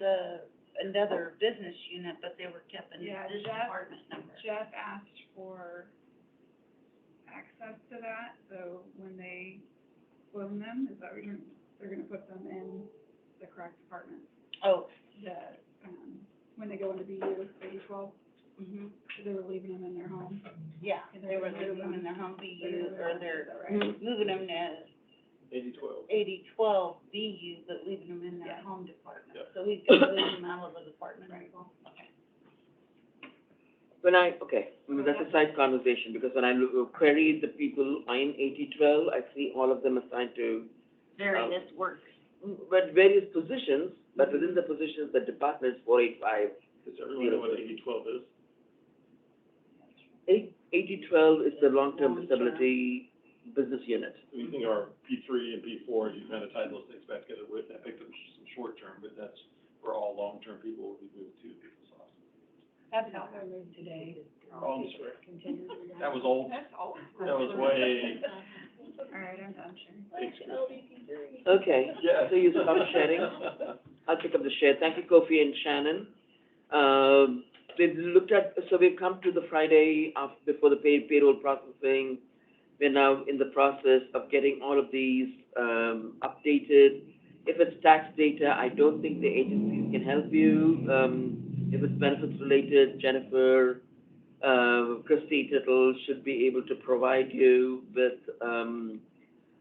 Speaker 7: another business unit, but they were kept in
Speaker 5: Yeah,
Speaker 7: this
Speaker 5: Jeff-
Speaker 7: department number.
Speaker 5: Jeff asked for access to that, so when they clone them, is that what they're gonna put them in the correct department?
Speaker 7: Oh,
Speaker 5: The, when they go into BU, 8012,
Speaker 7: mhm,
Speaker 5: they were leaving them in their home.
Speaker 7: yeah, they were moving them in their home BU, or they're
Speaker 5: Right.
Speaker 7: moving them to
Speaker 6: 80/12.
Speaker 7: 8012 BU, but leaving them in their
Speaker 5: Yeah.
Speaker 7: home department.
Speaker 6: Yep.
Speaker 7: So he's gonna move them out of the department.
Speaker 5: Right.
Speaker 7: Okay.
Speaker 3: That's a side conversation, because when I queried the people in 8012, I see all of them assigned to,
Speaker 7: Various work.
Speaker 3: but various positions, but within the positions, the department is 485.
Speaker 6: Does everyone know what 80/12 is?
Speaker 3: 8012 is the long-term
Speaker 7: Long-term.
Speaker 3: disability business unit.
Speaker 6: So you think our P3 and P4, you kind of tied those things back together with, I think there's some short-term, but that's where all long-term people will be moved to people's offices.
Speaker 1: That's how they're moved today.
Speaker 6: Oh, I'm sorry.
Speaker 1: Continue to be
Speaker 6: That was old.
Speaker 5: That's all.
Speaker 6: That was way,
Speaker 5: All right, I'm done sharing.
Speaker 6: thanks, Chris.
Speaker 3: Okay,
Speaker 6: Yeah.
Speaker 3: so you stop sharing. I'll pick up the share. Thank you, Kofi and Shannon. We've looked at, so we've come to the Friday before the payroll processing. We're now in the process of getting all of these updated. If it's tax data, I don't think the agencies can help you. If it's benefits related, Jennifer, Christy Tittle should be able to provide you with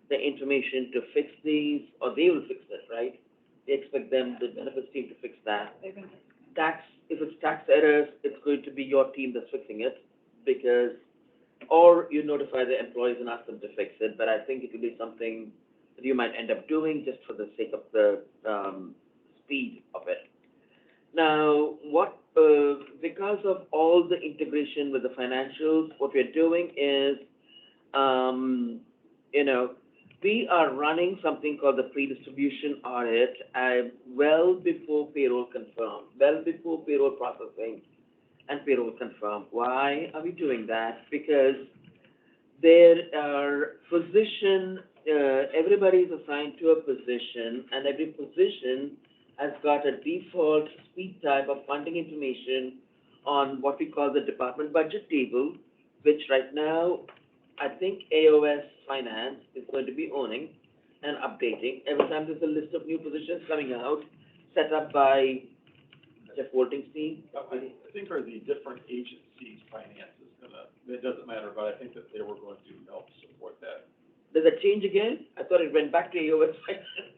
Speaker 3: the information to fix these, or they will fix it, right? They expect them, the benefits team, to fix that.
Speaker 5: They've been,
Speaker 3: Tax, if it's tax errors, it's going to be your team that's fixing it, because, or you notify the employees and ask them to fix it, but I think it will be something that you might end up doing just for the sake of the speed of it. Now, because of all the integration with the financials, what we're doing is, we are running something called the pre-distribution audit well before payroll confirm, well before payroll processing and payroll confirm. Why are we doing that? Because there are everybody is assigned to a position, and every position has got a default speed type of funding information on what we call the department budget table, which right now, I think AOS Finance is going to be owning and updating. Every time there's a list of new positions coming out, set up by Jeff Wolting's team.
Speaker 6: I think for the different agencies, finance is gonna, it doesn't matter, but I think that they were going to help support that.
Speaker 3: Does that change again? I thought it went back to AOS Finance.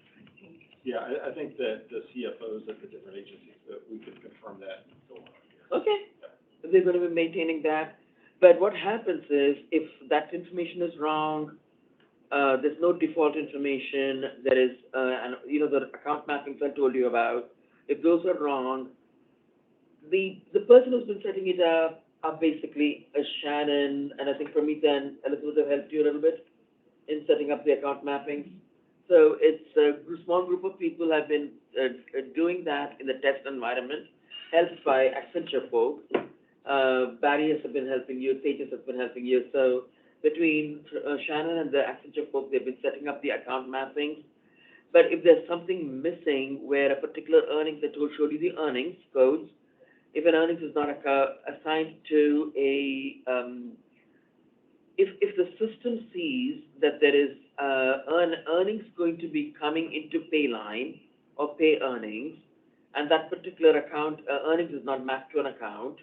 Speaker 6: Yeah, I think that the CFOs at the different agencies, that we could confirm that and so on.
Speaker 3: Okay, they're gonna be maintaining that. But what happens is, if that information is wrong, there's no default information, there is, and, you know, the account mappings I told you about, if those are wrong, the person who's been setting it up are basically Shannon, and I think Pramita and Elizabeth have helped you a little bit in setting up the account mappings. So it's a small group of people have been doing that in the test environment, helped by Accenture folks. Barry has been helping you, Tejas has been helping you. So between Shannon and the Accenture folks, they've been setting up the account mappings. But if there's something missing where a particular earnings, they showed you the earnings codes, if an earnings is not assigned to a, if the system sees that there is earnings going to be coming into pay line or pay earnings, and that particular account, earnings is not mapped to an account,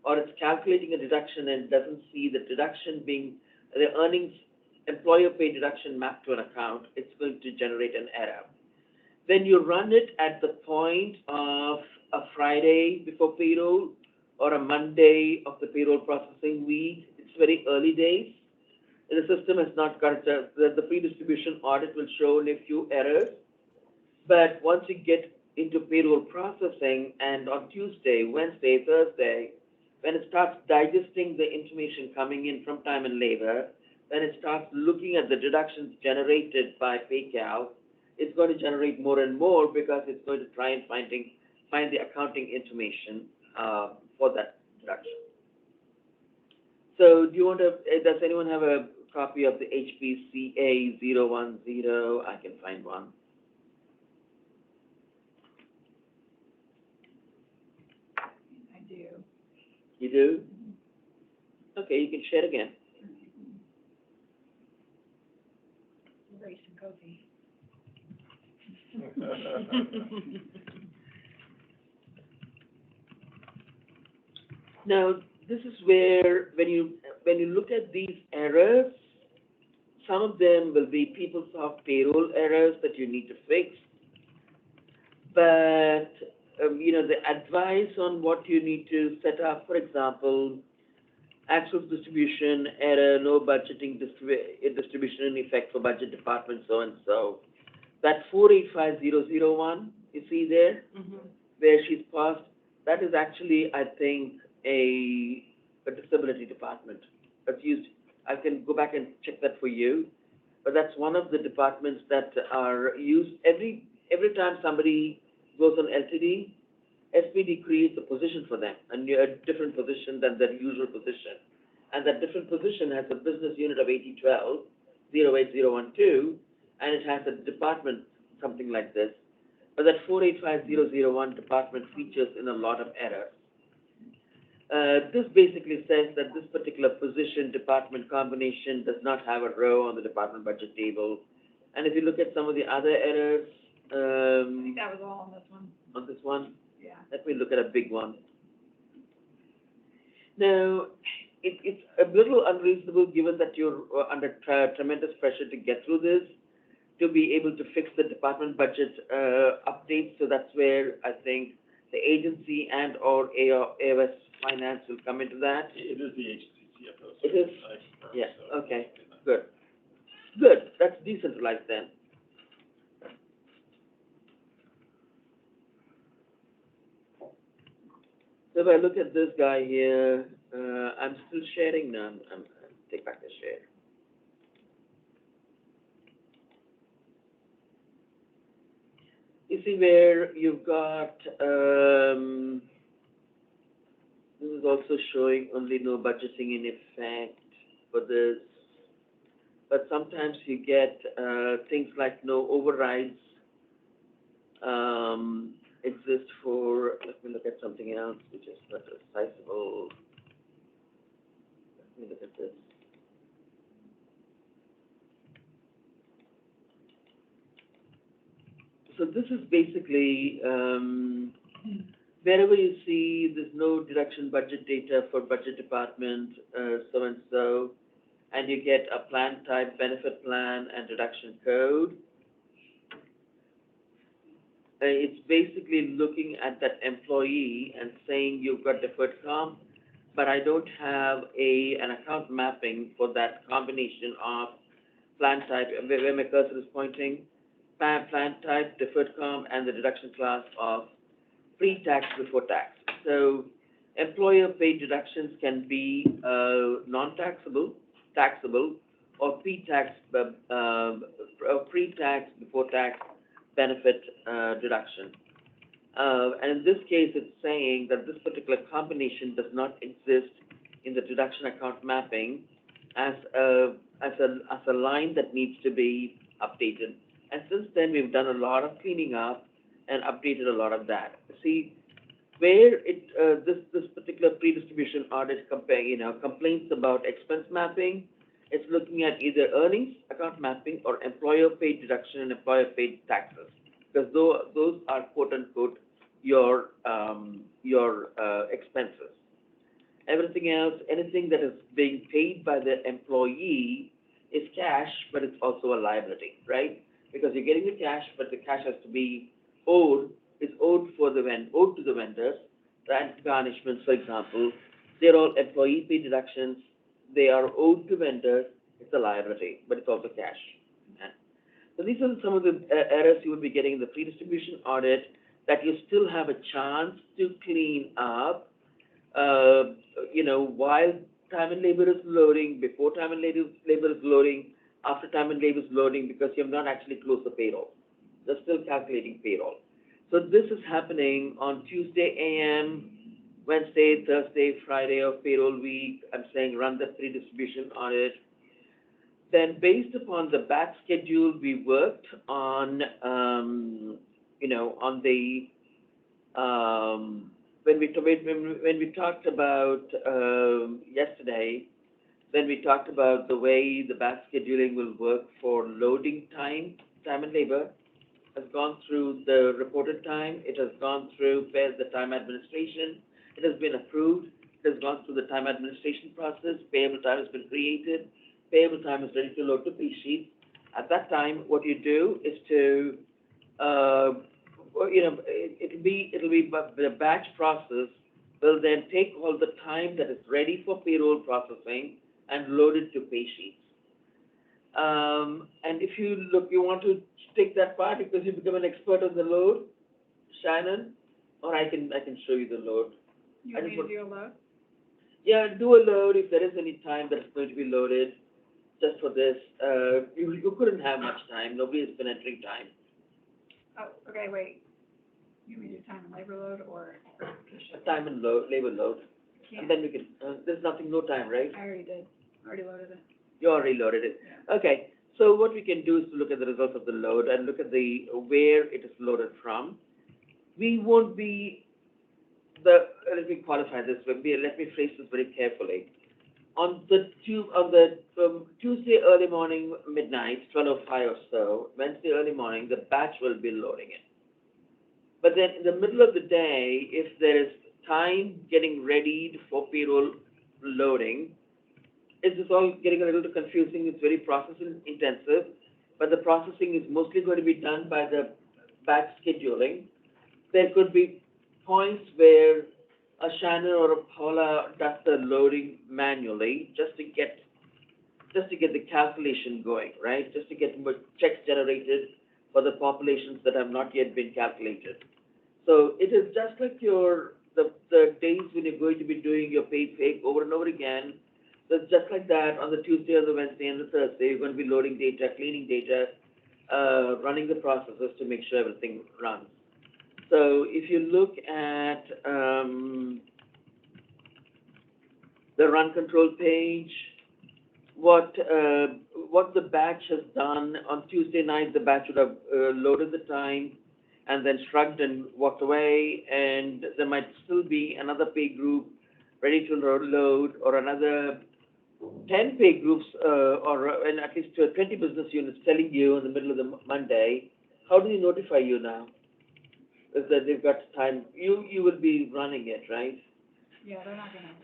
Speaker 3: or it's calculating a deduction and doesn't see the deduction being, the earnings, employer pay deduction mapped to an account, it's going to generate an error. Then you run it at the point of a Friday before payroll or a Monday of the payroll processing week. It's very early days. The system has not got, the pre-distribution audit will show only a few errors. But once you get into payroll processing, and on Tuesday, Wednesday, Thursday, when it starts digesting the information coming in from time and labor, when it starts looking at the deductions generated by PayCal, it's going to generate more and more because it's going to try and find the accounting information for that deduction. So do you want to, does anyone have a copy of the HPCA 010? I can find one.
Speaker 5: I do.
Speaker 3: You do? Okay, you can share again.
Speaker 1: Race and coffee.
Speaker 3: Now, this is where, when you look at these errors, some of them will be PeopleSoft payroll errors that you need to fix. But, you know, the advice on what you need to set up, for example, actual distribution error, no budgeting distribution in effect for budget department so-and-so. That 485001, you see there, where she's paused, that is actually, I think, a disability department. That's used, I can go back and check that for you, but that's one of the departments that are used every time somebody goes on LTD, SPD creates a position for them, and a different position than their usual position. And that different position has a business unit of 8012, 08012, and it has a department, something like this. But that 485001 department features in a lot of errors. This basically says that this particular position department combination does not have a row on the department budget table. And if you look at some of the other errors,
Speaker 5: I think that was all on this one.
Speaker 3: on this one,
Speaker 5: Yeah.
Speaker 3: let me look at a big one. Now, it's a little unreasonable given that you're under tremendous pressure to get through this, to be able to fix the department budget updates. So that's where I think the agency and or AOS Finance will come into that.
Speaker 6: It is the agency CFO.
Speaker 3: It is?
Speaker 6: So
Speaker 3: Yeah, okay, good. Good, that's decentralized then. So if I look at this guy here, I'm still sharing now. I'm take back the share. You see where you've got, this is also showing only no budgeting in effect for this. But sometimes you get things like no overrides exist for, let me look at something else which is not a sizable. Let me look at this. So this is basically, wherever you see there's no deduction budget data for budget department, so-and-so, and you get a plan type, benefit plan, and deduction code, it's basically looking at that employee and saying you've got deferred comp, but I don't have an account mapping for that combination of plan type, where my cursor is pointing, plan type, deferred comp, and the deduction class of pre-tax before tax. So employer paid deductions can be non-taxable, taxable, or pre-tax before tax benefit deduction. And in this case, it's saying that this particular combination does not exist in the deduction account mapping as a line that needs to be updated. And since then, we've done a lot of cleaning up and updated a lot of that. See, where this particular pre-distribution audit complains about expense mapping, it's looking at either earnings account mapping or employer paid deduction and employer paid taxes, because those are quote unquote your expenses. Everything else, anything that is being paid by the employee is cash, but it's also a liability, right? Because you're getting the cash, but the cash has to be owed. It's owed to the vendors. Rent garnishments, for example, they're all employee paid deductions. They are owed to vendors. It's a liability, but it's also cash. Okay? So these are some of the errors you will be getting in the pre-distribution audit that you still have a chance to clean up. While time and labor is loading, before time and labor is loading, after time and labor is loading, because you have not actually closed the payroll. They're still calculating payroll. So this is happening on Tuesday AM, Wednesday, Thursday, Friday of payroll week. I'm saying run the pre-distribution audit. Then based upon the batch schedule, we worked on, when we talked about yesterday, then we talked about the way the batch scheduling will work for loading time and labor. Has gone through the reported time. It has gone through the time administration. It has been approved. It has gone through the time administration process. Payable time has been created. Payable time is ready to load to pay sheet. At that time, what you do is to it'll be the batch process will then take all the time that is ready for payroll processing and load it to pay sheets. And if you want to take that part because you become an expert on the load, Shannon, or I can show you the load.
Speaker 5: You want me to do a load?
Speaker 3: Yeah, do a load if there is any time that's going to be loaded. Just for this, you couldn't have much time. Nobody has been entering time.
Speaker 5: Oh, okay, wait. You want me to do time and labor load or?
Speaker 3: Time and labor load.
Speaker 5: Can't.
Speaker 3: And then we can, there's no time, right?
Speaker 5: I already did. Already loaded it.
Speaker 3: You already loaded it.
Speaker 5: Yeah.
Speaker 3: Okay, so what we can do is to look at the results of the load and look at where it is loaded from. We won't be let me qualify this, let me phrase this very carefully. On the Tuesday early morning, midnight, 12:05 or so, Wednesday early morning, the batch will be loading it. But then in the middle of the day, if there is time getting ready for payroll loading, it's just all getting a little too confusing. It's very processing intensive, but the processing is mostly going to be done by the batch scheduling. There could be points where a Shannon or a Paula does the loading manually just to get the calculation going, right? Just to get more checks generated for the populations that have not yet been calculated. So it is just like the days when you're going to be doing your pay over and over again. So it's just like that on the Tuesday or the Wednesday and the Thursday, you're going to be loading data, cleaning data, running the processes to make sure everything runs. So if you look at the run control page, what the batch has done on Tuesday night, the batch would have loaded the time and then shrugged and walked away, and there might still be another pay group ready to load, or another 10 pay groups, and at least 20 business units telling you in the middle of the Monday. How do you notify you now? Is that they've got time? You will be running it, right?
Speaker 5: Yeah, they're not gonna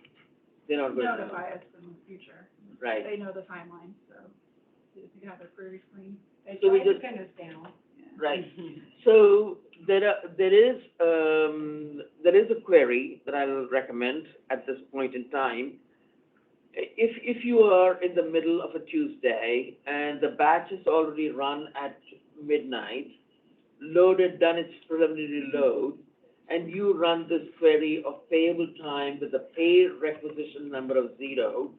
Speaker 3: notify
Speaker 5: us in the future.
Speaker 3: Right.
Speaker 5: They know the timeline, so they just need to have their query screen.
Speaker 3: So we just
Speaker 1: pin us down.
Speaker 5: Yeah.
Speaker 3: right. So there is a query that I'll recommend at this point in time. If you are in the middle of a Tuesday and the batch is already run at midnight, loaded, done its preliminary load, and you run this query of payable time with a pay requisition number of 0,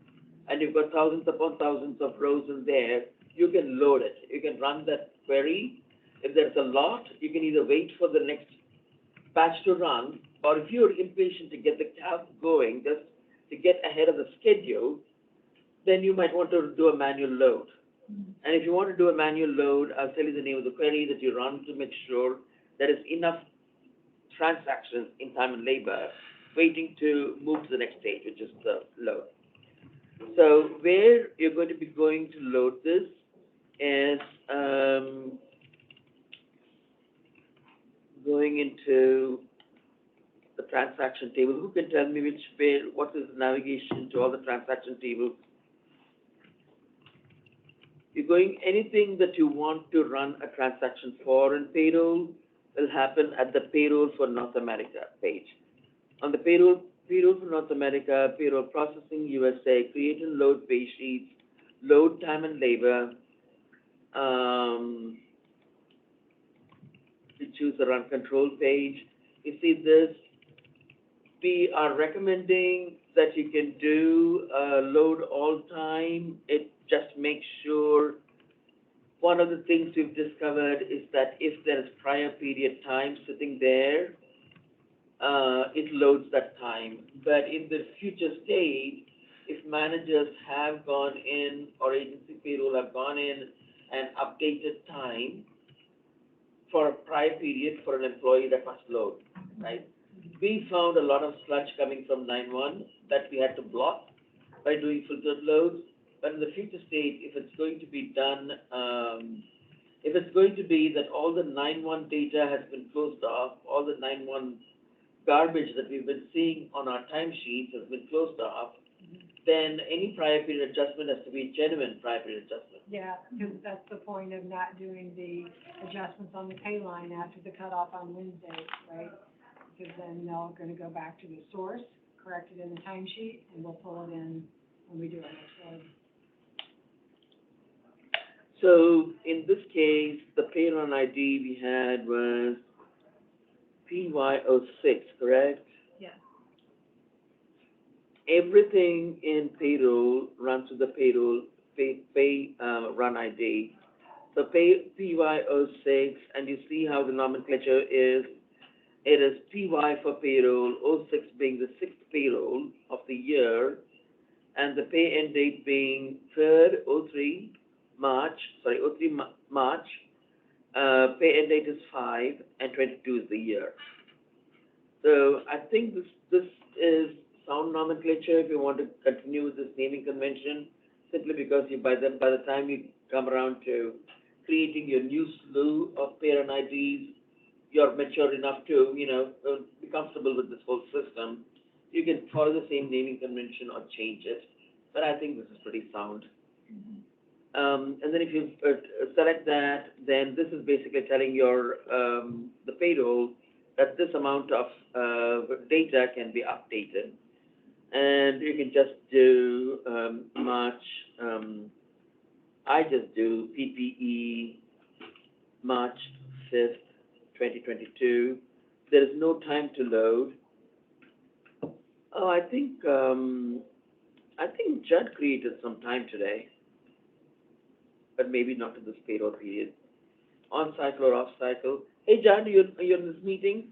Speaker 3: and you've got thousands upon thousands of rows in there, you can load it. You can run that query. If there's a lot, you can either wait for the next batch to run, or if you're impatient to get the calc going, just to get ahead of the schedule, then you might want to do a manual load. And if you want to do a manual load, I'll tell you the name of the query that you run to make sure there is enough transactions in time and labor waiting to move to the next stage, which is the load. So where you're going to be going to load this is going into the transaction table. Who can tell me what is the navigation to all the transaction tables? You're going, anything that you want to run a transaction for in payroll will happen at the Payroll for North America page. On the Payroll for North America, Payroll Processing USA, create and load pay sheets, load time and labor. You choose the Run Control page. You see this. We are recommending that you can do load all time. It just makes sure, one of the things we've discovered is that if there is prior period time sitting there, it loads that time. But in the future state, if managers have gone in or agency payroll have gone in and updated time for a prior period for an employee, that must load, right? We found a lot of sludge coming from 9/1 that we had to block by doing filtered loads. But in the future state, if it's going to be done, if it's going to be that all the 9/1 data has been closed off, all the 9/1 garbage that we've been seeing on our timesheets has been closed off, then any prior period adjustment has to be a genuine prior period adjustment.
Speaker 1: Yeah, because that's the point of not doing the adjustments on the pay line after the cutoff on Wednesday, right? Because then they're gonna go back to the source, correct it in the timesheet, and we'll pull it in when we do our next load.
Speaker 3: So in this case, the pay run ID we had was PY06, correct?
Speaker 5: Yeah.
Speaker 3: Everything in payroll runs to the payroll pay run ID. So pay PY06, and you see how the nomenclature is. It is PY for payroll, 06 being the 6th payroll of the year, and the pay end date being 3rd, 03 March. Pay end date is 5, and 22 is the year. So I think this is sound nomenclature if you want to continue with this naming convention, simply because by the time you come around to creating your new slew of pay run IDs, you're mature enough to, be comfortable with this whole system. You can follow the same naming convention or change it, but I think this is pretty sound. And then if you select that, then this is basically telling your the payroll that this amount of data can be updated. And you can just do March, I just do PPE March 5th, 2022. There is no time to load. Oh, I think Judd created some time today, but maybe not to this payroll period. On cycle or off cycle. Hey, Judd, you're in this meeting?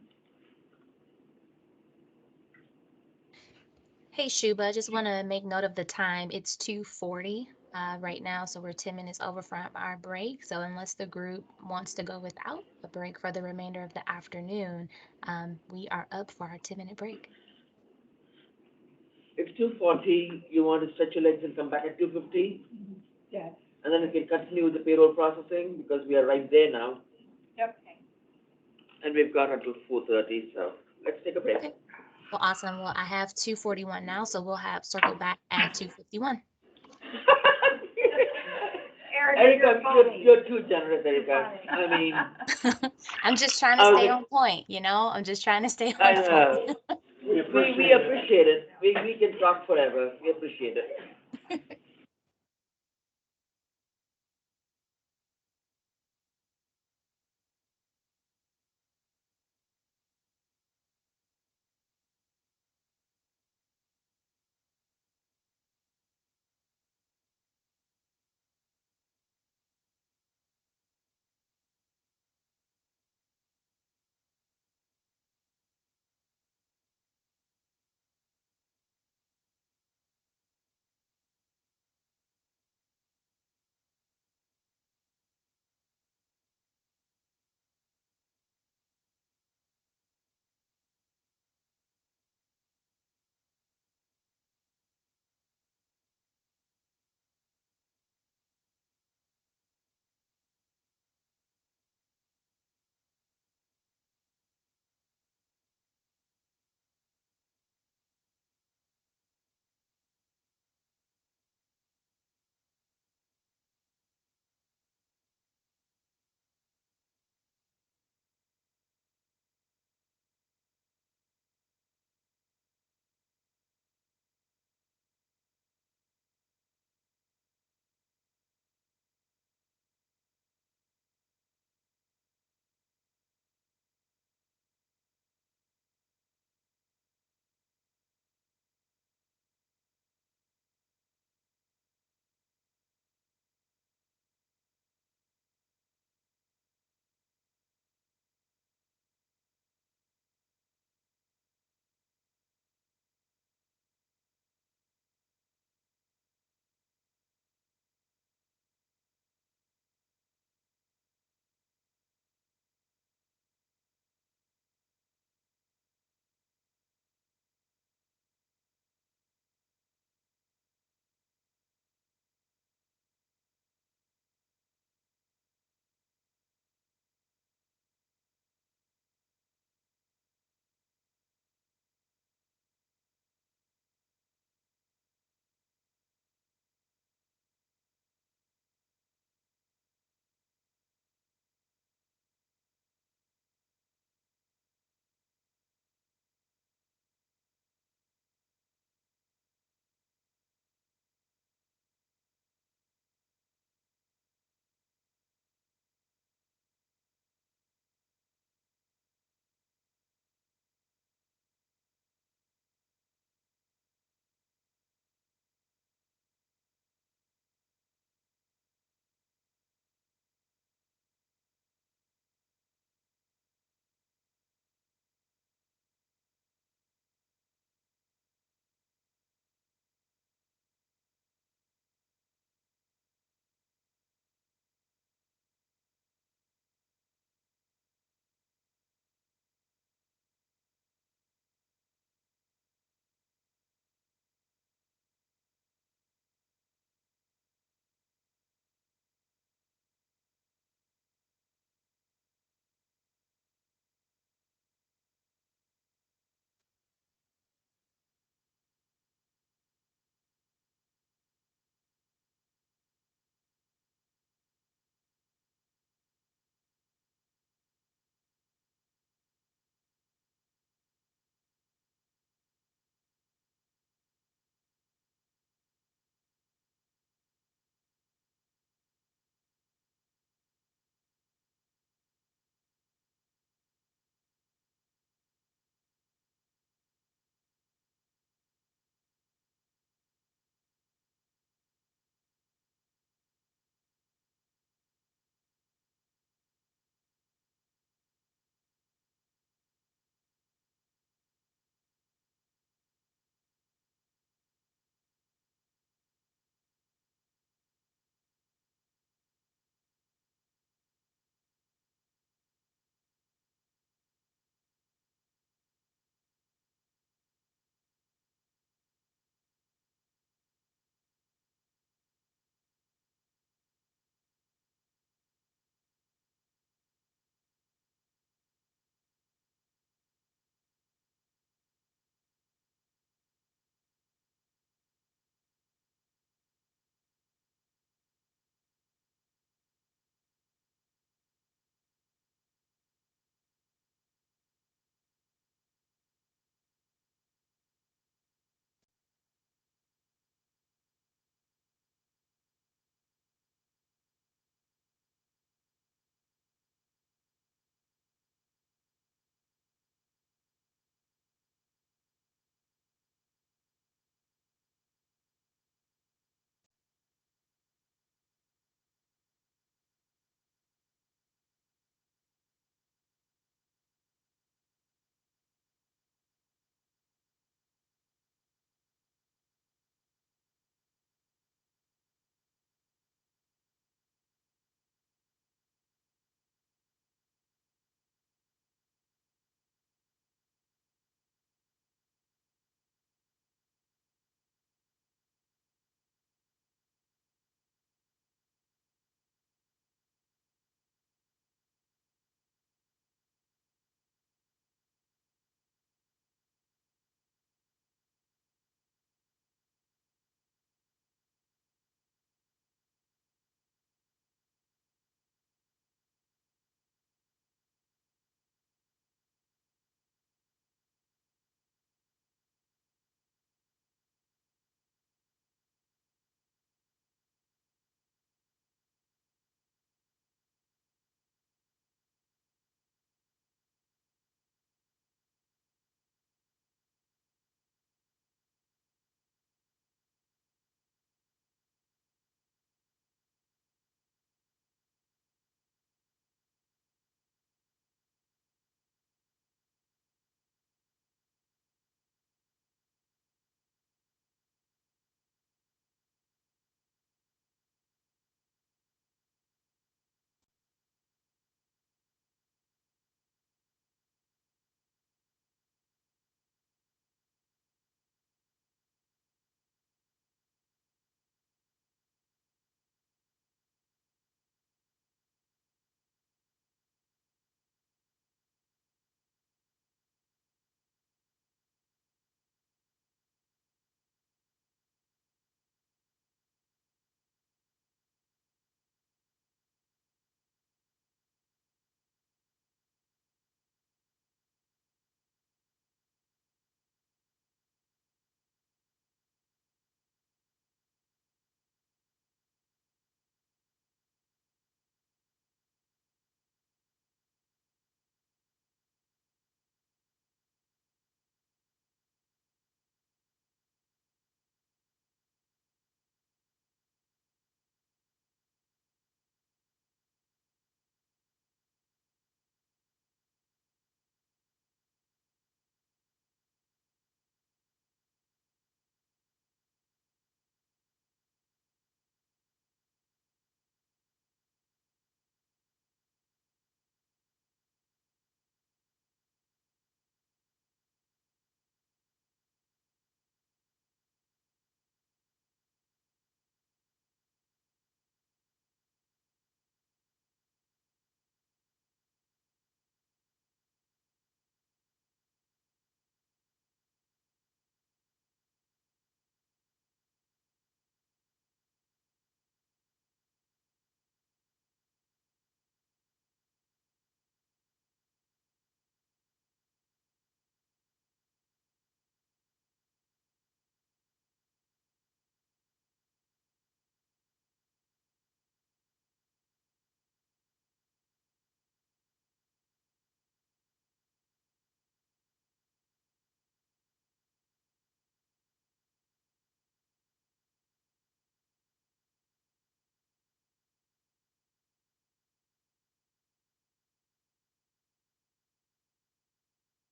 Speaker 10: Hey, Shuba, just want to make note of the time. It's 2:40 right now, so we're 10 minutes over from our break. So unless the group wants to go without a break for the remainder of the afternoon, we are up for our 10-minute break.
Speaker 3: It's 2:40, you want to stretch your legs and come back at 2:50?
Speaker 1: Yes.
Speaker 3: And then we can continue with the payroll processing, because we are right there now.
Speaker 1: Yep.
Speaker 3: And we've got until 4:30, so let's take a break.
Speaker 10: Okay. Well, awesome. Well, I have 2:41 now, so we'll have circle back at 2:51.
Speaker 3: Erica, you're too generous, Erica. I mean,
Speaker 10: I'm just trying to
Speaker 3: I was
Speaker 10: stay
Speaker 3: like-
Speaker 10: on point, you know? I'm just trying to stay
Speaker 3: I
Speaker 10: on
Speaker 3: know.
Speaker 10: point.
Speaker 3: We appreciate it. We can talk forever. We appreciate it.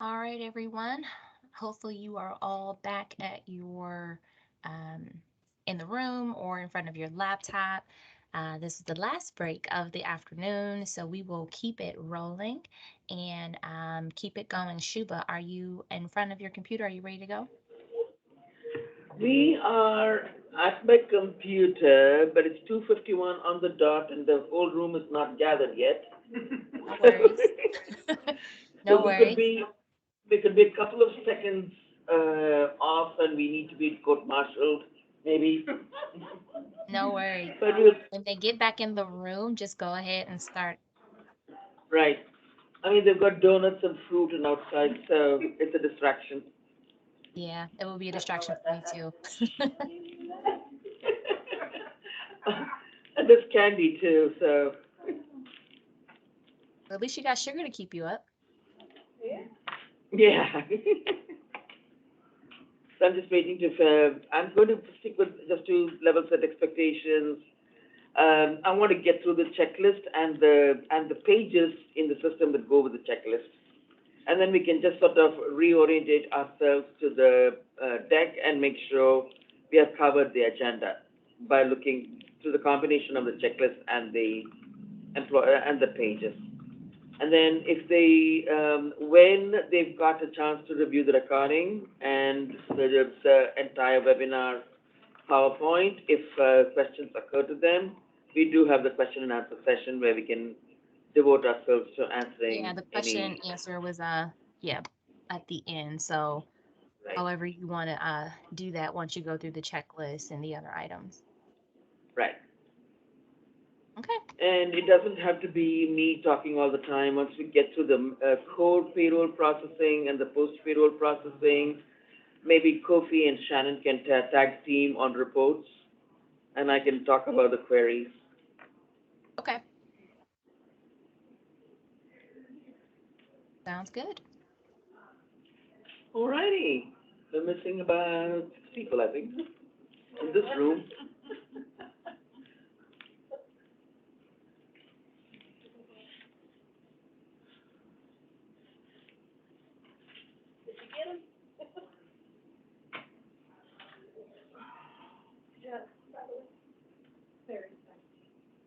Speaker 10: All right, everyone. Hopefully you are all back at your, in the room or in front of your laptop. This is the last break of the afternoon, so we will keep it rolling and keep it going. Shuba, are you in front of your computer? Are you ready to go?
Speaker 3: We are at my computer, but it's 2:51 on the dot and the whole room is not gathered yet.
Speaker 10: No worries. No
Speaker 3: So
Speaker 10: worries.
Speaker 3: we could be a couple of seconds, off and we need to be court-martialed, maybe.
Speaker 10: No worries.
Speaker 3: But we'll,
Speaker 10: When they get back in the room, just go ahead and start.
Speaker 3: right. I mean, they've got donuts and fruit and outside, so it's a distraction.
Speaker 10: Yeah, it will be a distraction for me too.
Speaker 3: And there's candy too, so,
Speaker 10: At least you got sugar to keep you up.
Speaker 3: yeah. So I'm just waiting to, I'm going to stick with, just to level set expectations. I want to get through the checklist and the pages in the system that go with the checklist. And then we can just sort of reorientate ourselves to the deck and make sure we have covered the agenda by looking through the combination of the checklist and the and the pages. And then if they, when they've got a chance to review the recording and the entire webinar PowerPoint, if questions occur to them, we do have the question and answer session where we can devote ourselves to answering
Speaker 10: Yeah, the question
Speaker 3: any.
Speaker 10: and answer was yeah, at the end. So
Speaker 3: Right,
Speaker 10: however you want to do that once you go through the checklist and the other items.
Speaker 3: right.
Speaker 10: Okay.
Speaker 3: And it doesn't have to be me talking all the time. Once we get through the core payroll processing and the post-payroll processing, maybe Kofi and Shannon can tag team on reports, and I can talk about the queries.
Speaker 10: Okay. Sounds good.
Speaker 3: Alrighty. We're missing about 6 people, I think, in this room.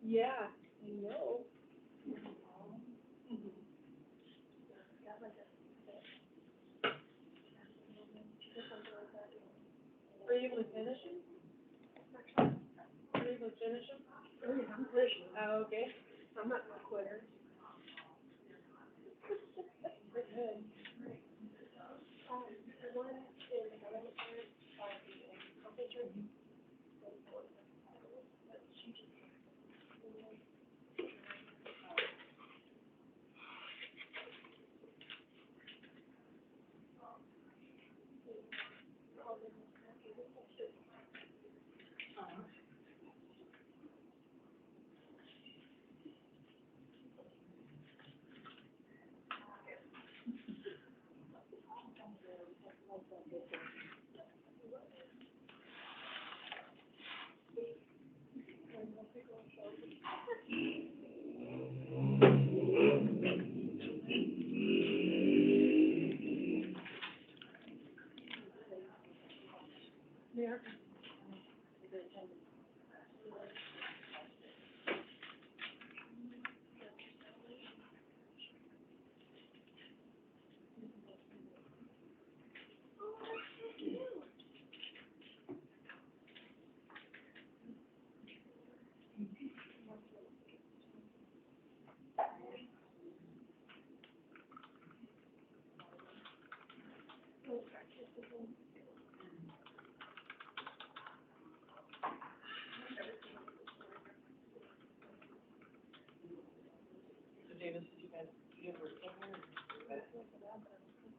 Speaker 8: Yeah, I know. Are you able to finish them? Are you able to finish them? Oh, yeah, I'm finishing. Oh, okay. I'm not a quitter. We're good. Yeah.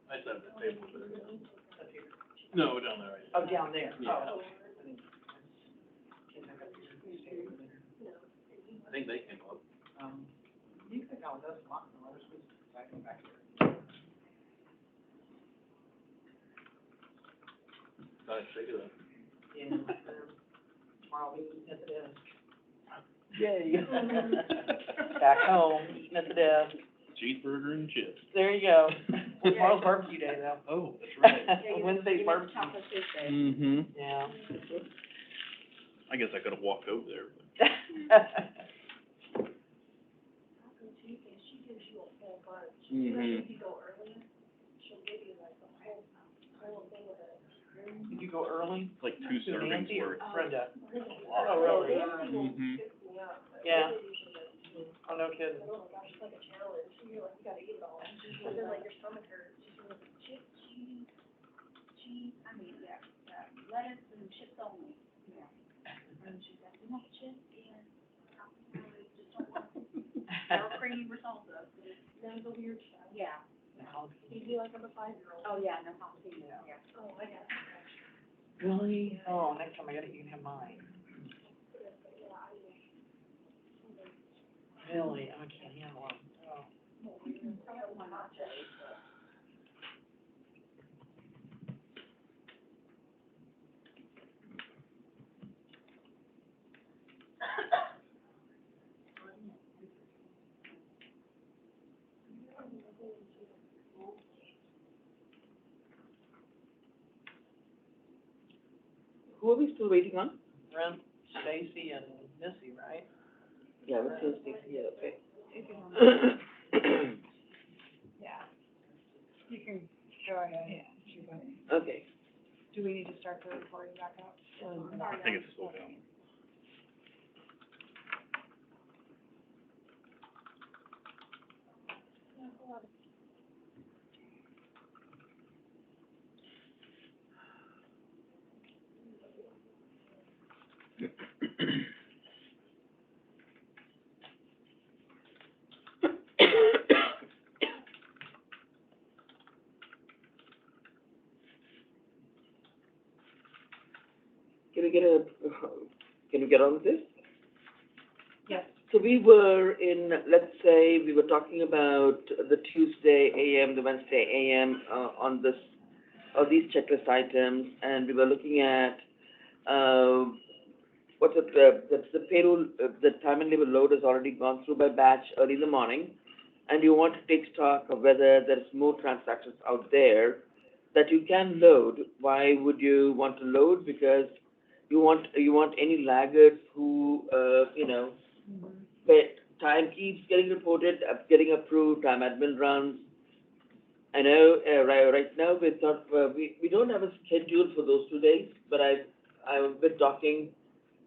Speaker 6: I just have the table there. No, down there.
Speaker 3: Oh, down there.
Speaker 6: Yeah. I think they came up.
Speaker 3: You can go, those lots of others, I come back here.
Speaker 6: Got it, shake it up.
Speaker 3: Yeah, tomorrow we eat at the desk. Yay. Back home, eating at the desk.
Speaker 6: Cheeseburger and chips.
Speaker 3: There you go.
Speaker 11: Tomorrow's barbecue day though.
Speaker 6: Oh, that's
Speaker 11: Wednesday's barbecue.
Speaker 3: Mm-hmm.
Speaker 11: Yeah.
Speaker 6: I guess I could have walked over there.
Speaker 3: Mm-hmm.
Speaker 11: Did you go early?
Speaker 6: It's like 2 servings
Speaker 11: Nancy or
Speaker 6: worth.
Speaker 11: Brenda?
Speaker 6: Oh,
Speaker 11: really?
Speaker 3: Mm-hmm.
Speaker 11: Yeah. Oh, no kidding. Really? Oh, next time you can have mine. Really? I can't handle them. Oh.
Speaker 3: Who are we still waiting on?
Speaker 11: Brent, Stacy, and Missy, right?
Speaker 3: Yeah, we're still Stacy, yeah, okay.
Speaker 1: Yeah. You can go ahead.
Speaker 3: Okay.
Speaker 1: Do we need to start the recording back up?
Speaker 6: I think it's still down.
Speaker 3: Can we get on with this?
Speaker 1: Yes.
Speaker 3: So we were in, let's say, we were talking about the Tuesday AM, the Wednesday AM, on these checklist items, and we were looking at, the payroll, the time and labor load has already gone through by batch early in the morning, and you want to take stock of whether there's more transactions out there that you can load. Why would you want to load? Because you want any laggards who, but time keeps getting reported, getting approved, time admin runs. I know, right now, we thought, we don't have a schedule for those 2 days, but I've been talking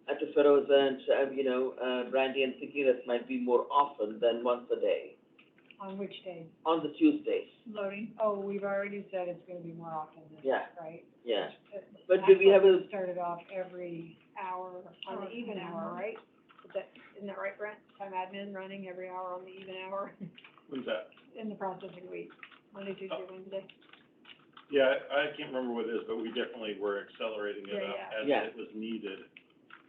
Speaker 3: to Feroz and, Brandy, and thinking that might be more often than once a day,
Speaker 1: On which day?
Speaker 3: on the Tuesdays.
Speaker 1: Loading. Oh, we've already said it's gonna be more often than
Speaker 3: Yeah.
Speaker 1: that, right?
Speaker 3: Yeah. But do we have a,
Speaker 1: Started off every hour on the even hour, right? Isn't that right, Brent? Time admin running every hour on the even hour
Speaker 6: When's that?
Speaker 1: in the processing week, Monday, Tuesday, Wednesday.
Speaker 6: Yeah, I can't remember what it is, but we definitely were accelerating it
Speaker 1: Yeah,
Speaker 6: up
Speaker 1: yeah.
Speaker 6: as
Speaker 3: Yeah.
Speaker 6: it was needed.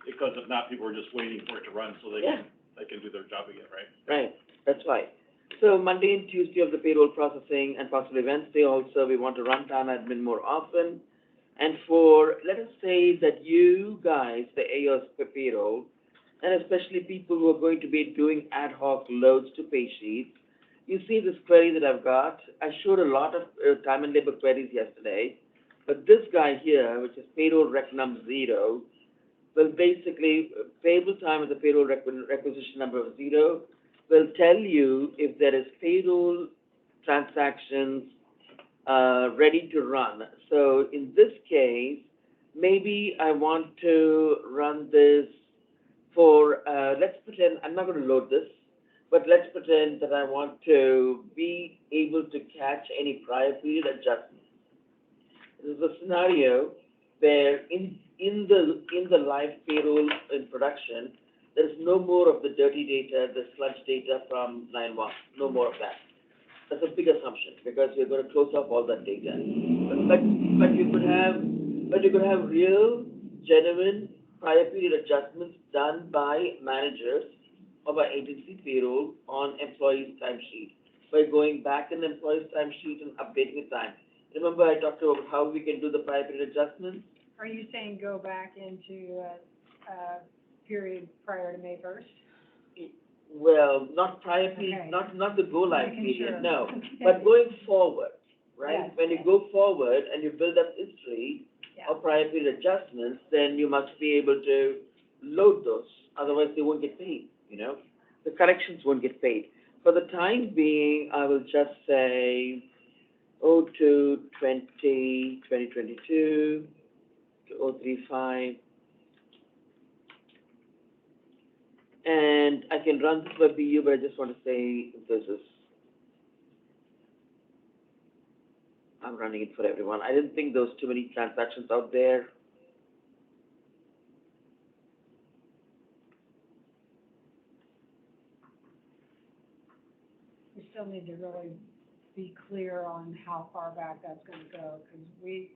Speaker 6: Because if not, people were just waiting for it to run so they
Speaker 3: Yeah.
Speaker 6: can do their job again, right?
Speaker 3: right, that's why. So Monday and Tuesday of the payroll processing, and possibly Wednesday also, we want to run time admin more often. And for, let us say that you guys, the AOS payroll, and especially people who are going to be doing ad hoc loads to pay sheets, you see this query that I've got. I showed a lot of time and labor queries yesterday, but this guy here, which is payroll rec num 0, will basically, payable time with the payroll requisition number of 0, will tell you if there is payroll transactions ready to run. So in this case, maybe I want to run this for, let's pretend, I'm not going to load this, but let's pretend that I want to be able to catch any prior period adjustments. This is a scenario where in the live payroll in production, there's no more of the dirty data, the sludge data from 9-1, no more of that. That's a big assumption, because you're going to close off all that data. But you could have real, genuine prior period adjustments done by managers or by agency payroll on employees' timesheet by going back in the employee's timesheet and updating the time. Remember I talked about how we can do the prior period adjustments?
Speaker 1: Are you saying go back into period prior to May 1st?
Speaker 3: Well, not prior period,
Speaker 1: Okay.
Speaker 3: not the go live
Speaker 1: Making
Speaker 3: period,
Speaker 1: sure.
Speaker 3: no.
Speaker 1: Okay.
Speaker 3: But going forward, right?
Speaker 1: Yes,
Speaker 3: When you
Speaker 1: yes.
Speaker 3: go forward and you build up history
Speaker 1: Yeah.
Speaker 3: of prior period adjustments, then you must be able to load those, otherwise they won't get paid, you know? The corrections won't get paid. For the time being, I will just say 2022 to 035. And I can run this by BU, but I just want to say this is, I'm running it for everyone. I didn't think there was too many transactions out there.
Speaker 1: We still need to really be clear on how far back that's gonna go, because we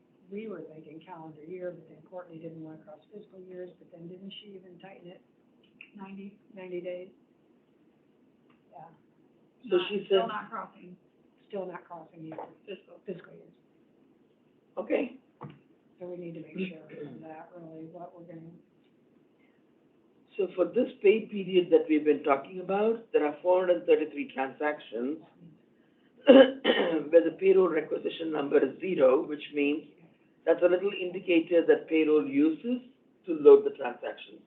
Speaker 1: were thinking calendar year, but then Courtney didn't want to cross fiscal years, but then didn't she even tighten it 90 days? Yeah,
Speaker 3: So she said,
Speaker 5: Still not crossing
Speaker 1: still not crossing years, fiscal years.
Speaker 3: okay,
Speaker 1: So we need to make sure of that really, what we're gonna,
Speaker 3: so for this pay period that we've been talking about, there are 433 transactions where the payroll requisition number is 0, which means that's a little indicator that payroll uses to load the transactions.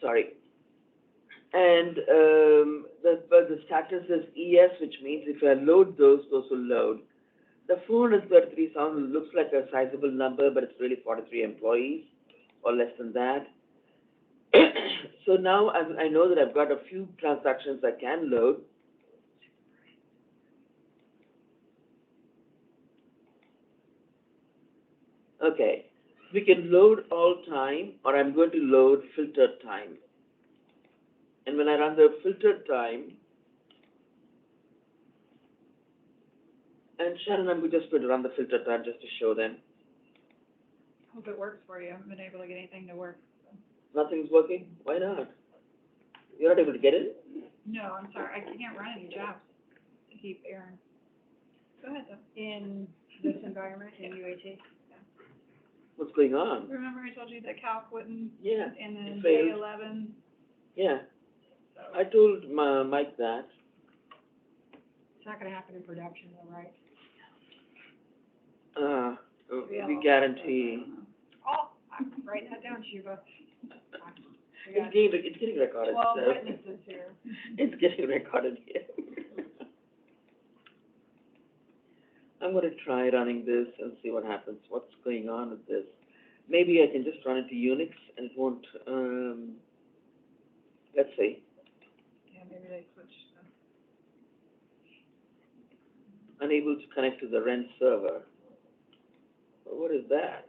Speaker 3: Sorry. And the status is ES, which means if I load those will load. The 433 looks like a sizable number, but it's really 43 employees or less than that. So now I know that I've got a few transactions I can load. Okay, we can load all time, or I'm going to load filtered time. And when I run the filtered time, and Sharon, I'm just going to run the filtered time just to show them.
Speaker 5: Hope it works for you. I haven't been able to get anything to work.
Speaker 3: Nothing's working? Why not? You're not able to get it?
Speaker 5: No, I'm sorry, I can't run any jobs to keep Aaron. Go ahead though.
Speaker 1: in this environment, in UAT.
Speaker 3: What's going on?
Speaker 5: Remember I told you that Calc wouldn't,
Speaker 3: Yeah,
Speaker 5: and then
Speaker 3: it
Speaker 5: day
Speaker 3: failed.
Speaker 5: 11,
Speaker 3: Yeah,
Speaker 5: so.
Speaker 3: I told Mike that.
Speaker 1: It's not gonna happen in production though, right?
Speaker 3: We guarantee.
Speaker 1: Oh, I'm writing that down, Shiva. We got
Speaker 3: It's getting recorded.
Speaker 1: 12
Speaker 3: so-
Speaker 1: witnesses here.
Speaker 3: It's getting recorded here. I'm gonna try running this and see what happens, what's going on with this. Maybe I can just run it to Unix and it won't, let's see.
Speaker 5: Yeah, maybe they switched them.
Speaker 3: Unable to connect to the REN server. Well, what is that?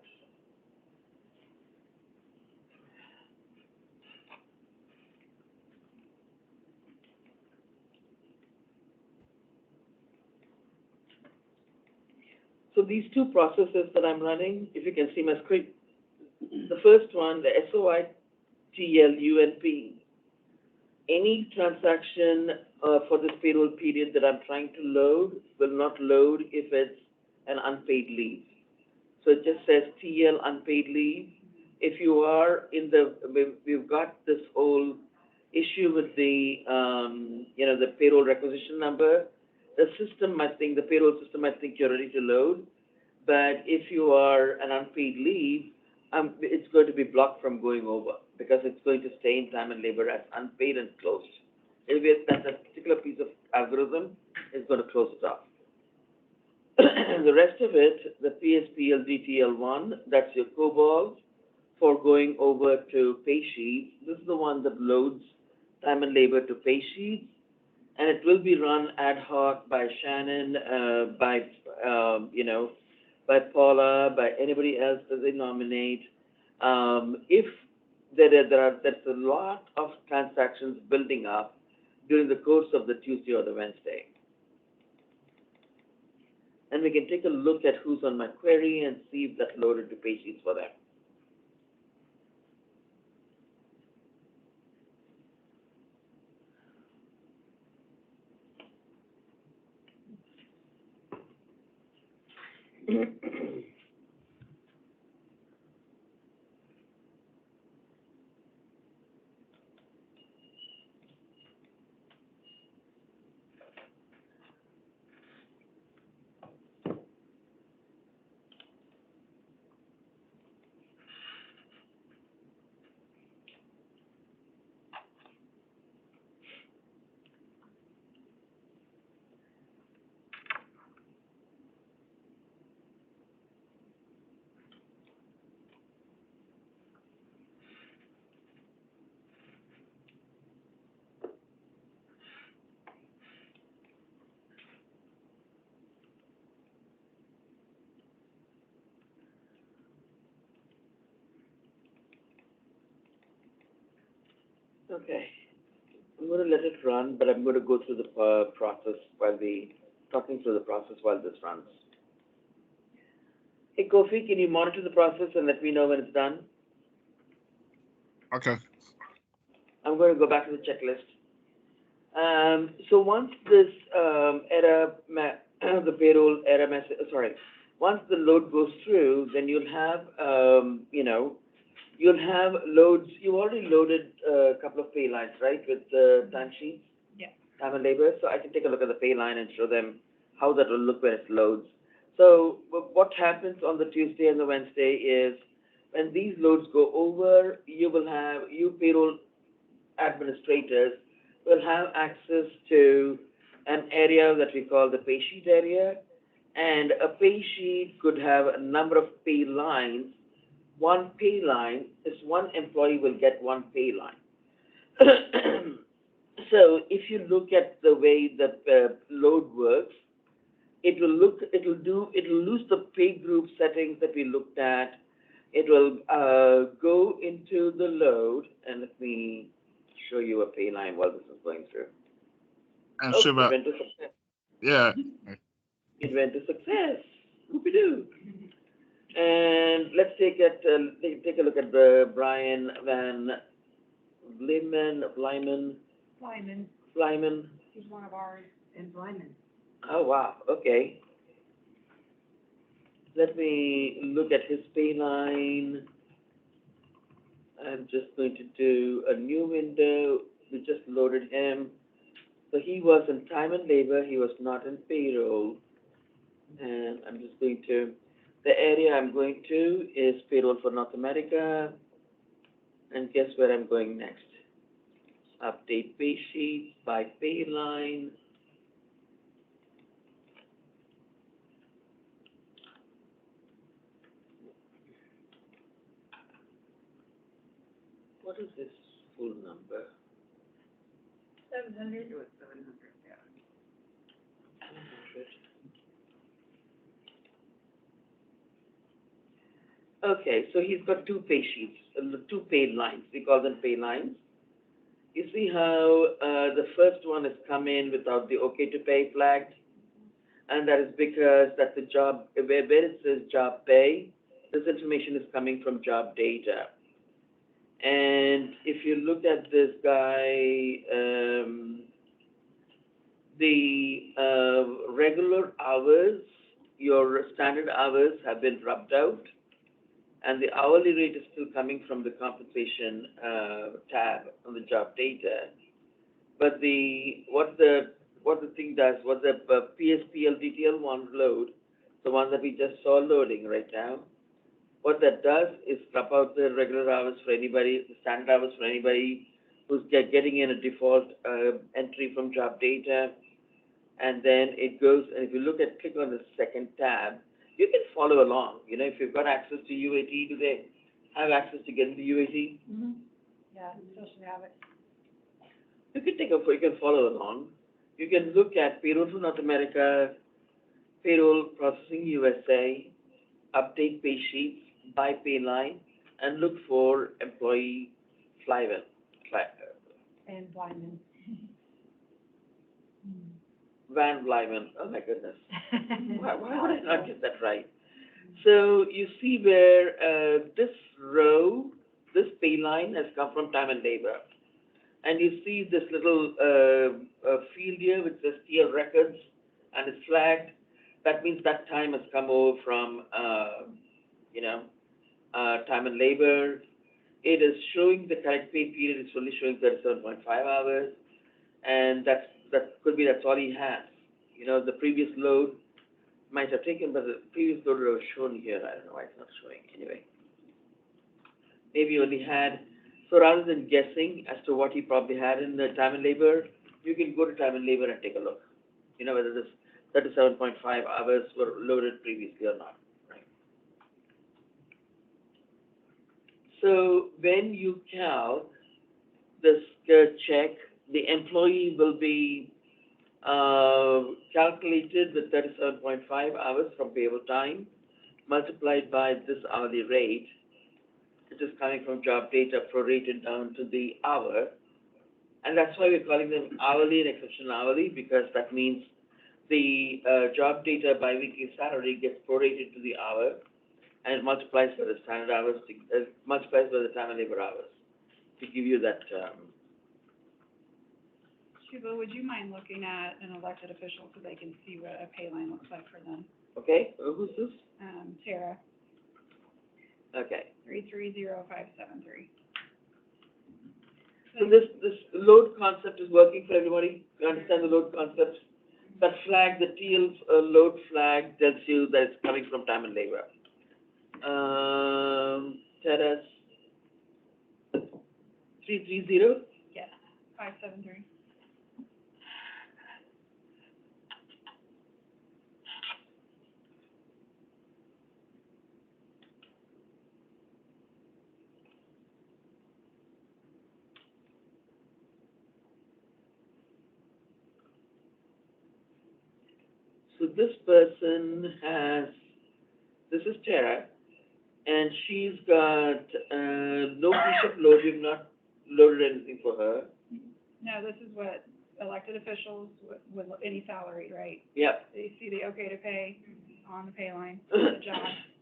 Speaker 3: So these two processes that I'm running, if you can see my screen, the first one, the SOITLUNP, any transaction for this payroll period that I'm trying to load will not load if it's an unpaid leave. So it just says TL unpaid leave. If you are in the, we've got this whole issue with the, the payroll requisition number. The system might think, the payroll system might think you're ready to load, but if you are an unpaid leave, it's going to be blocked from going over because it's going to stay in time and labor as unpaid and closed. It'll be that particular piece of algorithm is going to close it off. The rest of it, the PSPLDTL1, that's your COBOL for going over to pay sheets. This is the one that loads time and labor to pay sheets. And it will be run ad hoc by Shannon, by Paula, by anybody else that they nominate. If there's a lot of transactions building up during the course of the Tuesday or the Wednesday. And we can take a look at who's on my query and see if that's loaded to pay sheets for them. Okay. I'm gonna let it run, but I'm gonna go through the, process talking through the process while this runs. Hey, Kofi, can you monitor the process and let me know when it's done?
Speaker 9: Okay.
Speaker 3: I'm going to go back to the checklist. So once this the payroll error message, once the load goes through, then you'll have, you'll have loads. You already loaded a couple of pay lines, right, with the timesheets?
Speaker 5: Yeah.
Speaker 3: Time and labor. So I can take a look at the pay line and show them how that will look when it loads. So what happens on the Tuesday and the Wednesday is when these loads go over, you payroll administrators will have access to an area that we call the pay sheet area. And a pay sheet could have a number of pay lines. One pay line is one employee will get one pay line. So if you look at the way that the load works, it will lose the pay group settings that we looked at. It will go into the load, and let me show you a pay line while this is going through.
Speaker 9: And
Speaker 3: Oh,
Speaker 9: Shiva,
Speaker 3: it went to success.
Speaker 9: yeah,
Speaker 3: It went to success. Whoopie-doo. And let's take a look at the Brian Van Blyman.
Speaker 1: He's one of ours. And Lyman.
Speaker 3: Oh, wow, okay. Let me look at his pay line. I'm just going to do a new window. We just loaded him. So he was in time and labor, he was not in payroll. And I'm just going to, the area I'm going to is payroll for North America. And guess where I'm going next? Update pay sheets by pay line. What is his full number?
Speaker 8: 700.
Speaker 5: It was 700, yeah.
Speaker 3: 700. Okay, so he's got two pay sheets, two paid lines. We call them pay lines. You see how the first one has come in without the OK to pay flagged? And that is because that's the job, where it says job pay, this information is coming from job data. And if you look at this guy, the regular hours, your standard hours have been rubbed out, and the hourly rate is still coming from the compensation tab on the job data. But what the thing does, what the PSPL DTL one load, the one that we just saw loading right now, what that does is drop out the regular hours for anybody, the standard hours for anybody who's getting in a default entry from job data. And then it goes, and if you click on the second tab, you can follow along. You know, if you've got access to UAT, do they have access to get into UAT?
Speaker 1: Mm-hmm. Yeah, still should have it.
Speaker 3: You can follow along. You can look at payroll for North America, payroll processing USA, update pay sheets by pay line, and look for employee Flyman.
Speaker 1: And Lyman.
Speaker 3: Van Blyman. Oh my goodness. Why would I not get that right? So you see where this row, this pay line has come from time and labor. And you see this little field here which says TL records and it's flagged. That means that time has come over from, time and labor. It is showing the correct pay period. It's only showing 37.5 hours. And that's all he has. You know, the previous load might have taken, but the previous load was shown here. I don't know why it's not showing. Anyway, maybe he only had. So rather than guessing as to what he probably had in the time and labor, you can go to time and labor and take a look. You know whether this 37.5 hours were loaded previously or not. Right. So when you calc this check, the employee will be calculated with 37.5 hours from payable time multiplied by this hourly rate, which is coming from job data prorated down to the hour, And that's why we're calling them hourly and exceptional hourly, because that means the, job data biweekly salary gets prorated to the hour, and it multiplies by the standard hours, multiplies by the time and labor hours, to give you that,
Speaker 5: Shubha, would you mind looking at an elected official so they can see what a pay line looks like for them?
Speaker 3: okay, who's this?
Speaker 5: Tara,
Speaker 3: Okay.
Speaker 5: 330573.
Speaker 3: So this load concept is working for everybody? You understand the load concept? That flag, the teal load flag tells you that it's coming from time and labor. Tara's 330?
Speaker 5: Yes, 573.
Speaker 3: So this person has, this is Tara, and she's got, no push-up load, we've not loaded anything for her.
Speaker 5: No, this is what elected officials with any salary, right?
Speaker 3: Yep.
Speaker 5: They see the okay to pay on the pay line, the job.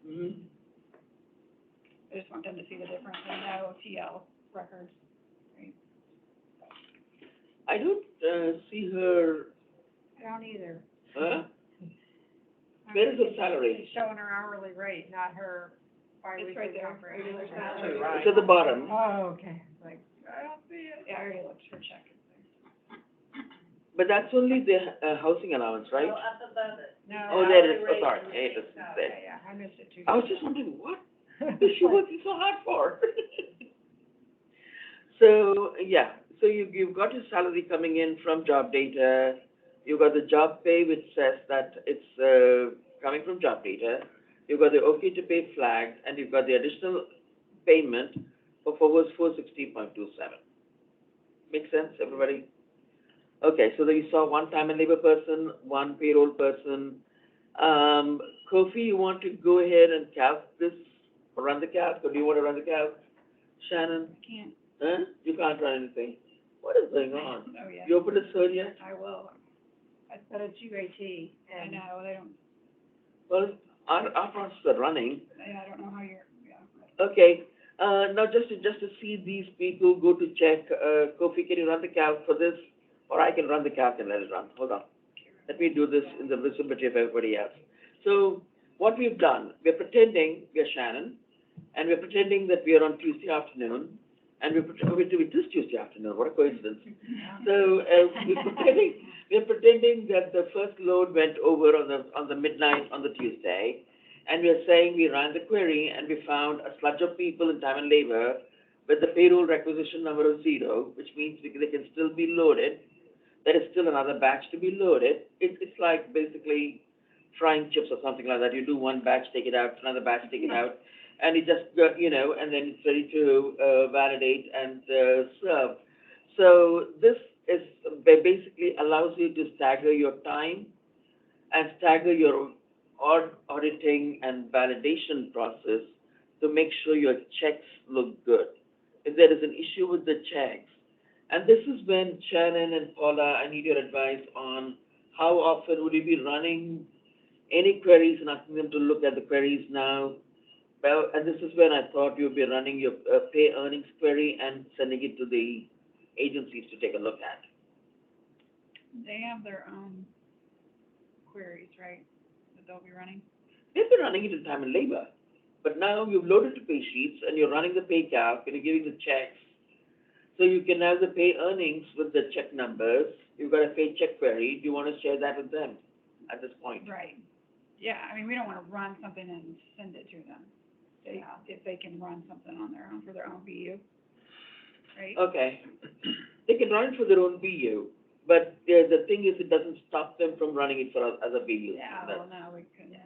Speaker 3: Mm-hmm.
Speaker 5: I just want them to see the difference and no TL records, right?
Speaker 3: I don't, see her,
Speaker 1: I don't either.
Speaker 3: huh? Where is her salary?
Speaker 1: It's showing her hourly rate, not her
Speaker 5: It's right there.
Speaker 1: regular
Speaker 11: Actually,
Speaker 1: salary.
Speaker 11: right.
Speaker 3: It's at the bottom.
Speaker 1: Oh, okay, like,
Speaker 5: I don't see it. Yeah, I already looked, her check is there.
Speaker 3: But that's only the, housing allowance, right?
Speaker 7: up above it.
Speaker 1: no.
Speaker 3: Oh, there it is, oh, sorry, it is
Speaker 1: Yeah,
Speaker 3: there.
Speaker 1: yeah, I missed it too.
Speaker 3: I was just wondering, what is she working so hard for? So, yeah, so you've got your salary coming in from job data, you've got the job pay which says that it's, coming from job data, you've got the okay to pay flag, and you've got the additional payment for was 460.27. Make sense, everybody? Okay, so then you saw one time and labor person, one payroll person. Kofi, you want to go ahead and calc this, or run the calc, or do you want to run the calc? Shannon?
Speaker 5: I can't,
Speaker 3: Huh? You can't run anything. What is going on?
Speaker 5: oh, yeah,
Speaker 3: You opened a cert yet?
Speaker 5: I will.
Speaker 1: But it's UAT,
Speaker 5: I
Speaker 1: and
Speaker 5: know, they don't,
Speaker 3: Well, our processes are running.
Speaker 5: I don't know how you're, yeah.
Speaker 3: Okay, now just to see these people go to check, Kofi, can you run the calc for this? Or I can run the calc and let it run. Hold on. Let me do this in the visibility of everybody else. So what we've done, we're pretending we're Shannon, and we're pretending that we are on Tuesday afternoon, and it is Tuesday afternoon. What a coincidence. So we're pretending that the first load went over on the midnight on the Tuesday, and we're saying we ran the query and we found a sludge of people in time and labor with the payroll requisition number of 0, which means they can still be loaded. There is still another batch to be loaded. It's like basically frying chips or something like that. You do one batch, take it out, another batch, take it out, and it just, and then it's ready to validate and serve. So this is basically allows you to stagger your time and stagger your auditing and validation process to make sure your checks look good. If there is an issue with the checks, and this is when Shannon and Paula, I need your advice on how often would you be running any queries and asking them to look at the queries now? Well, and this is when I thought you'd be running your pay earnings query and sending it to the agencies to take a look at.
Speaker 5: They have their own queries, right, that they'll be running?
Speaker 3: They've been running it in time and labor, but now you've loaded the pay sheets and you're running the pay calc and you're giving the checks. So you can have the pay earnings with the check numbers. You've got a pay check query. Do you want to share that with them at this point?
Speaker 5: Right. Yeah, I mean, we don't want to run something and send it to them. If they can run something on their own for their own BU, right?
Speaker 3: Okay. They can run it for their own BU, but the thing is, it doesn't stop them from running it as a BU.
Speaker 5: Yeah, well, no, we couldn't.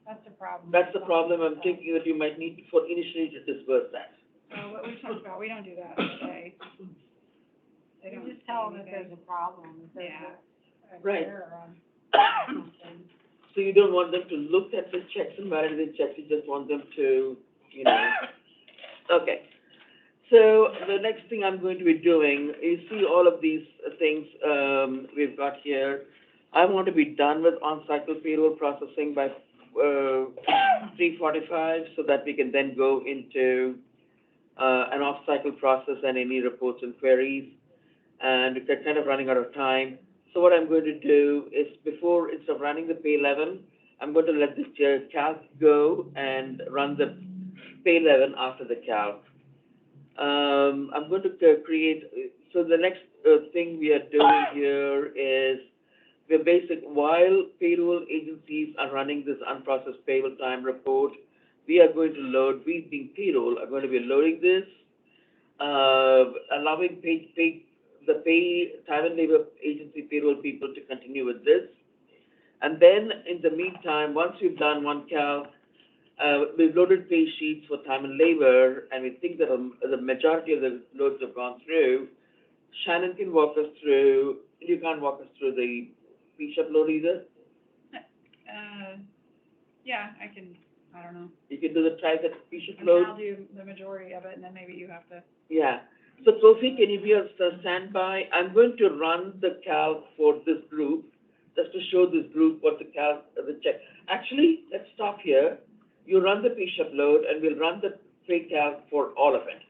Speaker 1: that's the problem.
Speaker 3: That's the problem. I'm thinking that you might need for initially to disperse that.
Speaker 5: So what we talked about, we don't do that today. They don't
Speaker 1: You just
Speaker 5: say
Speaker 1: tell them if
Speaker 5: anything.
Speaker 1: there's a problem, if there's
Speaker 5: Yeah.
Speaker 1: a
Speaker 3: Right.
Speaker 1: error on something.
Speaker 3: So you don't want them to look at the checks and validate the checks, you just want them to, okay. So the next thing I'm going to be doing, you see all of these things, we've got here. I want to be done with on-cycle payroll processing by, 3:45, so that we can then go into, an off-cycle process and any reports and queries. And we're kind of running out of time. So what I'm going to do is instead of running the pay 11, I'm going to let the calc go and run the pay 11 after the calc. I'm going to create, so the next thing we are doing here is while payroll agencies are running this unprocessed payroll time report, we are going to load, we being payroll are going to be loading this, allowing the time and labor agency payroll people to continue with this. And then in the meantime, once we've done one calc, we've loaded pay sheets for time and labor, and we think that the majority of the loads have gone through. Shannon can walk us through, you can't walk us through the P-SHUP load either?
Speaker 5: Yeah, I don't know.
Speaker 3: You can do the tri-set P-SHUP
Speaker 5: I mean,
Speaker 3: load?
Speaker 5: I'll do the majority of it, and then maybe you have to.
Speaker 3: Yeah. So Kofi, can you be on standby? I'm going to run the calc for this group, just to show this group what the check. Actually, let's stop here. You run the P-SHUP load, and we'll run the pay calc for all of it.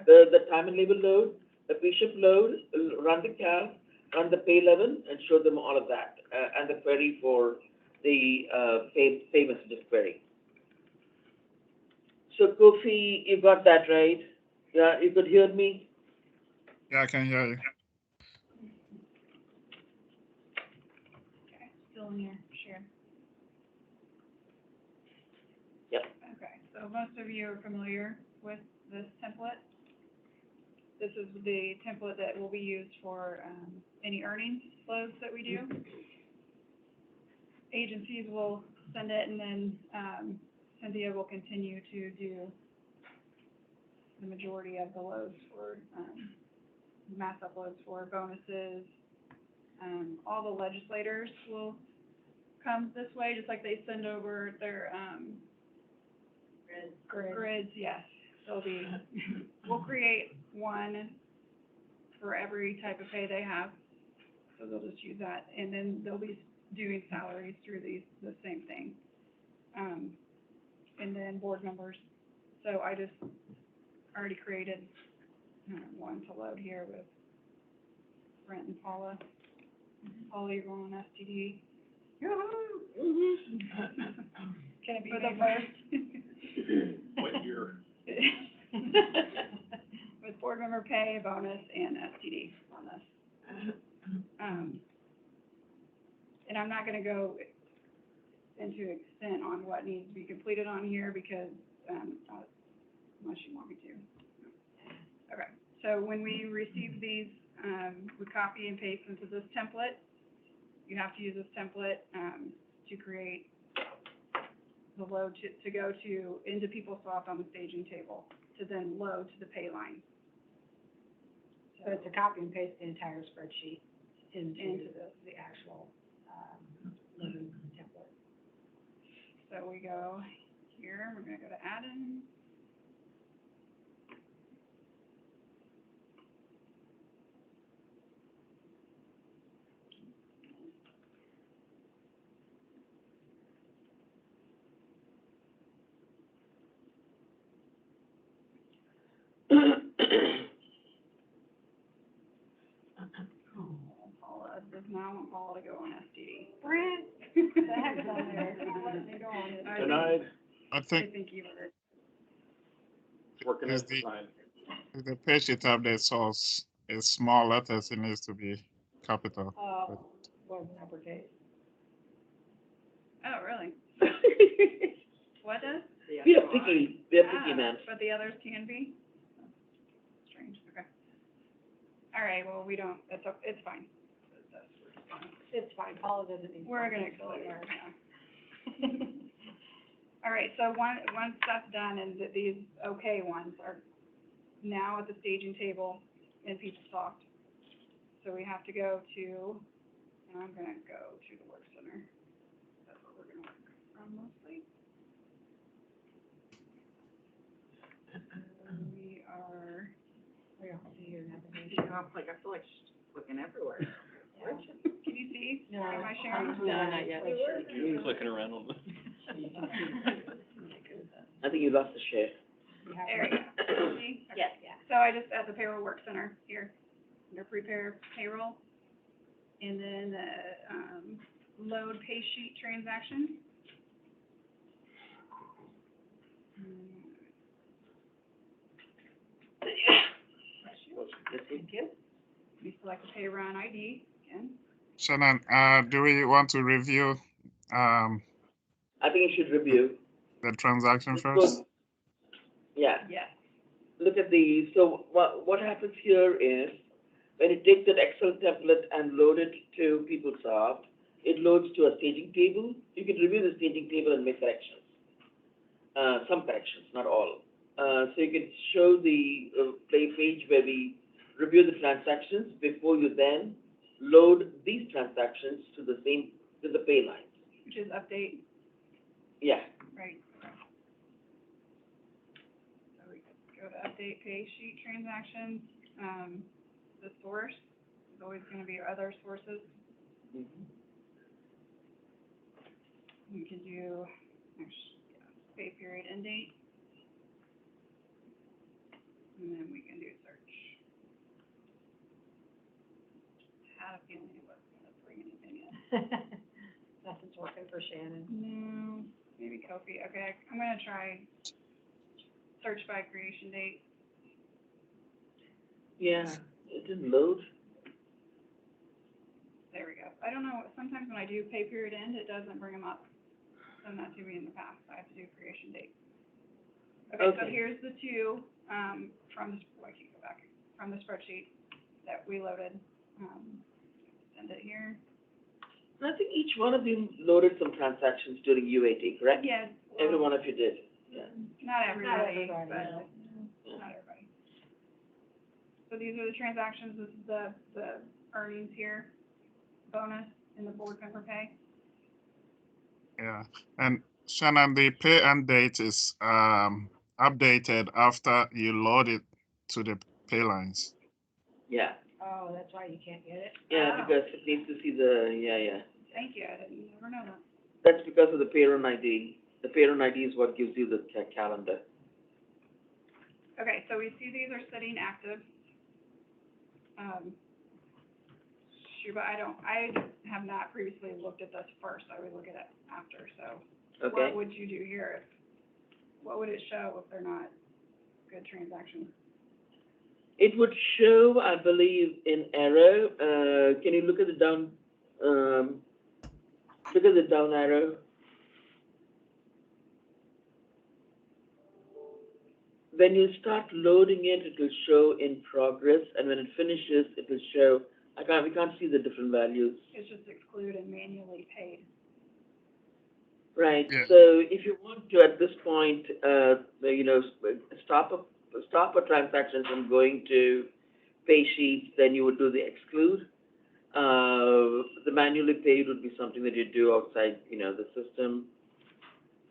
Speaker 3: The time and labor load, the P-SHUP load, we'll run the calc, run the pay 11, and show them all of that, and the query for the pay messages query. So Kofi, you got that right? Yeah, you could hear me?
Speaker 9: Yeah, I can hear you.
Speaker 5: Okay, still in your share.
Speaker 3: Yep.
Speaker 5: Okay, so most of you are familiar with this template. This is the template that will be used for any earnings loads that we do. Agencies will send it, and then Cynthia will continue to do the majority of the loads for mass uploads for bonuses. All the legislators will come this way, just like they send over their grids. Yes, they'll be. We'll create one for every type of pay they have, so they'll just use that, and then they'll be doing salaries through the same thing, and then board members. So I just already created one to load here with Brent and Paula. Paula, you're going on STD. Yoo-hoo! Can it be for the first?
Speaker 6: What year?
Speaker 5: With board member pay, bonus, and STD on this. And I'm not gonna go into extent on what needs to be completed on here because, unless you want me to. Okay, so when we receive these, we copy and paste into this template. You have to use this template to create the load to go into PeopleSoft on the staging table to then load to the pay line.
Speaker 1: So it's a copy and paste the entire spreadsheet into the actual, living template.
Speaker 5: So we go here, we're gonna go to add-in. Paula does not want Paula to go on STD.
Speaker 1: Brent, the heck's on there? Let me go on it.
Speaker 6: Tonight,
Speaker 9: I
Speaker 5: I
Speaker 9: think
Speaker 5: think you were.
Speaker 6: working
Speaker 9: Is
Speaker 6: as
Speaker 9: the-
Speaker 6: design.
Speaker 9: if the page sheet update source is small letters, it needs to be capital.
Speaker 1: Was uppercase.
Speaker 5: Oh, really? What does?
Speaker 3: We are picky, man.
Speaker 5: But the others can be? Strange, okay. All right, well, we don't, it's fine.
Speaker 1: It's fine, Paula doesn't need.
Speaker 5: We're gonna explain it now. All right, so once that's done, and these okay ones are now at the staging table in PeopleSoft. So we have to go to, and I'm gonna go to the work center. That's what we're gonna work from mostly. We are
Speaker 1: here, nothing.
Speaker 11: Like, I feel like she's looking everywhere.
Speaker 5: Can you see?
Speaker 1: No.
Speaker 5: Am I sharing?
Speaker 1: No, not yet.
Speaker 6: You're clicking around on the.
Speaker 3: I think you lost the share.
Speaker 5: There you go. See? Okay.
Speaker 7: Yes.
Speaker 5: So I just add the payroll work center here, under prepare payroll. And then, load pay sheet transaction.
Speaker 3: Thank you.
Speaker 5: We select the pay run ID again.
Speaker 9: Shannon, do we want to review
Speaker 3: I think you should review.
Speaker 9: the transaction
Speaker 3: Just
Speaker 9: first?
Speaker 3: go- Yeah,
Speaker 5: Yes.
Speaker 3: look at the, so what happens here is, when you take that Excel template and load it to PeopleSoft, it loads to a staging table. You can review the staging table and make corrections. Some corrections, not all. So you can show the play page where we review the transactions before you then load these transactions to the pay lines.
Speaker 5: Which is update,
Speaker 3: Yeah,
Speaker 5: right? So we go to update pay sheet transactions. The source is always gonna be other sources. We can do, pay period end date. And then we can do search. Had a feeling it wasn't gonna bring anything in.
Speaker 1: Nothing's working for Shannon.
Speaker 5: No, maybe Kofi. Okay, I'm gonna try search by creation date.
Speaker 3: yeah, it didn't load.
Speaker 5: There we go. I don't know, sometimes when I do pay period end, it doesn't bring them up. Done that to me in the past. I have to do creation date. Okay, so
Speaker 3: Okay.
Speaker 5: here's the two, from the, I can go back, from the spreadsheet that we loaded. Send it here.
Speaker 3: And I think each one of you loaded some transactions during UAT, correct?
Speaker 5: Yeah.
Speaker 3: Every one of you did, yeah.
Speaker 5: Not everybody,
Speaker 1: everybody,
Speaker 5: but
Speaker 1: no.
Speaker 5: not everybody. So these are the transactions, this is the earnings here, bonus and the board member pay.
Speaker 9: Yeah, and Shannon, the pay end date is updated after you load it to the pay lines.
Speaker 3: Yeah,
Speaker 1: Oh, that's why you can't get it?
Speaker 3: yeah,
Speaker 5: Oh.
Speaker 3: because it needs to see the, yeah.
Speaker 5: Thank you, I didn't never know that.
Speaker 3: That's because of the payroll ID. The payroll ID is what gives you the calendar.
Speaker 5: Okay, so we see these are sitting active. Shuba, I have not previously looked at this first, I would look at it after, so.
Speaker 3: Okay?
Speaker 5: What would you do here what would it show if they're not good transactions?
Speaker 3: It would show, I believe, in arrow, can you look at the down, look at the down arrow? When you start loading it, it will show in progress, and when it finishes, it will show, we can't see the different values.
Speaker 5: It's just exclude and manually paid.
Speaker 3: Right,
Speaker 9: Yeah.
Speaker 3: so if you want to, at this point, stop a transaction from going to pay sheets, then you would do the exclude. The manually paid would be something that you do outside, the system.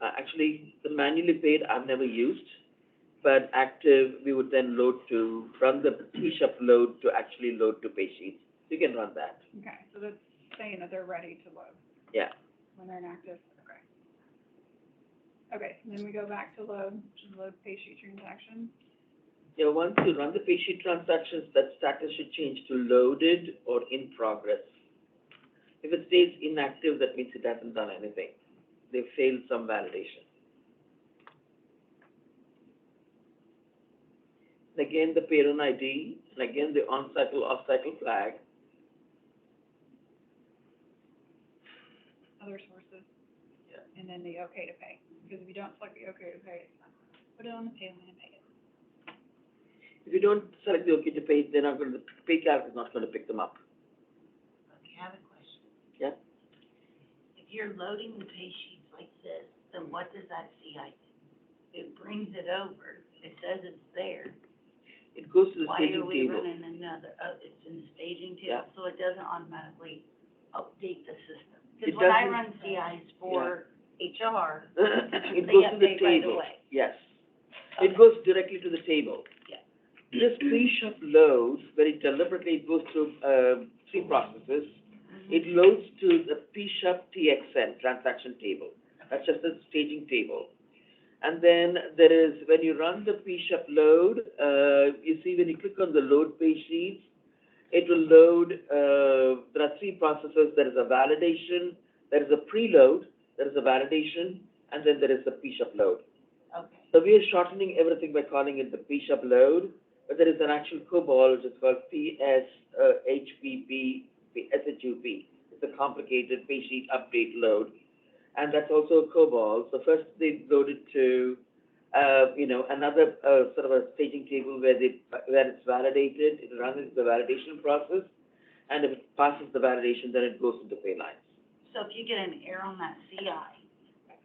Speaker 3: Actually, the manually paid I've never used, but active, we would then run the T-Shop load to actually load to pay sheets. You can run that,
Speaker 5: Okay, so that's saying that they're ready to load
Speaker 3: yeah.
Speaker 5: when they're inactive, okay. Okay, and then we go back to load, which is load pay sheet transaction.
Speaker 3: Yeah, once you run the pay sheet transactions, that status should change to loaded or in progress. If it stays inactive, that means it hasn't done anything. They failed some validation. And again, the payroll ID, and again, the on-cycle, off-cycle flag.
Speaker 5: Other sources.
Speaker 3: Yeah.
Speaker 5: And then the okay to pay, because if you don't select the okay to pay, it's not, put it on the pay line and pay it.
Speaker 3: If you don't select the OK to pay, they're not going to, pay calc is not going to pick them up.
Speaker 7: Okay, I have a question.
Speaker 3: Yeah?
Speaker 7: If you're loading the pay sheets like this, then what does that CI do? It brings it over, it says it's there.
Speaker 3: It goes to the
Speaker 7: Why
Speaker 3: staging
Speaker 7: are we
Speaker 3: table.
Speaker 7: running another, it's in the staging
Speaker 3: Yeah.
Speaker 7: table, so it doesn't automatically update the system?
Speaker 3: It
Speaker 7: Because when I
Speaker 3: doesn't-
Speaker 7: run CIs for HR,
Speaker 3: It
Speaker 7: they
Speaker 3: goes
Speaker 7: get
Speaker 3: to the
Speaker 7: paid right
Speaker 3: table.
Speaker 7: away.
Speaker 3: Yes.
Speaker 7: Okay.
Speaker 3: It goes directly to the table.
Speaker 7: Yeah.
Speaker 3: this pre-shop loads very deliberately. It goes through, three processes. It loads to the P-Shop TXN, transaction table. That's just a staging table. And then there is, when you run the P-Shop load, you see when you click on the load page sheets, it will load, there are three processes. There is a validation, there is a preload, there is a validation, and then there is the P-Shop load.
Speaker 7: Okay.
Speaker 3: So we are shortening everything by calling it the P-Shop load, but there is an actual COBOL, which is called PSHPP. SHUP. It's a complicated page sheet update load, and that's also a COBOL. So first they load it to, another sort of a staging table where it's validated. It runs the validation process, and if it passes the validation, then it goes into pay lines.
Speaker 7: So if you get an error on that CI,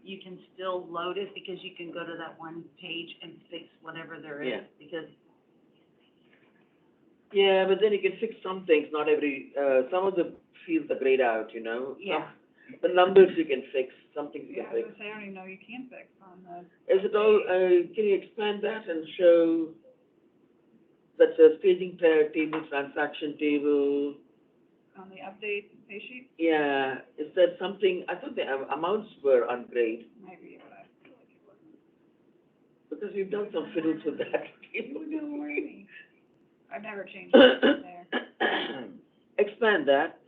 Speaker 7: you can still load it because you can go to that one page and fix whatever there is?
Speaker 3: Yeah.
Speaker 7: Because
Speaker 3: Yeah, but then you can fix some things. Not every. Some of the fields are grayed out.
Speaker 7: Yeah.
Speaker 3: The numbers you can fix. Some things you
Speaker 5: Yeah,
Speaker 3: can
Speaker 5: I was
Speaker 3: fix.
Speaker 5: gonna say, I don't even know you can fix on the,
Speaker 3: Is it all, can you expand that and show that's a staging table, transaction table?
Speaker 5: on the update pay sheet,
Speaker 3: Yeah, is that something, I thought the amounts were ungraded,
Speaker 5: maybe, but I feel like it wasn't.
Speaker 3: because we've done some fiddles with that table.
Speaker 5: I've never changed anything there.
Speaker 3: Expand that.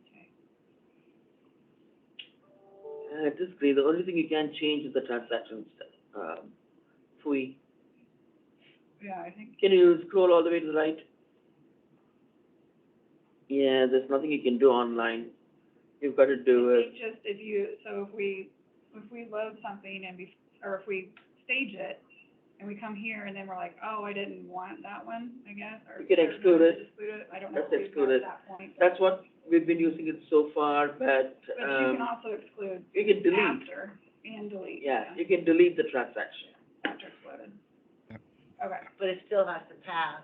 Speaker 5: Okay.
Speaker 3: This is great, the only thing you can change is the transaction fee.
Speaker 5: Yeah, I think,
Speaker 3: Can you scroll all the way to the right? Yeah, there's nothing you can do online. You've got to do
Speaker 5: I
Speaker 3: it.
Speaker 5: think just if we load something and or if we stage it, and we come here and then we're like, oh, I didn't want that one, I guess, or.
Speaker 3: You can
Speaker 5: or
Speaker 3: exclude it.
Speaker 5: Exclude it, I don't know
Speaker 3: That's
Speaker 5: if we've got to
Speaker 3: excluded.
Speaker 5: that point. but-
Speaker 3: That's what we've been using it so far, but,
Speaker 5: But you can also exclude
Speaker 3: you can delete.
Speaker 5: after and delete.
Speaker 3: Yeah, you can delete the transaction.
Speaker 5: After excluded. Okay.
Speaker 7: but it still has to pass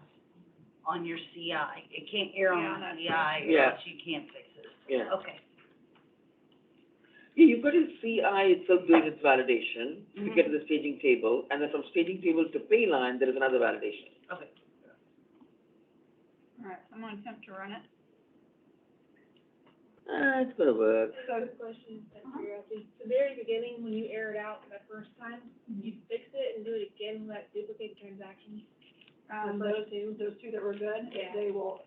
Speaker 7: on your CI. It can't err
Speaker 5: Yeah,
Speaker 7: on the
Speaker 5: that's
Speaker 7: CI, or
Speaker 3: Yeah.
Speaker 7: else you can't fix it.
Speaker 3: Yeah.
Speaker 7: Okay.
Speaker 3: Yeah, you've got your CI itself doing its validation to
Speaker 7: Mhm.
Speaker 3: get to the staging table, and then from staging table to pay line, there is another validation.
Speaker 7: Okay.
Speaker 5: All right, I'm gonna attempt to run it.
Speaker 3: It's gonna work.
Speaker 5: So,
Speaker 8: Good question, out of curiosity. The very beginning, when you air it out that first time, you fix it and do it again, with that duplicate transaction.
Speaker 5: those two that were good,
Speaker 8: Yeah.
Speaker 5: they will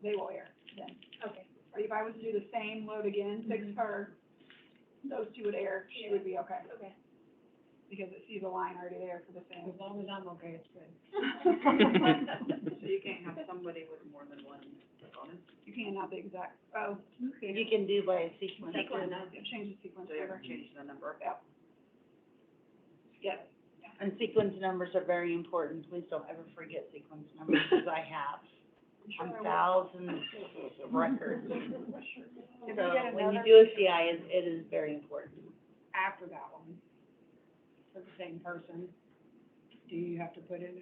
Speaker 5: err then.
Speaker 8: Okay.
Speaker 5: But if I was to do the same load again, fix her, those two would err, she would be okay,
Speaker 8: Okay.
Speaker 5: because it sees a line already there for the same.
Speaker 1: As long as I'm okay, it's good.
Speaker 11: So you can't have somebody with more than one bonus?
Speaker 5: You can't have the exact,
Speaker 7: You can do by a sequence.
Speaker 5: change the sequence
Speaker 11: So you
Speaker 5: over.
Speaker 11: haven't changed the number?
Speaker 5: Yes.
Speaker 7: And sequence numbers are very important. Please don't ever forget sequence numbers, because I have on thousands of records.
Speaker 5: If we
Speaker 7: So
Speaker 5: get
Speaker 7: when you
Speaker 5: another
Speaker 7: do a CI, it is very important.
Speaker 5: after that one, for the same person,
Speaker 1: Do you have to put in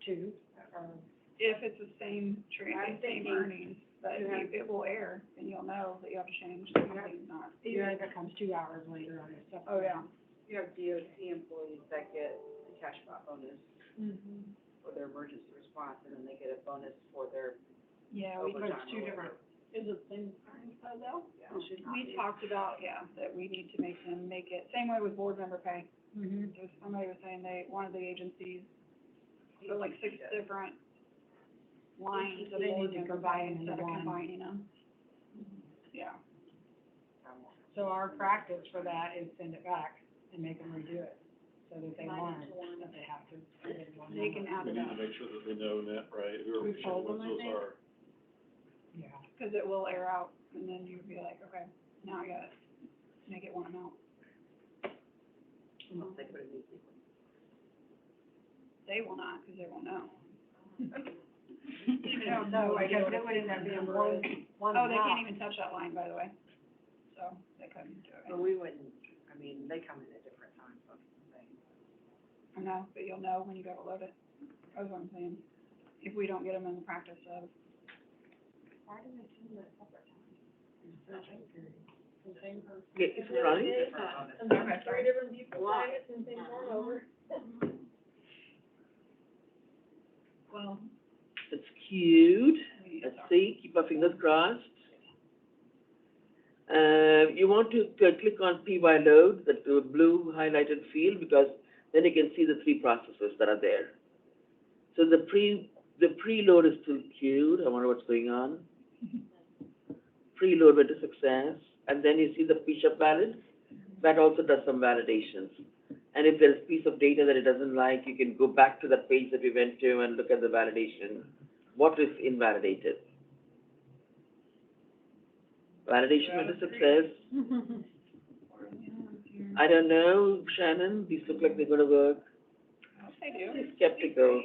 Speaker 1: two, or?
Speaker 5: if it's the same
Speaker 8: I'm
Speaker 5: same
Speaker 8: thinking-
Speaker 5: earnings, but it will err, and you'll know that you have to change, something's not.
Speaker 1: Even if it comes 2 hours later on your stuff.
Speaker 5: Oh, yeah.
Speaker 11: You have DOT employees that get the cash spot bonus for their emergency response, and then they get a bonus for their
Speaker 5: Yeah, we
Speaker 11: overtime
Speaker 5: put
Speaker 11: or
Speaker 5: two different,
Speaker 11: whatever.
Speaker 5: is it same earnings though?
Speaker 11: Yeah, it should not
Speaker 5: We
Speaker 11: be.
Speaker 5: talked about, that we need to make them make it, same way with board member pay.
Speaker 1: Mm-hmm.
Speaker 5: Somebody was saying one of the agencies, so like 6 different lines of
Speaker 1: They need
Speaker 5: board
Speaker 1: to
Speaker 5: member
Speaker 1: combine
Speaker 5: pay
Speaker 1: into
Speaker 5: instead of
Speaker 1: one.
Speaker 5: combining them. Yeah.
Speaker 1: So our practice for that is send it back and make them redo it, so that they learn that they have to put in one
Speaker 5: They can
Speaker 1: number.
Speaker 5: add
Speaker 6: We
Speaker 5: it
Speaker 6: need to
Speaker 5: up,
Speaker 6: make sure that they know that, right, whoever,
Speaker 1: We've
Speaker 6: whichever
Speaker 1: told them,
Speaker 6: ones
Speaker 1: I
Speaker 6: those
Speaker 1: think.
Speaker 6: are.
Speaker 1: Yeah.
Speaker 5: because it will air out, and then you'd be like, okay, now I gotta make it one amount.
Speaker 11: Unless they put a new sequence.
Speaker 5: They will not, because they won't know.
Speaker 1: No, because it would end up being one
Speaker 5: Oh, they
Speaker 1: amount.
Speaker 5: can't even touch that line, by the way, so they couldn't do it.
Speaker 11: But we wouldn't, I mean, they come in at different times, that's the thing.
Speaker 5: I know, but you'll know when you go to load it, that's what I'm saying, if we don't get them in the practice of.
Speaker 1: Why do they send it separate times? It's the same period, the same person.
Speaker 3: Okay, is it running?
Speaker 8: And then 3 different people sign it and same form over.
Speaker 3: queued. Let's see, keep our fingers crossed. You want to click on PY load, the blue highlighted field, because then you can see the three processes that are there. So the preload is still queued. I wonder what's going on. Preload went to success, and then you see the PSHUP valid. That also does some validations. And if there's a piece of data that it doesn't like, you can go back to the page that we went to and look at the validation. What is invalidated? Validation went to success. I don't know, Shannon, these look like they're gonna work.
Speaker 5: They do.
Speaker 3: I'm skeptical.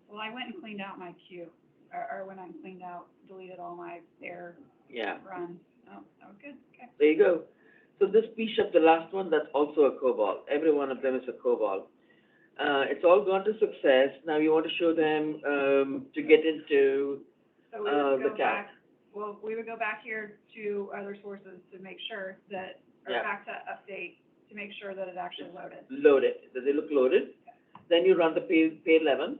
Speaker 5: Well, I went and cleaned out my queue, or when I cleaned out, deleted all my error
Speaker 3: Yeah,
Speaker 5: runs. Oh, that was good, okay.
Speaker 3: there you go. So this PSHUP, the last one, that's also a COBOL. Every one of them is a COBOL. It's all gone to success. Now you want to show them to get into
Speaker 5: So we would
Speaker 3: the
Speaker 5: go
Speaker 3: calc.
Speaker 5: back, well, we would go back here to other sources to make sure that, or
Speaker 3: Yeah.
Speaker 5: back to update, to make sure that it actually loaded.
Speaker 3: Loaded. Does it look loaded? Then you run the pay 11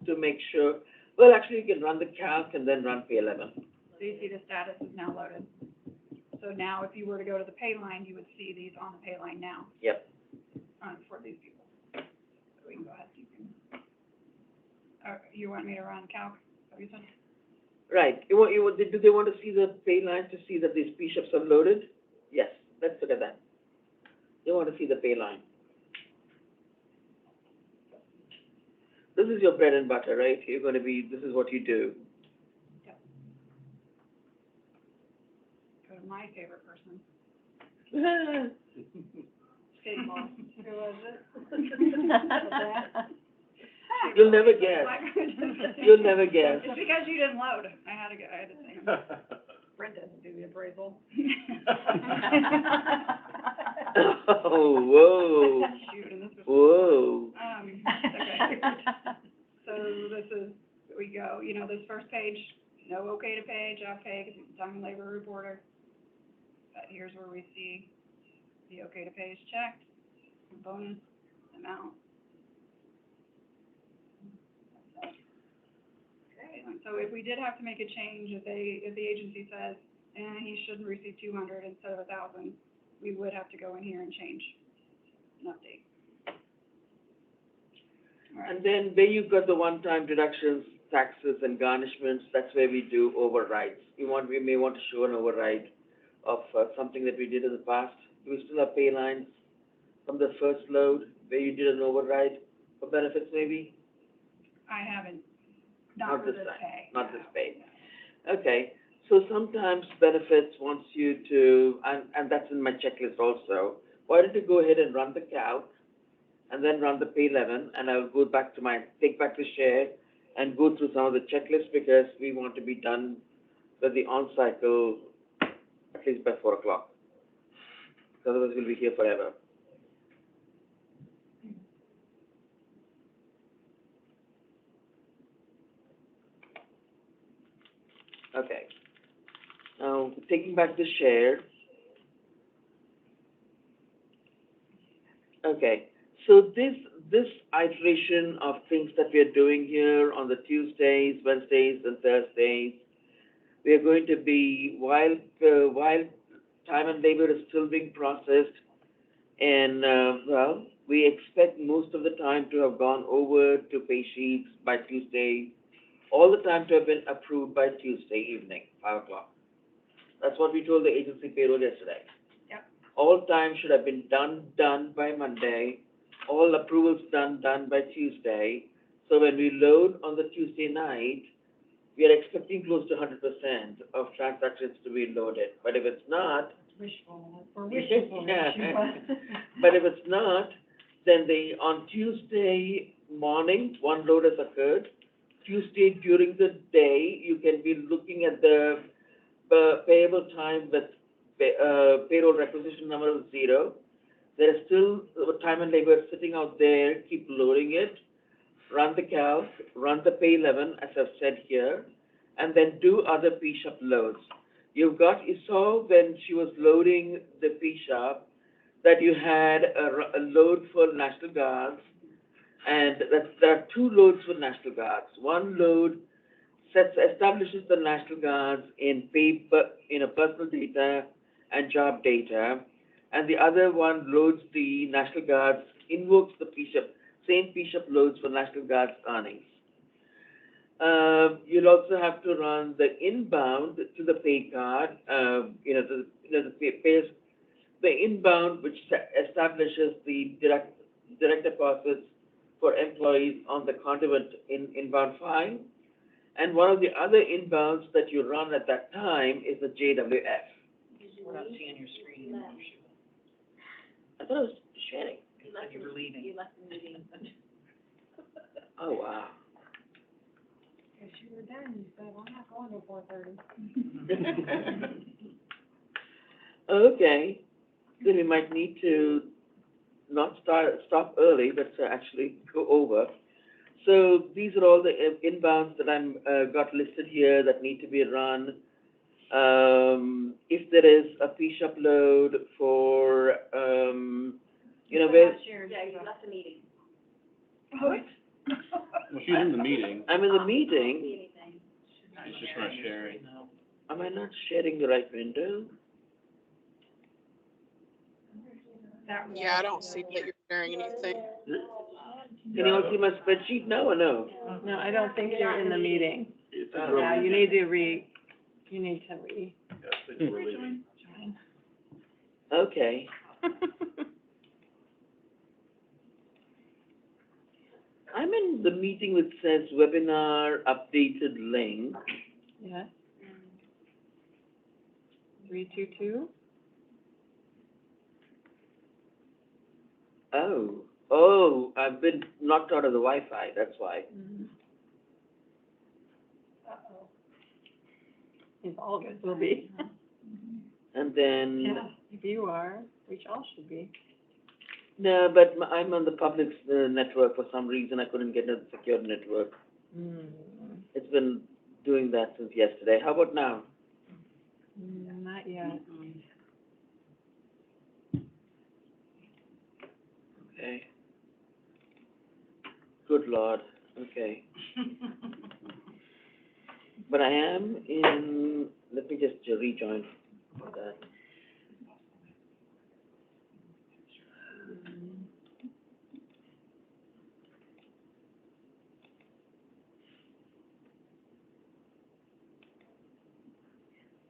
Speaker 3: to make sure. Well, actually, you can run the calc and then run pay 11.
Speaker 5: So you see the status is now loaded. So now if you were to go to the pay line, you would see these on the pay line now,
Speaker 3: Yep.
Speaker 5: For these people. So we can go ahead, you can, you want me to run calc? Is that what you said?
Speaker 3: Right. Do they want to see the pay line to see that these PSHUPs are loaded? Yes. Let's look at that. They want to see the pay line. This is your bread and butter, right? You're going to be, this is what you do.
Speaker 5: Go to my favorite person. Skate ball. Who was it?
Speaker 3: You'll never guess. You'll never guess.
Speaker 5: It's because you didn't load. I had to say. Brent doesn't do the appraisal.
Speaker 3: Oh, whoa.
Speaker 5: Shoot, and this was.
Speaker 3: Whoa.
Speaker 5: Okay. So this is, we go, this first page, no okay to pay, job pay, because it's time and labor reporter. But here's where we see the okay to pay is checked, bonus amount. Okay, and so if we did have to make a change, if the agency says, he shouldn't receive 200 instead of 1,000, we would have to go in here and change an update. All right.
Speaker 3: And then where you've got the one-time deductions, taxes and garnishments, that's where we do overrides. We may want to show an override of something that we did in the past. Do we still have pay lines from the first load where you did an override for benefits maybe?
Speaker 5: I haven't, not for this
Speaker 3: time,
Speaker 5: pay.
Speaker 3: not
Speaker 5: no.
Speaker 3: this pay. Okay, so sometimes benefits wants you to, and that's in my checklist also. Why don't you go ahead and run the calc and then run the pay 11, and I'll go back to take back the share and go through some of the checklists because we want to be done with the on-cycle at least by 4 o'clock. Otherwise we'll be here forever. Okay. Now, taking back the share. Okay, so this iteration of things that we are doing here on the Tuesdays, Wednesdays, and Thursdays, we are going to be, while time and labor is still being processed, and, we expect most of the time to have gone over to pay sheets by Tuesday, all the time to have been approved by Tuesday evening, 5 o'clock. That's what we told the agency payroll yesterday.
Speaker 5: Yep.
Speaker 3: All time should have been done by Monday, all approvals done by Tuesday. So when we load on the Tuesday night, we are expecting close to 100% of transactions to be loaded. But if it's not,
Speaker 1: Wishful, or wishful.
Speaker 3: Yeah. But if it's not, then on Tuesday morning, one load has occurred. Tuesday during the day, you can be looking at the payable time with payroll requisition number of 0. There is still time and labor sitting out there, keep loading it, run the calc, run the pay 11, as I've said here, and then do other PSHUP loads. You saw when she was loading the PSHUP that you had a load for National Guards, And there are two loads for National Guards. One load establishes the National Guards in paper, personal data and job data, and the other one loads the National Guards, invokes the same PSHUP loads for National Guards earnings. You'll also have to run the inbound to the pay card, the inbound, which establishes the direct deposits for employees on the conduit inbound file. And one of the other inbounds that you run at that time is the JWF.
Speaker 11: We're not seeing your screen.
Speaker 3: I thought I was sharing.
Speaker 11: You left, you were leaving.
Speaker 8: You left the meeting.
Speaker 3: Oh, wow.
Speaker 1: If you were done, you said, I'm not going to 4:30.
Speaker 3: Okay, then we might need to not stop early, but actually go over. So these are all the inbounds that I'm got listed here that need to be run. If there is a PSHUP load for, where,
Speaker 8: Yeah, you left the meeting.
Speaker 11: What?
Speaker 12: Well, she's in the meeting.
Speaker 3: I'm in the
Speaker 8: See
Speaker 3: meeting.
Speaker 8: anything.
Speaker 12: She's just not sharing.
Speaker 3: Am I not sharing the right window?
Speaker 2: Yeah, I don't see that you're sharing anything.
Speaker 3: Can you all see my spreadsheet now or no?
Speaker 11: No, I don't think you're in the meeting.
Speaker 6: It's
Speaker 3: Oh.
Speaker 6: a
Speaker 11: Yeah, you need to
Speaker 6: Yes, it's really.
Speaker 3: Okay. I'm in the meeting which says webinar updated link.
Speaker 11: Yes. 322?
Speaker 3: Oh, I've been knocked out of the Wi-Fi, that's why.
Speaker 1: Uh-oh.
Speaker 11: If all of us will be.
Speaker 3: And then,
Speaker 11: Yeah, if you are, we all should be.
Speaker 3: no, but I'm on the public network for some reason. I couldn't get a secure network. It's been doing that since yesterday. How about now?
Speaker 11: Not yet.
Speaker 3: Okay. Good Lord, okay. But I am in, let me just rejoin for that.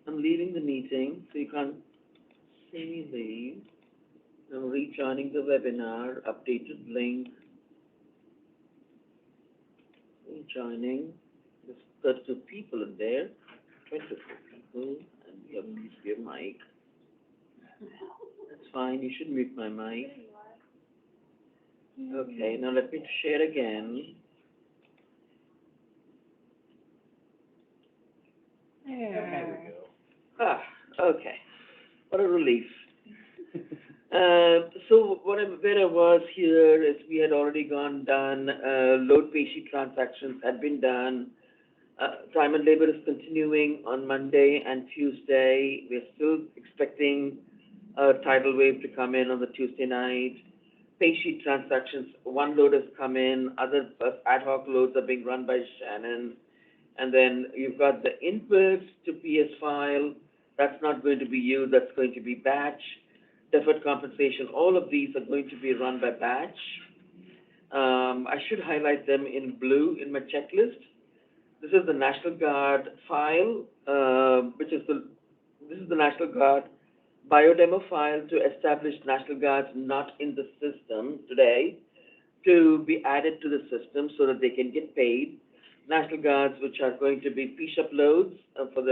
Speaker 3: I'm leaving the meeting, so you can't see me leave. I'm rejoining the webinar, updated link. Rejoining, there's 32 people in there, 24 people, and you have to use your mic. That's fine, you should mute my mic. Okay, now let me share again.
Speaker 11: There.
Speaker 3: Ah, okay, what a relief. So where I was here is we had already done, load pay sheet transactions had been done. Time and labor is continuing on Monday and Tuesday. We're still expecting a tidal wave to come in on the Tuesday night. Pay sheet transactions, one load has come in, other ad hoc loads are being run by Shannon. And then you've got the inputs to PS file. That's not going to be you, that's going to be batch. Deferred compensation, all of these are going to be run by batch. I should highlight them in blue in my checklist. This is the National Guard file, this is the National Guard biodemo file to establish National Guards not in the system today, to be added to the system so that they can get paid. National Guards, which are going to be PSHUP loads for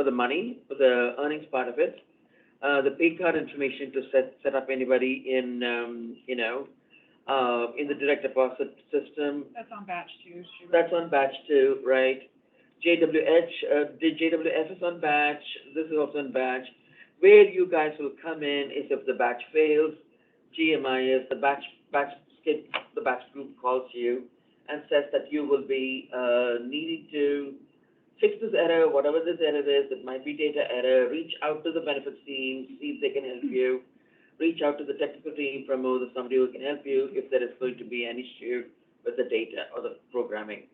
Speaker 3: the money, for the earnings part of it. The pay card information to set up anybody in, in the direct deposit system.
Speaker 5: That's on batch 2.
Speaker 3: That's on batch 2, right? JWF is on batch. This is also on batch. Where you guys will come in is if the batch fails, GMIS, the batch group calls you and says that you will be needing to fix this error, whatever this error is. It might be data error. Reach out to the benefits team, see if they can help you. reach out to the technical team, promote somebody who can help you if there is going to be an issue with the data or the programming.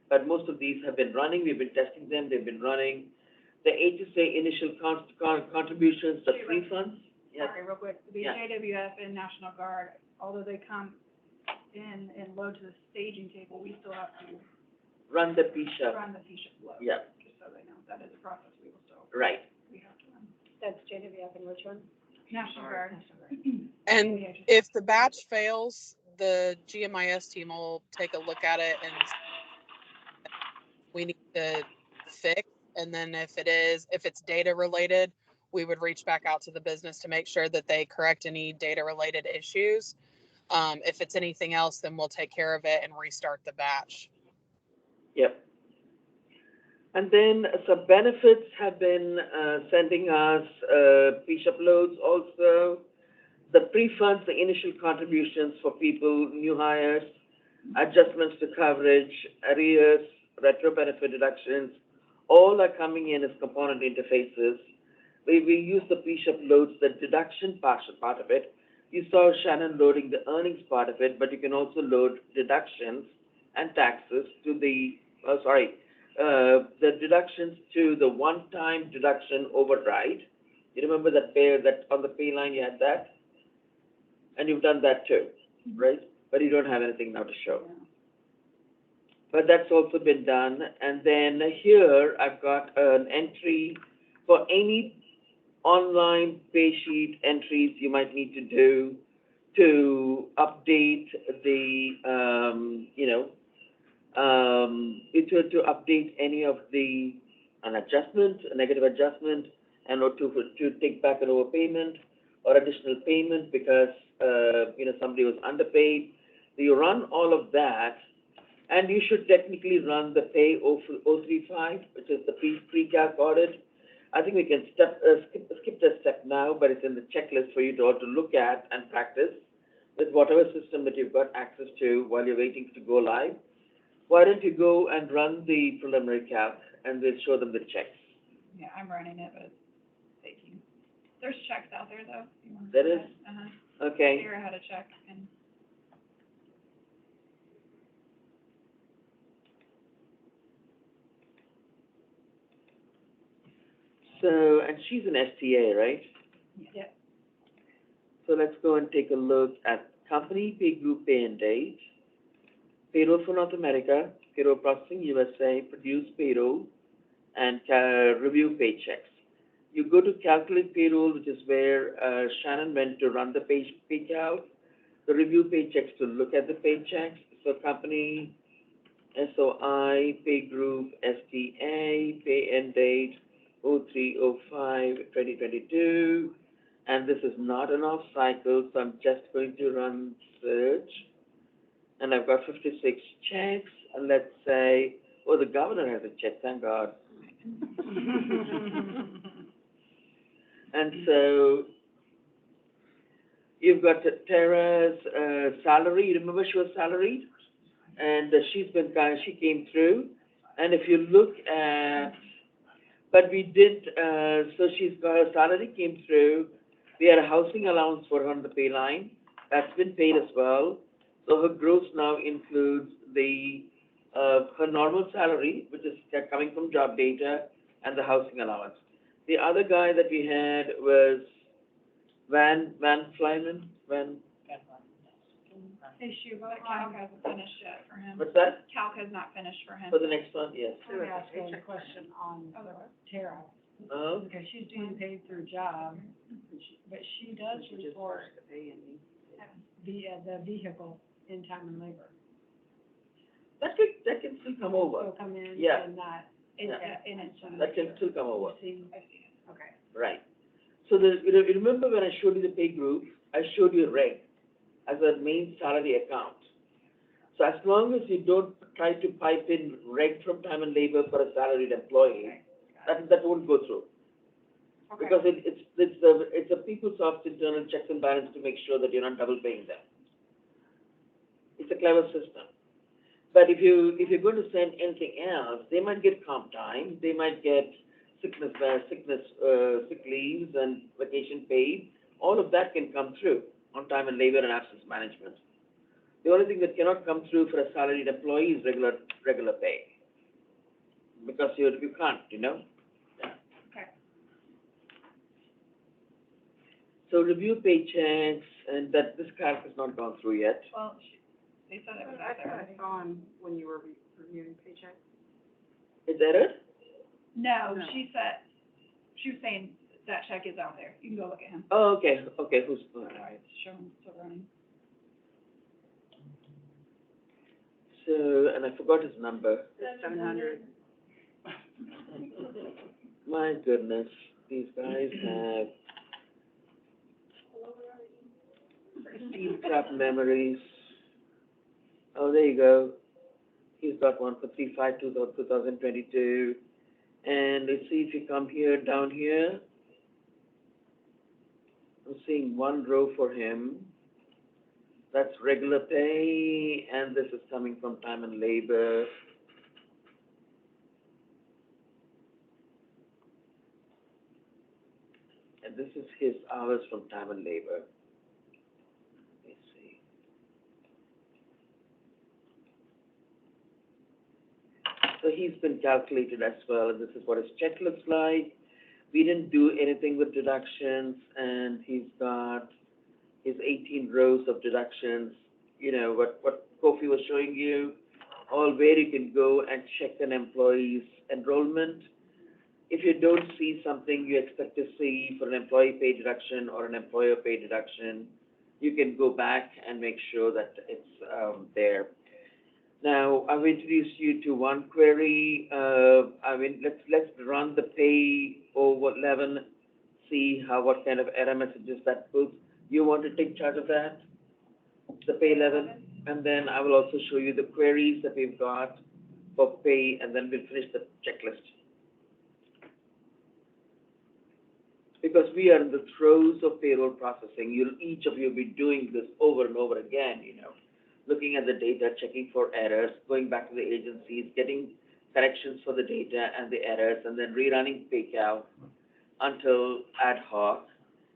Speaker 3: But most of these have been running, we've been testing them, they've been running. The HSA initial contributions, the free funds, yes,
Speaker 5: Sorry, real quick, the
Speaker 3: Yeah.
Speaker 5: JWF and National Guard, although they come in and load to the staging table, we still have to
Speaker 3: run the PSHA,
Speaker 5: run the PSHA flow.
Speaker 3: yeah,
Speaker 5: Just so they know, that is a process we will still,
Speaker 3: right.
Speaker 5: we have to run.
Speaker 1: That's JWF and which one?
Speaker 5: National Guard.
Speaker 2: And
Speaker 5: Yeah, just-
Speaker 2: if the batch fails, the GMIS team will take a look at it and we need to fix. And then if it's data related, we would reach back out to the business to make sure that they correct any data related issues. If it's anything else, then we'll take care of it and restart the batch.
Speaker 3: Yep. And then some benefits have been sending us fiche uploads also. The pre-funds, the initial contributions for people, new hires, adjustments to coverage, arrears, retro benefit deductions, all are coming in as component interfaces. We use the fiche uploads, the deduction part of it. You saw Shannon loading the earnings part of it, but you can also load deductions and taxes to the deductions to the one-time deduction override. You remember that on the pay line you had that? And you've done that too, right? But you don't have anything now to show. But that's also been done. And then here I've got an entry for any online pay sheet entries you might need to do to update the, to update any of the, an adjustment, a negative adjustment, and or to take back an overpayment or additional payment because, somebody was underpaid. So you run all of that, and you should technically run the Pay 035, which is the pre-calc audit. I think we can skip that step now, but it's in the checklist for you to all to look at and practice with whatever system that you've got access to while you're waiting to go live. Why don't you go and run the preliminary calc, and we'll show them the checks.
Speaker 5: Yeah, I'm running it, but it's taking, there's checks out there though. if you wanna
Speaker 3: There
Speaker 5: do
Speaker 3: is?
Speaker 5: that. Uh-huh.
Speaker 3: Okay.
Speaker 5: Figure out how to check and.
Speaker 3: So, and she's an STA, right?
Speaker 5: Yeah.
Speaker 3: So let's go and take a look at company, pay group, pay and date, payroll for North America, payroll processing USA, produce payroll, and review paychecks. You go to calculate payroll, which is where Shannon went to run the pay calc, the review paychecks to look at the paychecks. So company, SOI, pay group, STA, pay end date, 03/05/2022, and this is not an off cycle, so I'm just going to run search, and I've got 56 checks, and let's say, oh, the governor has a check, thank God. And so you've got Tara's salary. You remember she was salaried, and she came through, and if you look at. But we did, so she's got her salary came through. We had a housing allowance for her on the pay line. That's been paid as well. So her gross now includes the, her normal salary, which is coming from job data, and the housing allowance. The other guy that we had was Van Flyman.
Speaker 5: Issue, but calc hasn't finished yet for him.
Speaker 3: What's that?
Speaker 5: Calc has not finished for him.
Speaker 3: For the next one, yes.
Speaker 1: I would ask her a question on Tara,
Speaker 3: Oh,
Speaker 1: because she's being paid through job, but she does report the vehicle in time and labor.
Speaker 3: that can still come over.
Speaker 1: So come in
Speaker 3: Yeah.
Speaker 1: and not,
Speaker 3: Yeah.
Speaker 1: in it.
Speaker 3: That can still come over.
Speaker 1: Okay.
Speaker 3: Right. So you remember when I showed you the pay group, I showed you reg as a main salary account. So as long as you don't try to pipe in reg from time and labor for a salaried employee, that won't go through.
Speaker 5: Okay.
Speaker 3: Because it's a PeopleSoft internal checks and balance to make sure that you're not double paying them. It's a clever system. But if you're going to send anything else, they might get comp time, they might get sick leaves and vacation paid, all of that can come through on time and labor and absence management. The only thing that cannot come through for a salaried employee is regular pay. Because you can't, Yeah.
Speaker 5: Okay.
Speaker 3: So review paychecks, and that this calc has not gone through yet.
Speaker 5: Well, they said it was out there.
Speaker 11: I saw him when you were reviewing paychecks.
Speaker 3: Is that it?
Speaker 5: No,
Speaker 11: No.
Speaker 5: she was saying that check is out there. You can go look at him.
Speaker 3: Oh, okay, who's, all
Speaker 5: All
Speaker 3: right.
Speaker 5: right, show him still running.
Speaker 3: So, and I forgot his number.
Speaker 11: 700.
Speaker 3: My goodness, these guys have steel trap memories. Oh, there you go. He's got one for 3/5/2022. And let's see if you come here, down here. I'm seeing one row for him. That's regular pay, and this is coming from time and labor. And this is his hours from time and labor. Let's see. So he's been calculated as well, and this is what his check looks like. We didn't do anything with deductions, and he's got his 18 rows of deductions, what Kofi was showing you, all where you can go and check an employee's enrollment. If you don't see something you expect to see for an employee pay deduction or an employer pay deduction, you can go back and make sure that it's there. Now, I've introduced you to one query. Let's run the pay over 11, see what kind of error messages that puts. You want to take charge of that? The pay 11, and then I will also show you the queries that we've got for pay, and then we'll finish the checklist. Because we are in the throes of payroll processing, each of you will be doing this over and over again, looking at the data, checking for errors, going back to the agencies, getting corrections for the data and the errors, and then rerunning PayCal until ad hoc.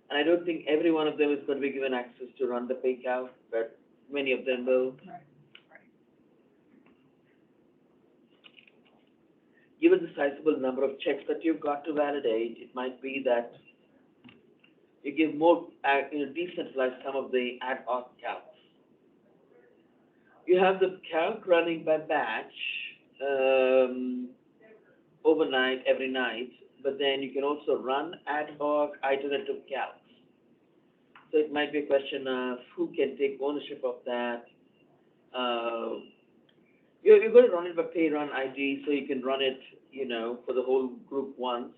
Speaker 3: And I don't think every one of them is going to be given access to run the PayCal, but many of them will.
Speaker 5: Right.
Speaker 3: Given the sizable number of checks that you've got to validate, it might be that you give more, decentralize some of the ad hoc calcs. You have the calc running by batch, overnight, every night, but then you can also run ad hoc iterative calcs. So it might be a question of who can take ownership of that. You're going to run it by pay run ID, so you can run it, for the whole group once.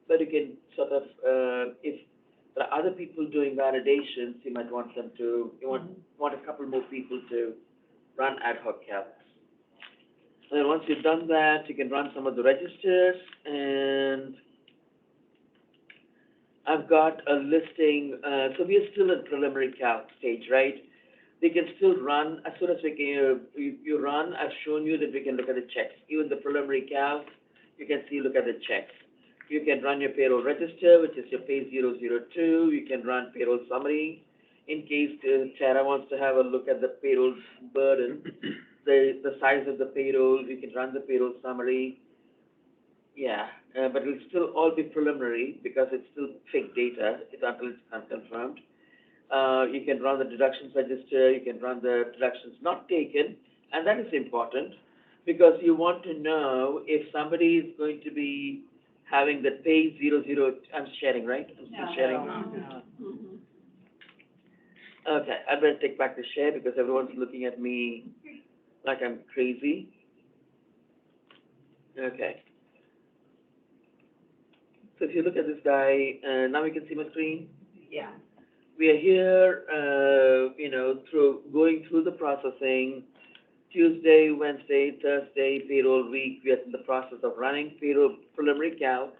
Speaker 3: But you can sort of, if there are other people doing validations, you might want them to, want a couple more people to run ad hoc calcs. And then once you've done that, you can run some of the registers, and I've got a listing, so we are still in preliminary calc stage, right? They can still run, as soon as we can, you run, I've shown you that we can look at the checks. Even the preliminary calc, you can look at the checks. You can run your payroll register, which is your pay 002. You can run payroll summary. In case Tara wants to have a look at the payroll burden, the size of the payroll, we can run the payroll summary. Yeah, but it'll still all be preliminary because it's still fake data until it's unconfirmed. You can run the deductions register, you can run the deductions not taken, and that is important because you want to know if somebody is going to be having the pay 00, I'm sharing, right? I'm still sharing. Okay, I better take back the share because everyone's looking at me like I'm crazy. Okay. So if you look at this guy, now you can see my screen?
Speaker 11: Yeah.
Speaker 3: We are here, going through the processing. Tuesday, Wednesday, Thursday, payroll week, we are in the process of running payroll preliminary calc,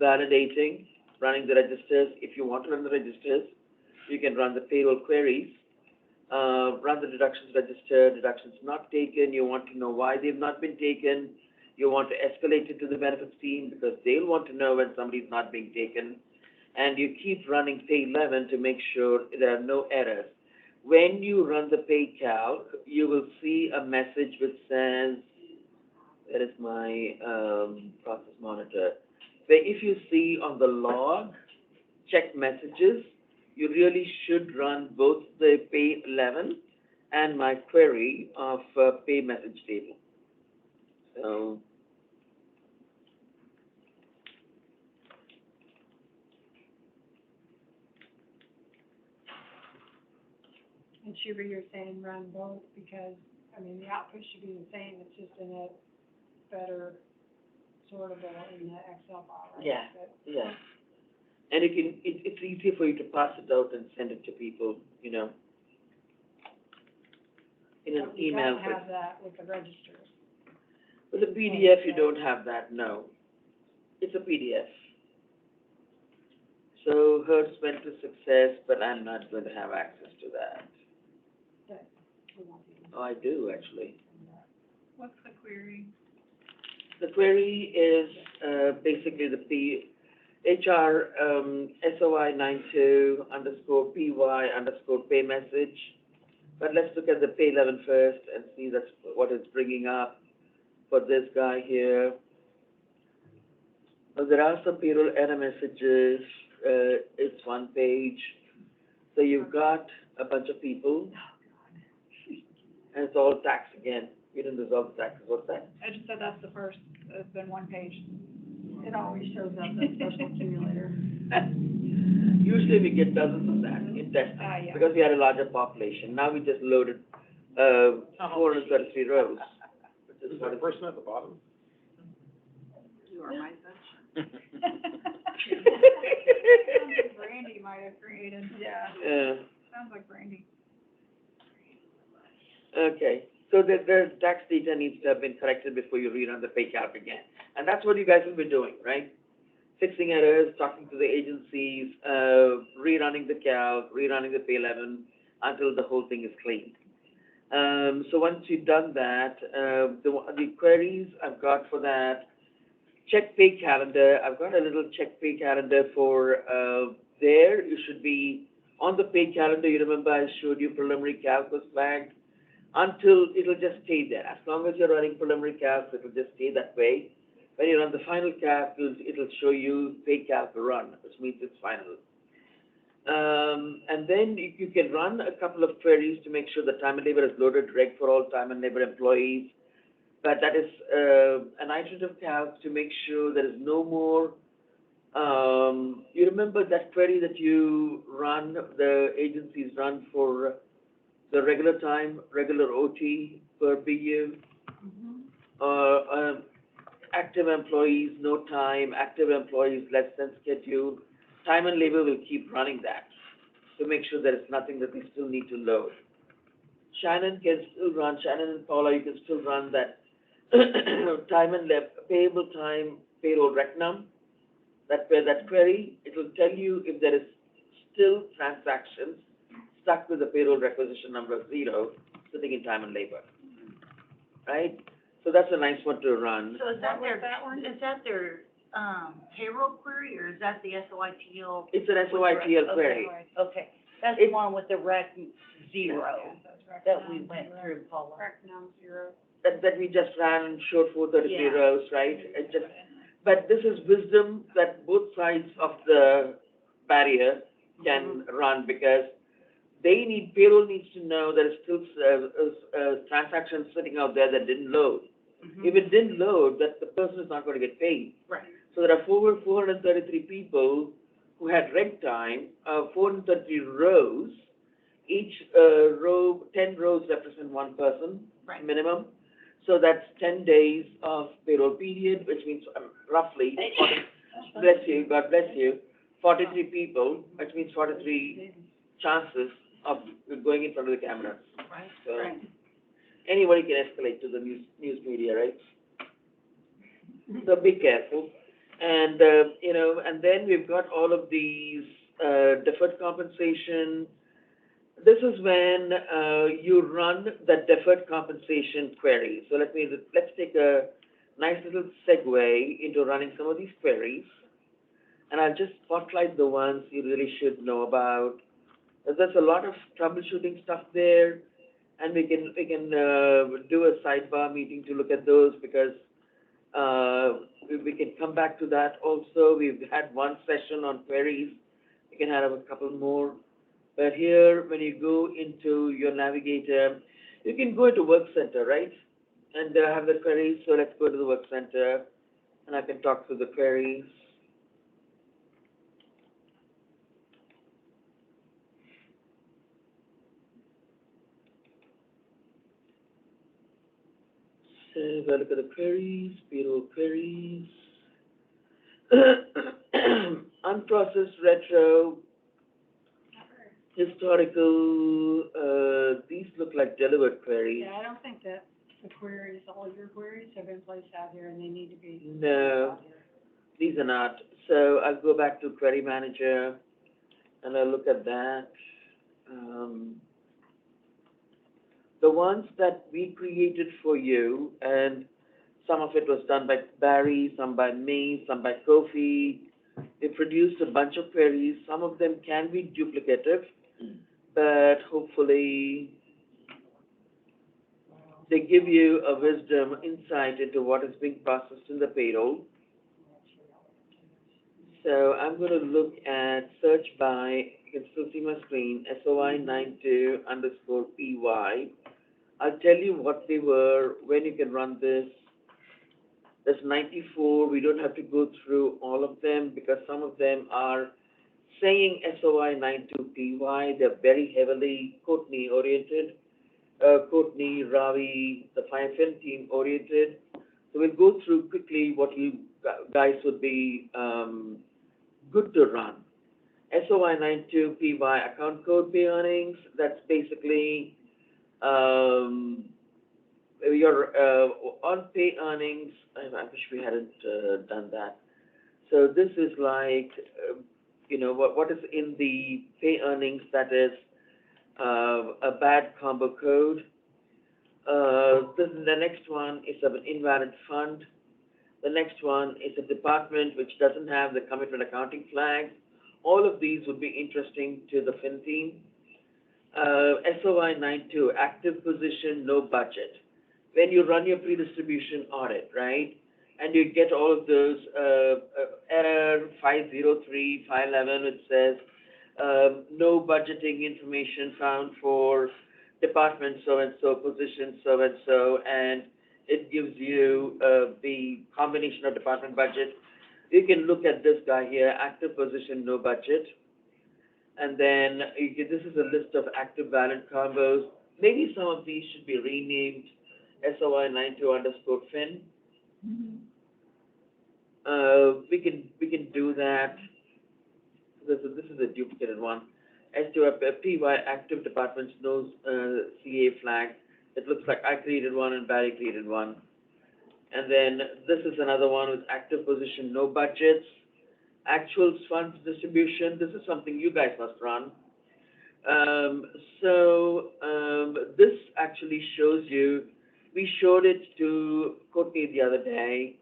Speaker 3: validating, running the registers. If you want to run the registers, you can run the payroll queries, run the deductions register, deductions not taken. You want to know why they've not been taken. You want to escalate it to the benefits team because they'll want to know when somebody's not being taken. and you keep running pay 11 to make sure there are no errors. When you run the pay calc, you will see a message which says, that is my process monitor. Where if you see on the log, check messages, you really should run both the pay 11 and my query of pay message table. So,
Speaker 1: And Shuba, you're saying run both because, I mean, the output should be the same, it's just in a better sortable in the Excel file, right?
Speaker 3: Yeah.
Speaker 1: But-
Speaker 3: yeah. And you can, it's easier for you to pass it out and send it to people, you know, in an
Speaker 1: but we
Speaker 3: email.
Speaker 1: don't have that with the registers.
Speaker 3: With a PDF, you don't have that, no. It's a PDF. So hers went to success, but I'm not going to have access to that.
Speaker 1: But we won't be able to
Speaker 3: Oh, I do, actually.
Speaker 1: send that.
Speaker 5: What's the query?
Speaker 3: The query is, basically the HR, SOI 92 underscore PY underscore pay message. But let's look at the pay 11 first and see that's what it's bringing up for this guy here. Well, there are some payroll error messages. It's one page. So you've got a bunch of people. And it's all tax again. We didn't resolve the taxes. What's that?
Speaker 5: I just said that's the first, it's been one page.
Speaker 1: It always shows up as special accumulator.
Speaker 3: Usually we get dozens of that in testing,
Speaker 5: Yeah.
Speaker 3: because we had a larger population. Now we just loaded, 433 rows. Which
Speaker 6: Is
Speaker 3: what
Speaker 6: that
Speaker 3: it-
Speaker 6: person at the bottom?
Speaker 11: You are my sunshine.
Speaker 5: Sounds like Brandy might have created. Yeah. Sounds like Brandy.
Speaker 3: Okay, so the tax data needs to have been corrected before you rerun the pay calc again. And that's what you guys will be doing, right? Fixing errors, talking to the agencies, rerunning the calc, rerunning the pay 11 until the whole thing is clean. So once you've done that, the queries I've got for that, check pay calendar. I've got a little check pay calendar for, there. You should be on the pay calendar. You remember I showed you preliminary calc was flagged. Until it'll just stay there. As long as you're running preliminary calc, it'll just stay that way. When you run the final calc, it'll show you pay calc run, which means it's final. And then you can run a couple of queries to make sure the time and labor is loaded reg for all time and labor employees. But that is an iterative calc to make sure there is no more. You remember that query that you run, the agencies run for the regular time, regular OT per BU, active employees, no time, active employees, less than schedule. Time and labor will keep running that to make sure there is nothing that we still need to load. Shannon and Paula, you can still run that time and payable time payroll recnum. That query, it will tell you if there is still transactions stuck with the payroll requisition number 0 sitting in time and labor, right? So that's a nice one to run.
Speaker 7: So is that their payroll query, or is that the SOITL?
Speaker 3: It's an SOITL query.
Speaker 7: Okay, that's the one with the rec 0 that we went
Speaker 1: Zero.
Speaker 7: through, Paula.
Speaker 1: Correct, now 0.
Speaker 3: That we just ran and showed 433
Speaker 7: Yeah.
Speaker 3: rows, right? It just, but this is wisdom that both sides of the barrier can run, because payroll needs to know there is still transactions sitting out there that didn't load. If it didn't load, that the person is not going to get paid.
Speaker 7: Right.
Speaker 3: So there are 433 people who had reg time, 433 rows. Each row, 10 rows represent one person
Speaker 7: Right.
Speaker 3: minimum. So that's 10 days of payroll period, which means roughly, 40, bless you, God bless you, 43 people, which means 43 chances of going in front of the camera.
Speaker 7: Right.
Speaker 3: So anybody can escalate to the news media, right? So be careful. And, and then we've got all of these deferred compensation. This is when you run the deferred compensation query. So let's take a nice little segue into running some of these queries. and I'll just spotlight the ones you really should know about. There's a lot of troubleshooting stuff there, and we can do a sidebar meeting to look at those because we can come back to that also. We've had one session on queries. We can have a couple more. But here, when you go into your navigator, you can go into Work Center, right? And have the queries. So let's go to the Work Center, and I can talk through the queries. So if I look at the queries, payroll queries, unprocessed retro, historical, these look like delivered queries.
Speaker 1: Yeah, I don't think that the queries, all your queries have been placed out here and they need to be.
Speaker 3: No,
Speaker 1: out here.
Speaker 3: these are not. So I'll go back to Query Manager and I'll look at that. The ones that we created for you, and some of it was done by Barry, some by me, some by Kofi. They produced a bunch of queries. Some of them can be duplicative, but hopefully they give you a wisdom, insight into what is being processed in the payroll. So I'm going to look at search by, you can still see my screen, SOI92_PY. I'll tell you what they were, when you can run this. There's 94. We don't have to go through all of them because some of them are saying SOI92PY. They're very heavily Courtney oriented, Courtney, Ravi, the FIFM team oriented. So we'll go through quickly what you guys would be good to run. SOI92PY account code pay earnings. That's basically your on pay earnings. I wish we hadn't done that. So this is like, what is in the pay earnings that is a bad combo code. The next one is an invalid fund. The next one is a department which doesn't have the commitment accounting flag. All of these would be interesting to the fin team. SOI92, active position, no budget. When you run your pre-distribution audit, right, and you get all of those error 503, 511, which says no budgeting information found for department so-and-so, position so-and-so, and it gives you the combination of department budget. You can look at this guy here, active position, no budget. And then this is a list of active valid combos. Maybe some of these should be renamed SOI92_fin. We can do that. This is a duplicated one. SOI_PY active departments, no CA flag. It looks like I created one and Barry created one. And then this is another one with active position, no budgets. Actual funds distribution, this is something you guys must run. This actually shows you, we showed it to Courtney the other day,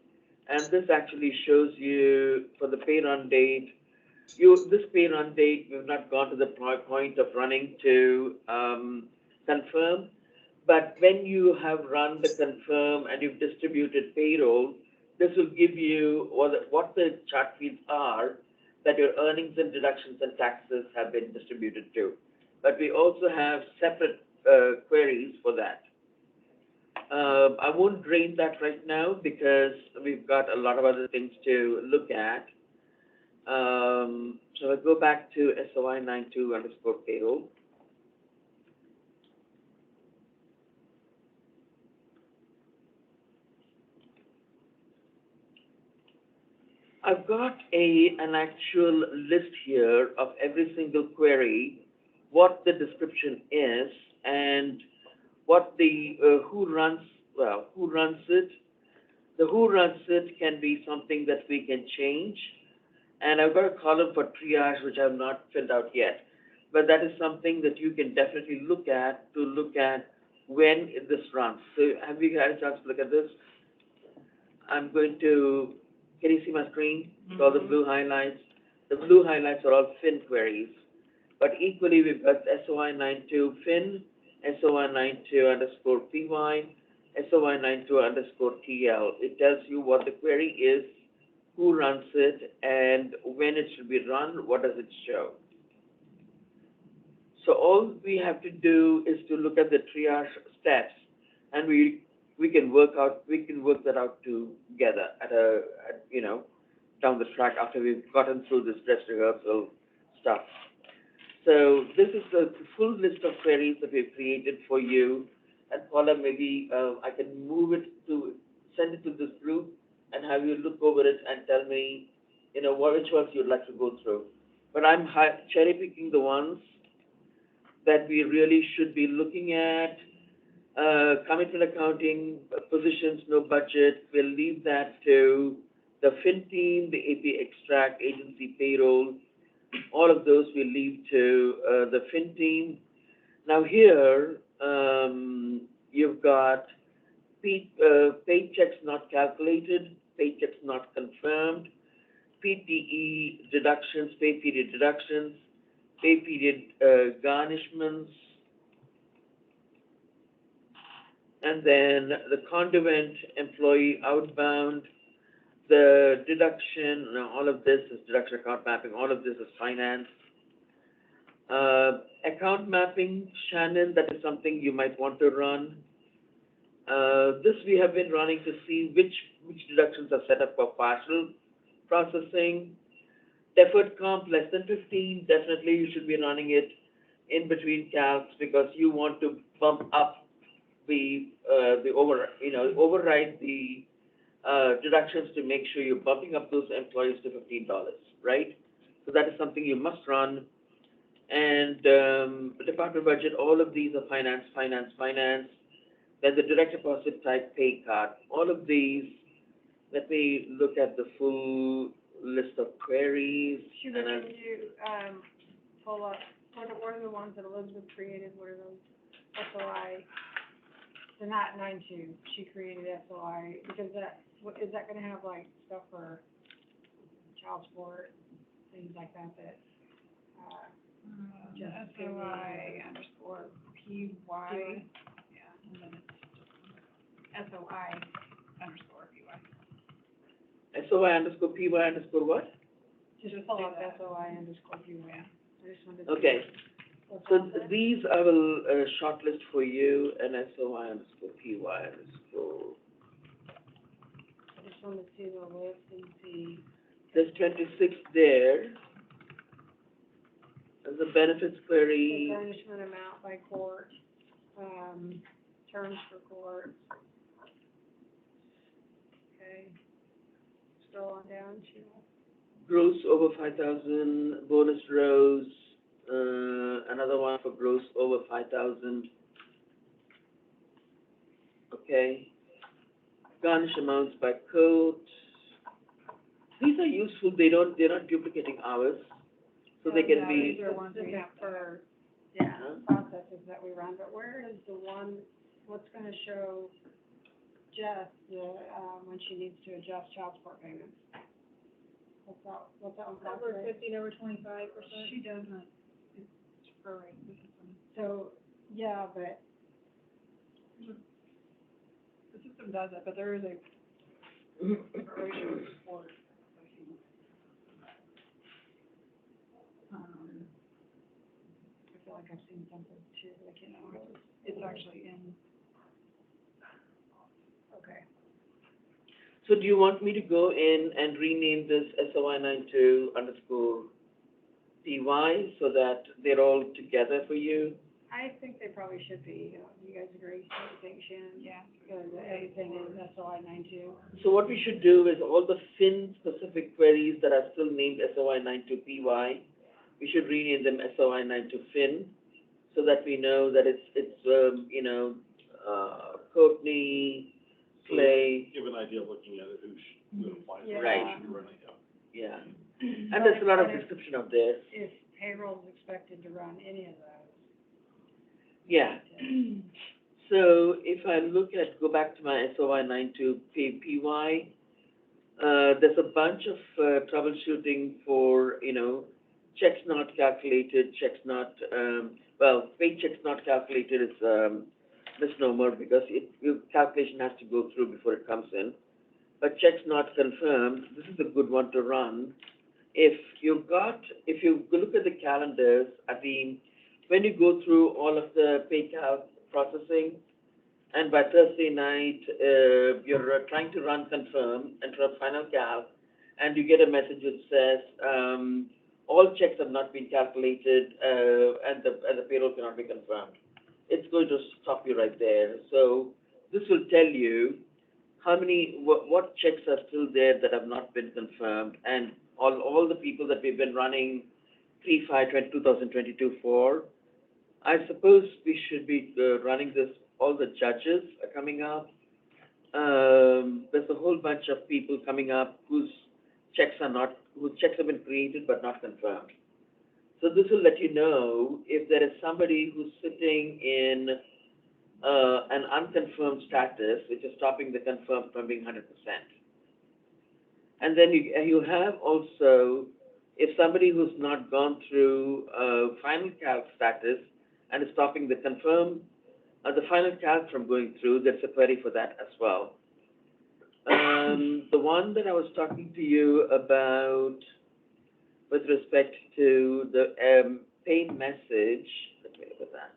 Speaker 3: and this actually shows you for the pay run date. This pay run date, we've not gone to the point of running to confirm, but when you have run the confirm and you've distributed payroll, this will give you what the chart fields are that your earnings and deductions and taxes have been distributed to. But we also have separate queries for that. I won't drain that right now because we've got a lot of other things to look at. So I'll go back to SOI92_payroll. I've got an actual list here of every single query, what the description is, and what the who runs it. The who runs it can be something that we can change, and I've got a column for triage which I've not filled out yet, but that is something that you can definitely look at when this runs. So have you had a chance to look at this? I'm going to. Can you see my screen? All the blue highlights. the blue highlights are all fin queries. But equally, we've got SOI 92 fin, SOI 92 underscore PY, SOI 92 underscore TL. It tells you what the query is, who runs it, and when it should be run, what does it show. So all we have to do is to look at the triage steps, and we can work that out together down the track after we've gotten through this dress rehearsal stuff. So this is the full list of queries that we've created for you. And Paula, maybe I can send it to this group and have you look over it and tell me, which ones you'd like to go through. But I'm cherry picking the ones that we really should be looking at. Commitment accounting, positions, no budget. We'll leave that to the fin team, the AP extract, agency payroll. All of those we'll leave to the fin team. Now here, you've got paychecks not calculated, paychecks not confirmed, PPE deductions, pay period deductions, pay period garnishments, and then the conduit employee outbound, the deduction, all of this is deduction account mapping, all of this is finance. Account mapping, Shannon, that is something you might want to run. This we have been running to see which deductions are set up for partial processing. Deferred comp less than 15, definitely you should be running it in between calcs because you want to bump up override the deductions to make sure you're bumping up those employees to $15, right? So that is something you must run. And department budget, all of these are finance. Then the direct deposit type pay card. All of these, let me look at the full list of queries.
Speaker 1: Sheila, can you, pull up, what are the ones that Elizabeth created, what are those? SOI, they're not 9-2, she created SOI, because is that gonna have like stuff for child support, things like that, just
Speaker 5: SOI underscore PY, yeah, and then it's SOI underscore PY.
Speaker 3: SOI underscore PY underscore what?
Speaker 1: Just pull up SOI underscore PY. I just wanted to.
Speaker 3: Okay.
Speaker 1: what's
Speaker 3: So
Speaker 1: on there.
Speaker 3: these I will shortlist for you, and SOI underscore PY underscore.
Speaker 1: I just wanted to see the list and see.
Speaker 3: There's 26 there. There's a benefits
Speaker 1: The
Speaker 3: query.
Speaker 1: garnishment amount by court, terms for court. Okay. Scroll on down, Sheila.
Speaker 3: Gross over 5,000, bonus rows, another one for gross over 5,000. Okay. Garnish amounts by code. These are useful, they're not duplicating hours, so they can
Speaker 1: These
Speaker 3: be,
Speaker 1: are ones we have for, processes that we run, but where is the one, what's gonna show Jess, when she needs to adjust child support payments? What's that one called?
Speaker 8: Over 15, over 25%.
Speaker 5: She doesn't, it's prorate, this is some,
Speaker 1: So, yeah, but,
Speaker 5: the system does it, but there is a proration report.
Speaker 1: I feel like I've seen something too, like,
Speaker 5: It's actually in,
Speaker 1: okay.
Speaker 3: so do you want me to go in and rename this SOI 92 underscore PY so that they're all together for you?
Speaker 1: I think they probably should be, you guys agree, what do you think, Shannon?
Speaker 5: yeah.
Speaker 1: Everything is SOI 92.
Speaker 3: So what we should do is all the fin-specific queries that are still named SOI 92 PY, we should rename them SOI 92 fin, so that we know that it's Courtney, Clay,
Speaker 6: Give an idea of looking at it, who applies.
Speaker 1: Yeah.
Speaker 3: Right.
Speaker 6: Should be running out.
Speaker 3: yeah. And there's a lot of description up there.
Speaker 1: If payroll is expected to run any of those.
Speaker 3: Yeah. So if I go back to my SOI 92 PY, There's a bunch of troubleshooting for, checks not calculated, checks not, paid checks not calculated is misnomer because your calculation has to go through before it comes in. But checks not confirmed, this is a good one to run. If you look at the calendars when you go through all of the pay cal processing, and by Thursday night, you're trying to run confirm, enter a final cal, and you get a message that says, all checks have not been calculated, and the payroll cannot be confirmed. It's going to stop you right there. So this will tell you what checks are still there that have not been confirmed, and all the people that we've been running 3/5/2022 for. I suppose we should be running this. All the judges are coming up. There's a whole bunch of people coming up whose checks have been created but not confirmed. So this will let you know if there is somebody who's sitting in an unconfirmed status, which is stopping the confirmed from being 100%. And then you have also, if somebody who's not gone through final calc status and is stopping the the final calc from going through, there's a query for that as well. The one that I was talking to you about with respect to the pay message, let me look at that.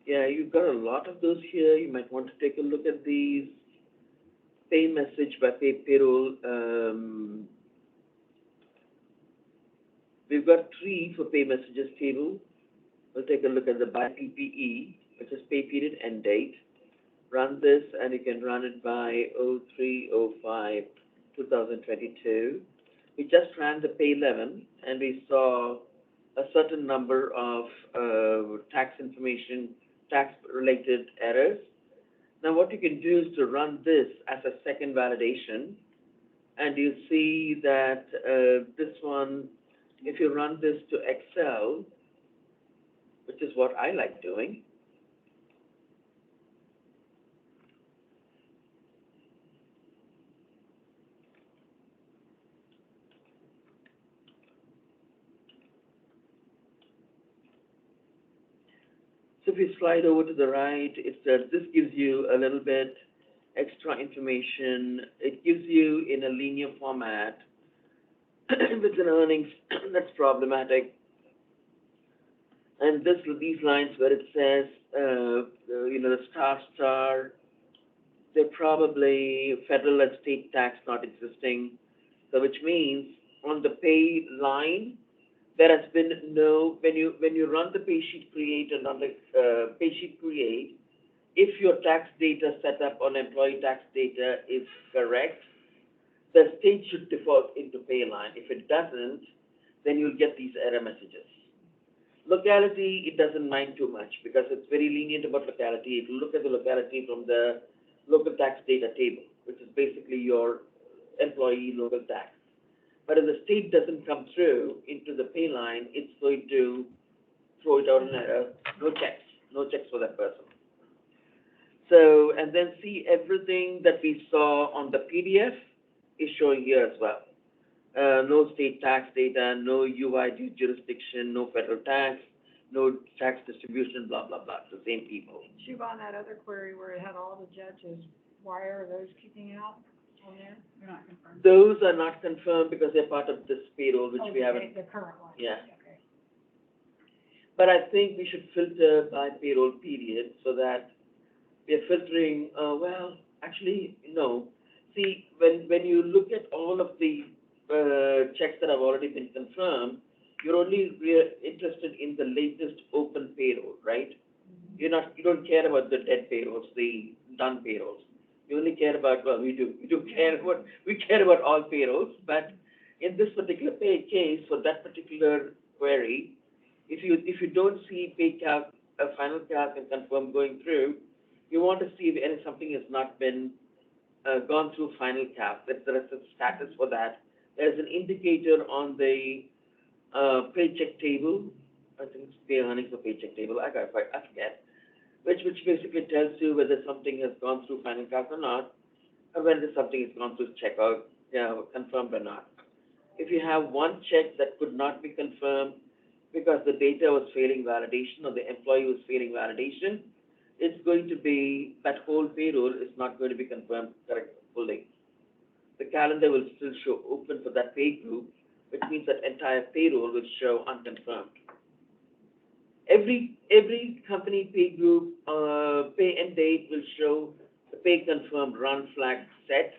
Speaker 3: Yeah, you've got a lot of those here. You might want to take a look at these. Pay message by payroll. We've got 3 for pay messages table. We'll take a look at the by PPE, which is pay period end date. Run this, and you can run it by 03/05/2022. We just ran the pay 11, and we saw a certain number of tax-related errors. Now, what you can do is to run this as a second validation, and you see that this one, if you run this to Excel, which is what I like doing, so if you slide over to the right, this gives you a little bit extra information. It gives you in a linear format with an earnings that's problematic. And these lines where it says, the star, they're probably federal and state tax not existing. So which means on the pay line, there has been no, when you run the pay sheet create and on the pay sheet create, if your tax data set up on employee tax data is correct, the state should default into pay line. If it doesn't, then you'll get these error messages. Locality, it doesn't mind too much because it's very lenient about locality. If you look at the locality from the local tax data table, which is basically your employee local tax. But if the state doesn't come through into the pay line, it's going to throw it out in error. No checks for that person. So, and then see everything that we saw on the PDF is showing here as well. No state tax data, no UID jurisdiction, no federal tax, no tax distribution, blah, blah, blah. It's the same people.
Speaker 1: Shub, on that other query where it had all the judges, why are those kicking out on there?
Speaker 5: They're not confirmed.
Speaker 3: Those are not confirmed because they're part of this payroll, which we haven't.
Speaker 1: The current one.
Speaker 3: Yeah.
Speaker 1: Okay.
Speaker 3: But I think we should filter by payroll period so that we're filtering, actually, no. See, when you look at all of the checks that have already been confirmed, you're only interested in the latest open payroll, right? You don't care about the dead payrolls, the done payrolls. You only care about, we care about all payrolls, but in this particular case, for that particular query, if you don't see pay calc a final calc and confirm going through, you want to see if something has not been gone through final calc, that there is a status for that. There's an indicator on the paycheck table, I think it's pay earnings or paycheck table, I forget, which basically tells you whether something has gone through final calc or not, or whether something has gone through check or confirmed or not. If you have one check that could not be confirmed because the data was failing validation or the employee was failing validation, it's going to be, that whole payroll is not going to be confirmed fully. The calendar will still show open for that pay group, which means that entire payroll will show unconfirmed. Every company pay group, pay end date will show the pay confirmed run flag set,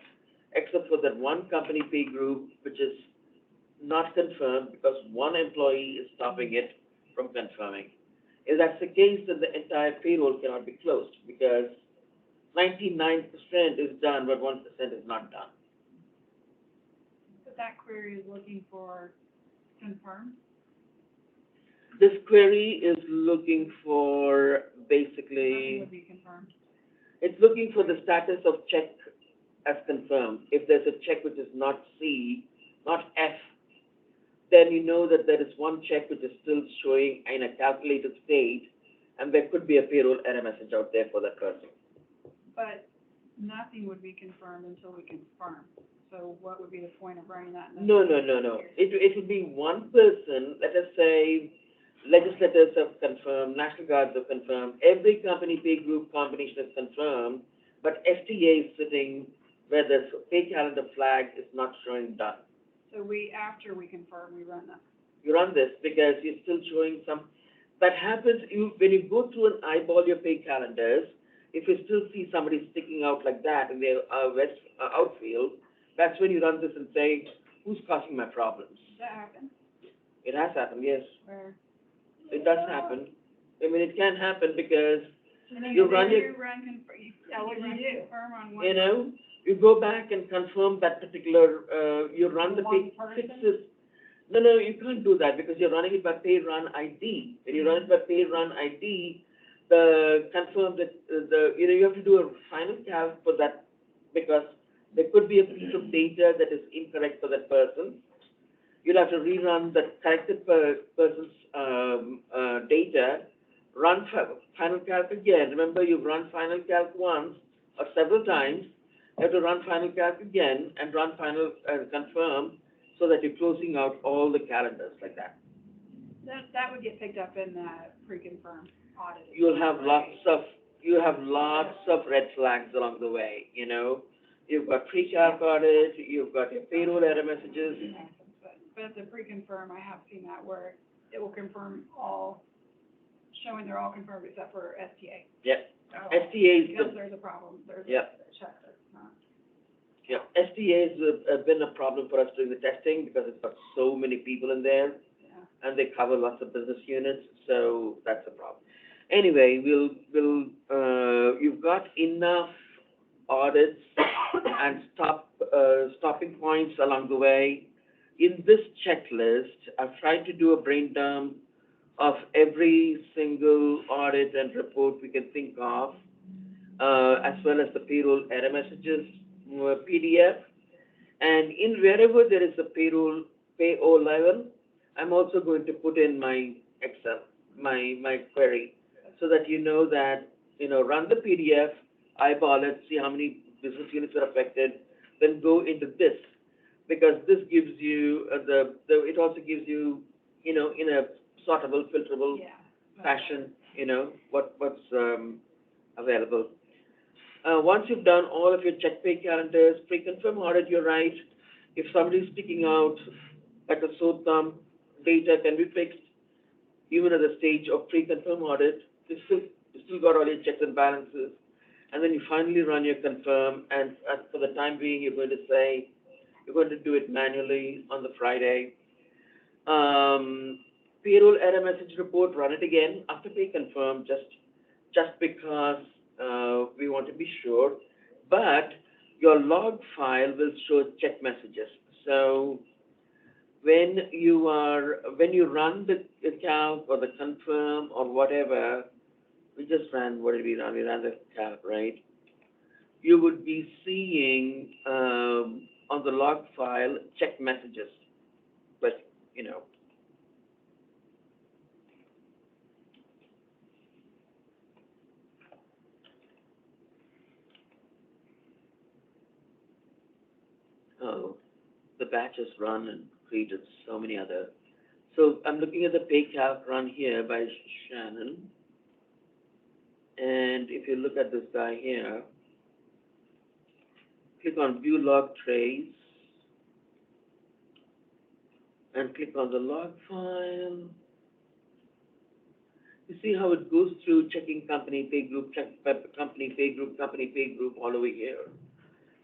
Speaker 3: except for that one company pay group, which is not confirmed because one employee is stopping it from confirming. If that's the case, then the entire payroll cannot be closed because 99% is done, but 1% is not done.
Speaker 5: But that query is looking for confirm.
Speaker 3: This query is looking for
Speaker 5: Nothing
Speaker 3: basically,
Speaker 5: would be confirmed.
Speaker 3: it's looking for the status of check as confirmed. If there's a check which is not C, not F, then you know that there is one check which is still showing in a calculated state, and there could be a payroll error message out there for that person.
Speaker 5: But nothing would be confirmed until we confirm. So what would be the point of running that?
Speaker 3: No. It would be one person, let us say, legislators have confirmed, National Guards have confirmed, every company pay group combination is confirmed, but FTA is sitting where the pay calendar flag is not showing done.
Speaker 5: So after we confirm, we run that.
Speaker 3: You run this because you're still showing some, that happens, when you go through and eyeball your pay calendars, if you still see somebody sticking out like that in their outfield, that's when you run this and say, who's causing my problems?
Speaker 5: Does that happen?
Speaker 3: It has happened, yes.
Speaker 5: Where?
Speaker 3: It does happen. I mean, it can happen because,
Speaker 5: And then
Speaker 3: You run
Speaker 5: you
Speaker 3: your-
Speaker 5: run confirm on one.
Speaker 3: you know, you go back and confirm that particular, you run the pay
Speaker 1: One person?
Speaker 3: fixes. No, you can't do that because you're running it by pay run ID. When you run it by pay run ID, confirm that, you have to do a final calc for that because there could be a piece of data that is incorrect for that person. You'll have to rerun the corrected person's data, run final calc again. Remember, you've run final calc once or several times. You have to run final calc again and run final confirm so that you're closing out all the calendars like that.
Speaker 5: That would get picked up in the pre-confirm audit.
Speaker 3: You'll have lots of red flags along the way, you know. You've got pre-calc audit, you've got your payroll error messages.
Speaker 5: But at the pre-confirm, I have seen that where it will confirm all, showing they're all confirmed except for STA.
Speaker 3: Yep.
Speaker 5: Oh,
Speaker 3: STA is
Speaker 5: because
Speaker 3: the,
Speaker 5: there's a problem, there's
Speaker 3: Yep.
Speaker 5: a check that's not.
Speaker 3: yeah, STA has been a problem for us doing the testing because it's got so many people in there
Speaker 5: Yeah.
Speaker 3: and they cover lots of business units, so that's a problem. Anyway, you've got enough audits and stopping points along the way. In this checklist, I've tried to do a brain dump of every single audit and report we can think of, as well as the payroll error messages PDF. And in wherever there is a payroll PO level, I'm also going to put in my Excel, my query, so that you know that, run the PDF, eyeball it, see how many business units are affected, then go into this. Because this gives you, it also gives you, in a sortable, filterable
Speaker 5: Yeah.
Speaker 3: fashion, what's available. Once you've done all of your check pay calendars, pre-confirm audit, you're right. If somebody's sticking out like a sore thumb, data can be fixed. Even at the stage of pre-confirm audit, you still got all your checks and balances. And then you finally run your confirm, and for the time being, you're going to do it manually on the Friday. Payroll error message report, run it again after pay confirm, just because we want to be sure. But your log file will show check messages. So when you run the calc or the confirm or whatever, we just ran, what did we run? We ran the cap, right? You would be seeing, on the log file, check messages, but, you know. Oh, the batches run and created so many other. So I'm looking at the pay calc run here by Shannon. And if you look at this guy here, click on view log trace and click on the log file. You see how it goes through checking company pay group, company pay group all over here.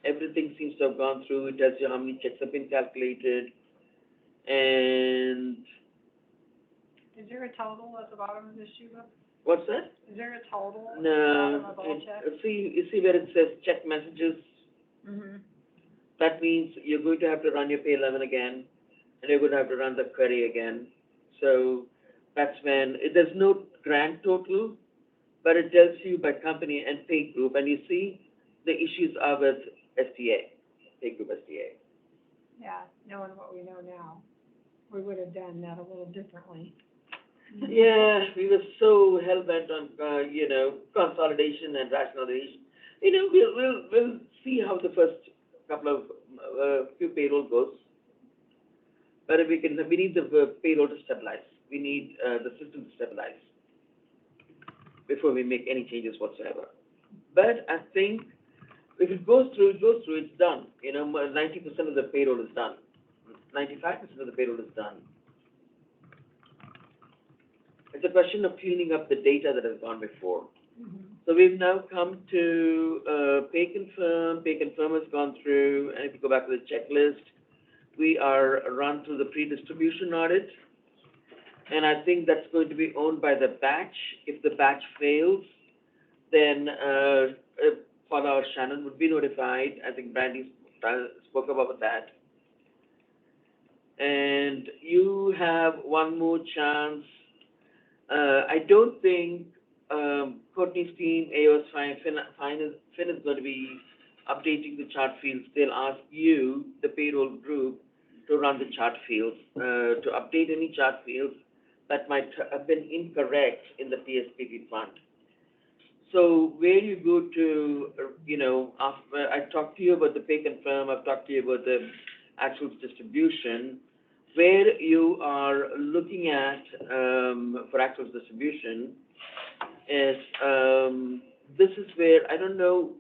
Speaker 3: Everything seems to have gone through. It tells you how many checks have been calculated. And
Speaker 1: Is there a total at the bottom of this sheet?
Speaker 3: what's that?
Speaker 1: Is there a total at the
Speaker 3: No,
Speaker 1: bottom of all checks?
Speaker 3: you see where it says check messages?
Speaker 1: Mm-hmm.
Speaker 3: That means you're going to have to run your pay 11 again, and you're going to have to run the query again. So that's when, there's no grand total, but it tells you by company and pay group, and you see the issues are with STA, pay group STA.
Speaker 1: Yeah, knowing what we know now, we would have done that a little differently.
Speaker 3: Yeah, we were so hell-bent on, consolidation and rationalization. We'll see how the first couple of, few payroll goes. But if we need the payroll to stabilize. We need, the system to stabilize before we make any changes whatsoever. But I think if it goes through, it's done. 90% of the payroll is done. 95% of the payroll is done. It's a question of cleaning up the data that has gone before.
Speaker 1: Mm-hmm.
Speaker 3: So we've now come to pay confirm. Pay confirm has gone through, and if you go back to the checklist, we are run through the pre-distribution audit. And I think that's going to be owned by the batch. If the batch fails, then Paula or Shannon would be notified. I think Brandy spoke about that. And you have one more chance. I don't think Courtney's team, AOS Fine is going to be updating the chart fields. They'll ask you, the payroll group, to run the chart fields, to update any chart fields that might have been incorrect in the PSPP fund. So where you go to, after I talked to you about the pay confirm, I've talked to you about the actual distribution. Where you are looking at for actual distribution is, this is where, I don't know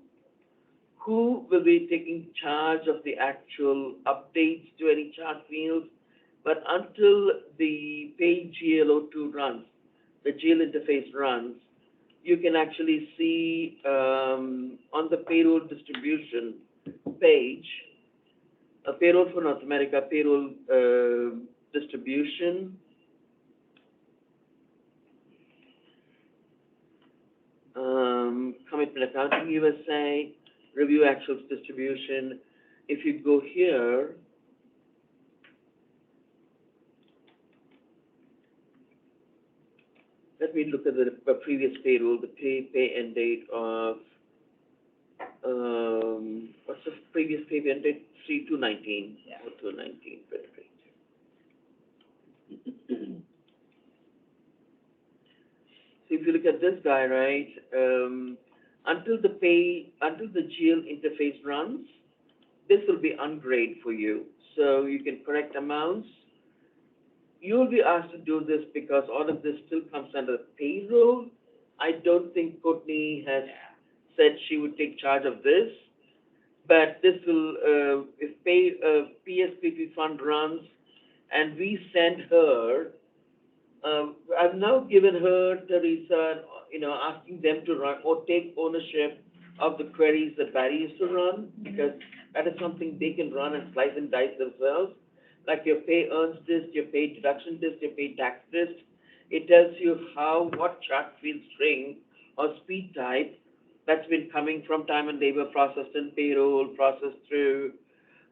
Speaker 3: who will be taking charge of the actual updates to any chart fields, but until the pay GL02 runs, the GL interface runs, you can actually see on the payroll distribution page, a payroll for North America, payroll distribution. Commitment Accounting USA, review actual distribution. If you go here, let me look at the previous payroll, the pay end date of, what's the previous pay end date? 3/2/19. Yeah. 2/19. So if you look at this guy, right, until the GL interface runs, this will be ungrade for you. So you can correct amounts. You'll be asked to do this because all of this still comes under payroll. I don't think Courtney has said she would take charge of this, but this will, if PSPP fund runs and we send her, I've now given her, Teresa, asking them to run or take ownership of the queries that Barry used to run, because that is something they can run and slice and dice themselves. Like your pay earns list, your pay deduction list, your pay tax list. It tells you what chart field string or speed type that's been coming from time and labor processed in payroll, processed through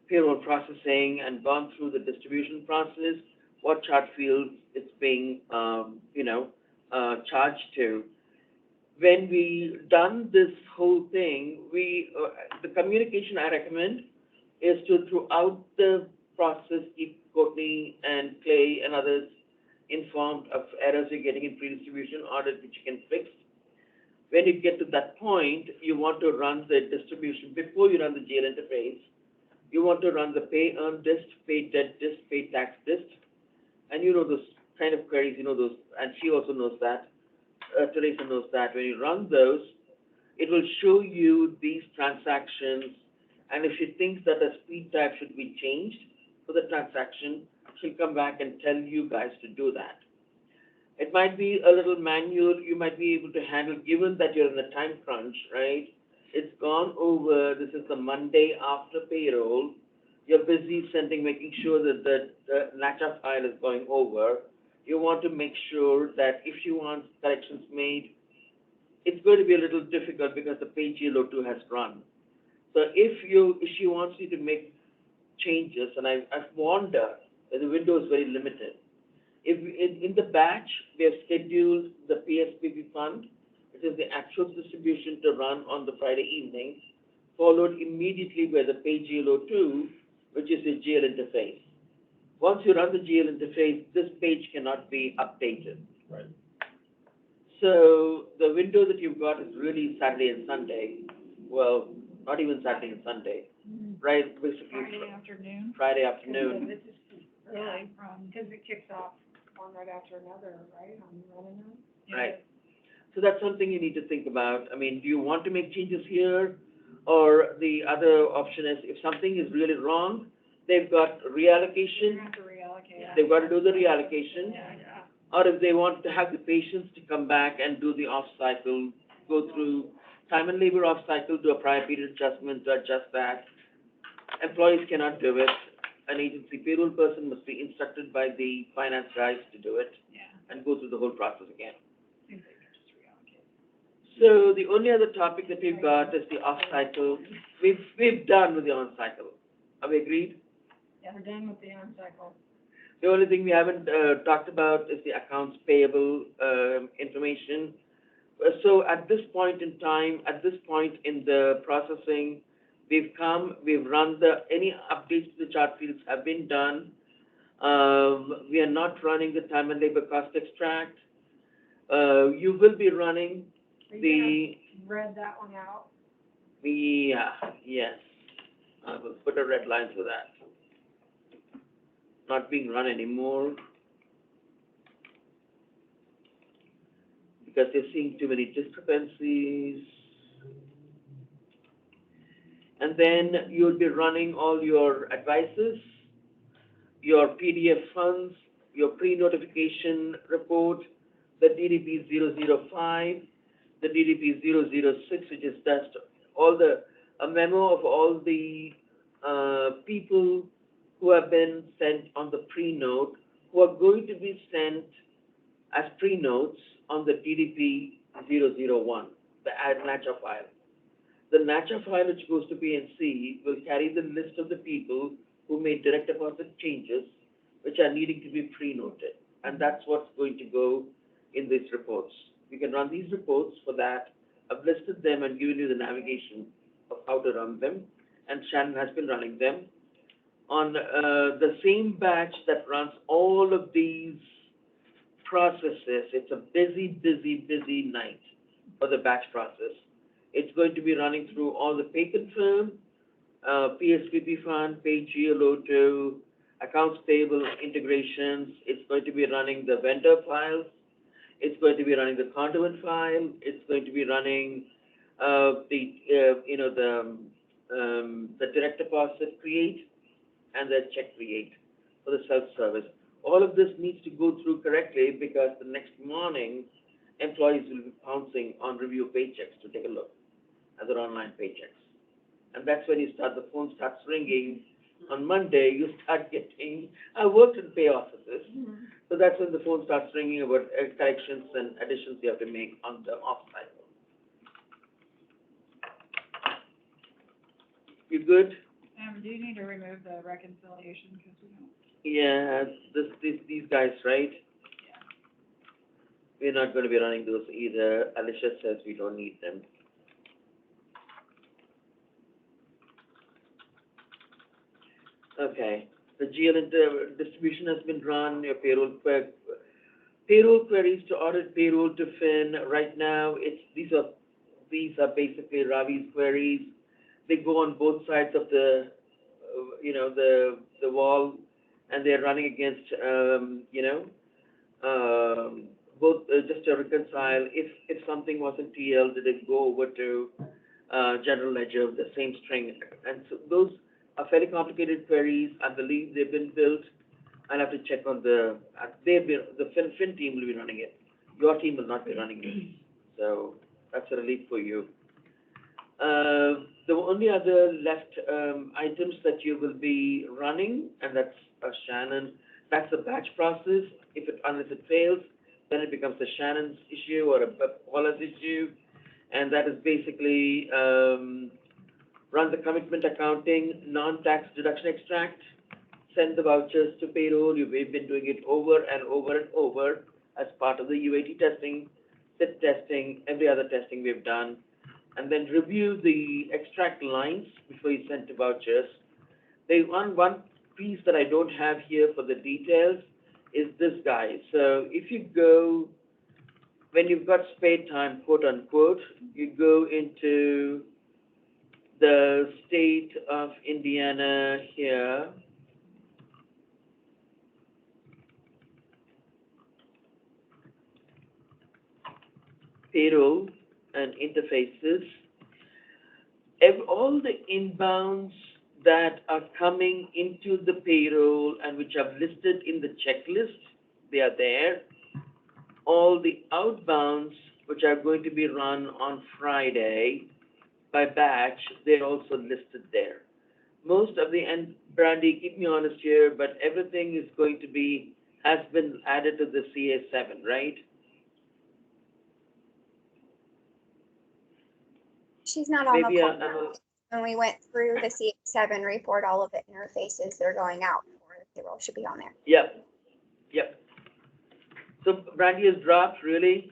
Speaker 3: payroll processing and gone through the distribution process, what chart field it's being, charged to. when we done this whole thing, the communication I recommend is to, throughout the process, keep Courtney and Clay and others informed of errors you're getting in pre-distribution audit, which you can fix. When you get to that point, you want to run the distribution, before you run the GL interface, you want to run the pay earn dist, pay debt dist, pay tax dist, and you know those kind of queries, you know those, and she also knows that, Teresa knows that. When you run those, it will show you these transactions, and if she thinks that a speed tag should be changed for the transaction, she'll come back and tell you guys to do that. It might be a little manual, you might be able to handle, given that you're in a time crunch, right? It's gone over, this is the Monday after payroll, you're busy making sure that the NACHA file is going over. You want to make sure that if you want corrections made, it's going to be a little difficult because the page GLO2 has run. So if she wants you to make changes, and I've warned her that the window is very limited. If in the batch, we have scheduled the PSPP fund, which is the actual distribution to run on the Friday evening, followed immediately by the page GLO2, which is the GL interface. Once you run the GL interface, this page cannot be updated.
Speaker 6: Right.
Speaker 3: So the window that you've got is really Saturday and Sunday. Well, not even Saturday and Sunday, right? Basically
Speaker 5: Friday afternoon.
Speaker 3: Friday afternoon.
Speaker 1: This is really because it kicks off one right after another, right, on running them?
Speaker 3: Right. So that's something you need to think about. I mean, do you want to make changes here? Or the other option is, if something is really wrong, they've got reallocation,
Speaker 1: You have to reallocate.
Speaker 3: they've got to do the reallocation.
Speaker 1: Yeah.
Speaker 3: Or if they want to have the patience to come back and do the off-cycle, go through time and labor off-cycle, do a prior period adjustment to adjust that. Employees cannot do it. An agency payroll person must be instructed by the finance guys to do it and go through the whole process again. So the only other topic that we've got is the off-cycle. We've done with the on-cycle. Are we agreed?
Speaker 1: Yeah, we're done with the on-cycle.
Speaker 3: The only thing we haven't talked about is the accounts payable information. So at this point in time, at this point in the processing, we've run any updates to the chart fields have been done. We are not running the time and labor cost extract. You will be running
Speaker 1: Read that one out.
Speaker 3: yes. I will put a red line for that. Not being run anymore because they're seeing too many discrepancies. And then you'll be running all your advices, your PDF funds, your pre-notification report, the DDP 005, the DDP 006, which is just a memo of all the people who have been sent on the pre-note, who are going to be sent as pre-notes on the DDP 001, the NACHA file. The NACHA file, which goes to PNC, will carry the list of the people who made direct deposit changes, which are needing to be pre-noted. And that's what's going to go in these reports. You can run these reports for that. I've listed them and given you the navigation of how to run them, and Shannon has been running them. On the same batch that runs all of these processes, it's a busy night for the batch process. It's going to be running through all the pay confirm, PSPP fund, pay GLO2, accounts payable integrations. It's going to be running the vendor files. It's going to be running the conduit file. It's going to be running the direct deposit create and the check create for the self-service. All of this needs to go through correctly because the next morning, employees will be pouncing on review paychecks to take a look at their online paychecks. And that's when the phone starts ringing. On Monday, you start getting, I worked in pay offices, so that's when the phone starts ringing about corrections and additions you have to make on the off-cycle. You good?
Speaker 5: Do you need to remove the reconciliation because we don't?
Speaker 3: Yeah, these guys, right? we're not gonna be running those either. Alicia says we don't need them. Okay, the distribution has been run, your payroll queries to audit payroll to fin. Right now, these are basically Ravi's queries. They go on both sides of the, the wall, and they're running against, both, just to reconcile, if something wasn't TL, did it go over to, general ledger, the same string? And so those are fairly complicated queries. I believe they've been built. I'll have to check on the fin team will be running it. Your team will not be running it. So that's a relief for you. The only other left items that you will be running, and that's Shannon, that's a batch process. Unless it fails, then it becomes a Shannon's issue or a Paula's issue. And that is basically run the commitment accounting, non-tax deduction extract, send the vouchers to payroll. We've been doing it over and over and over as part of the UAT testing, SIT testing, every other testing we've done. And then review the extract lines before you send to vouchers. One piece that I don't have here for the details is this guy. So if you go, when you've got spare time, quote unquote, you go into the state of Indiana here. Payroll and interfaces. All the inbounds that are coming into the payroll and which are listed in the checklist, they are there. All the outbounds which are going to be run on Friday by batch, they're also listed there. Most of the, and Brandy, keep me honest here, but everything is going to be, has been added to the CA7, right?
Speaker 4: She's not on
Speaker 3: Maybe
Speaker 4: the call. When we went through the C7 report, all of the interfaces that are going out for the payroll should be on there.
Speaker 3: Yep. So Brandy has dropped, really?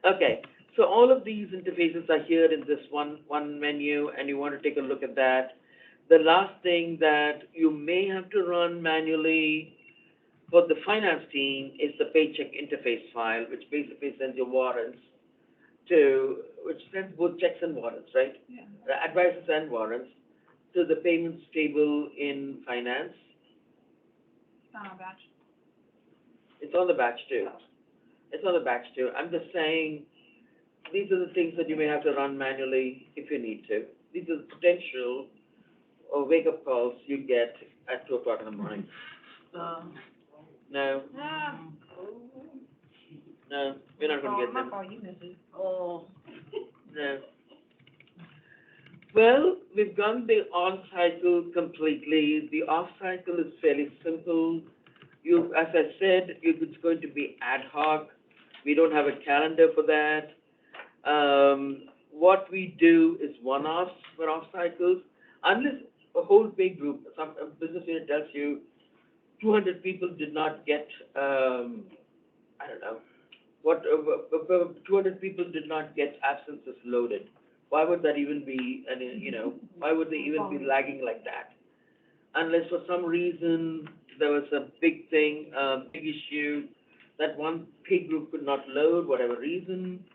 Speaker 3: Okay, so all of these interfaces are here in this one menu, and you want to take a look at that. The last thing that you may have to run manually for the finance team is the paycheck interface file, which basically sends your warrants which sends both checks and warrants, right?
Speaker 5: Yeah.
Speaker 3: Advices and warrants to the payments table in finance.
Speaker 5: It's not on batch.
Speaker 3: It's on the batch too. It's on the batch too. I'm just saying, these are the things that you may have to run manually if you need to. These are the potential or wake-up calls you get at 2 o'clock in the morning. No. No, we're not gonna get them.
Speaker 11: Oh.
Speaker 3: No. Well, we've gone the on-cycle completely. The off-cycle is fairly simple. As I said, it's going to be ad hoc. We don't have a calendar for that. What we do is one-offs for off-cycles. Unless a whole big group, some business unit tells you 200 people did not get, I don't know, 200 people did not get absences loaded. Why would that even be, why would they even be lagging like that? Unless for some reason there was a big thing, big issue that one pay group could not load, whatever reason.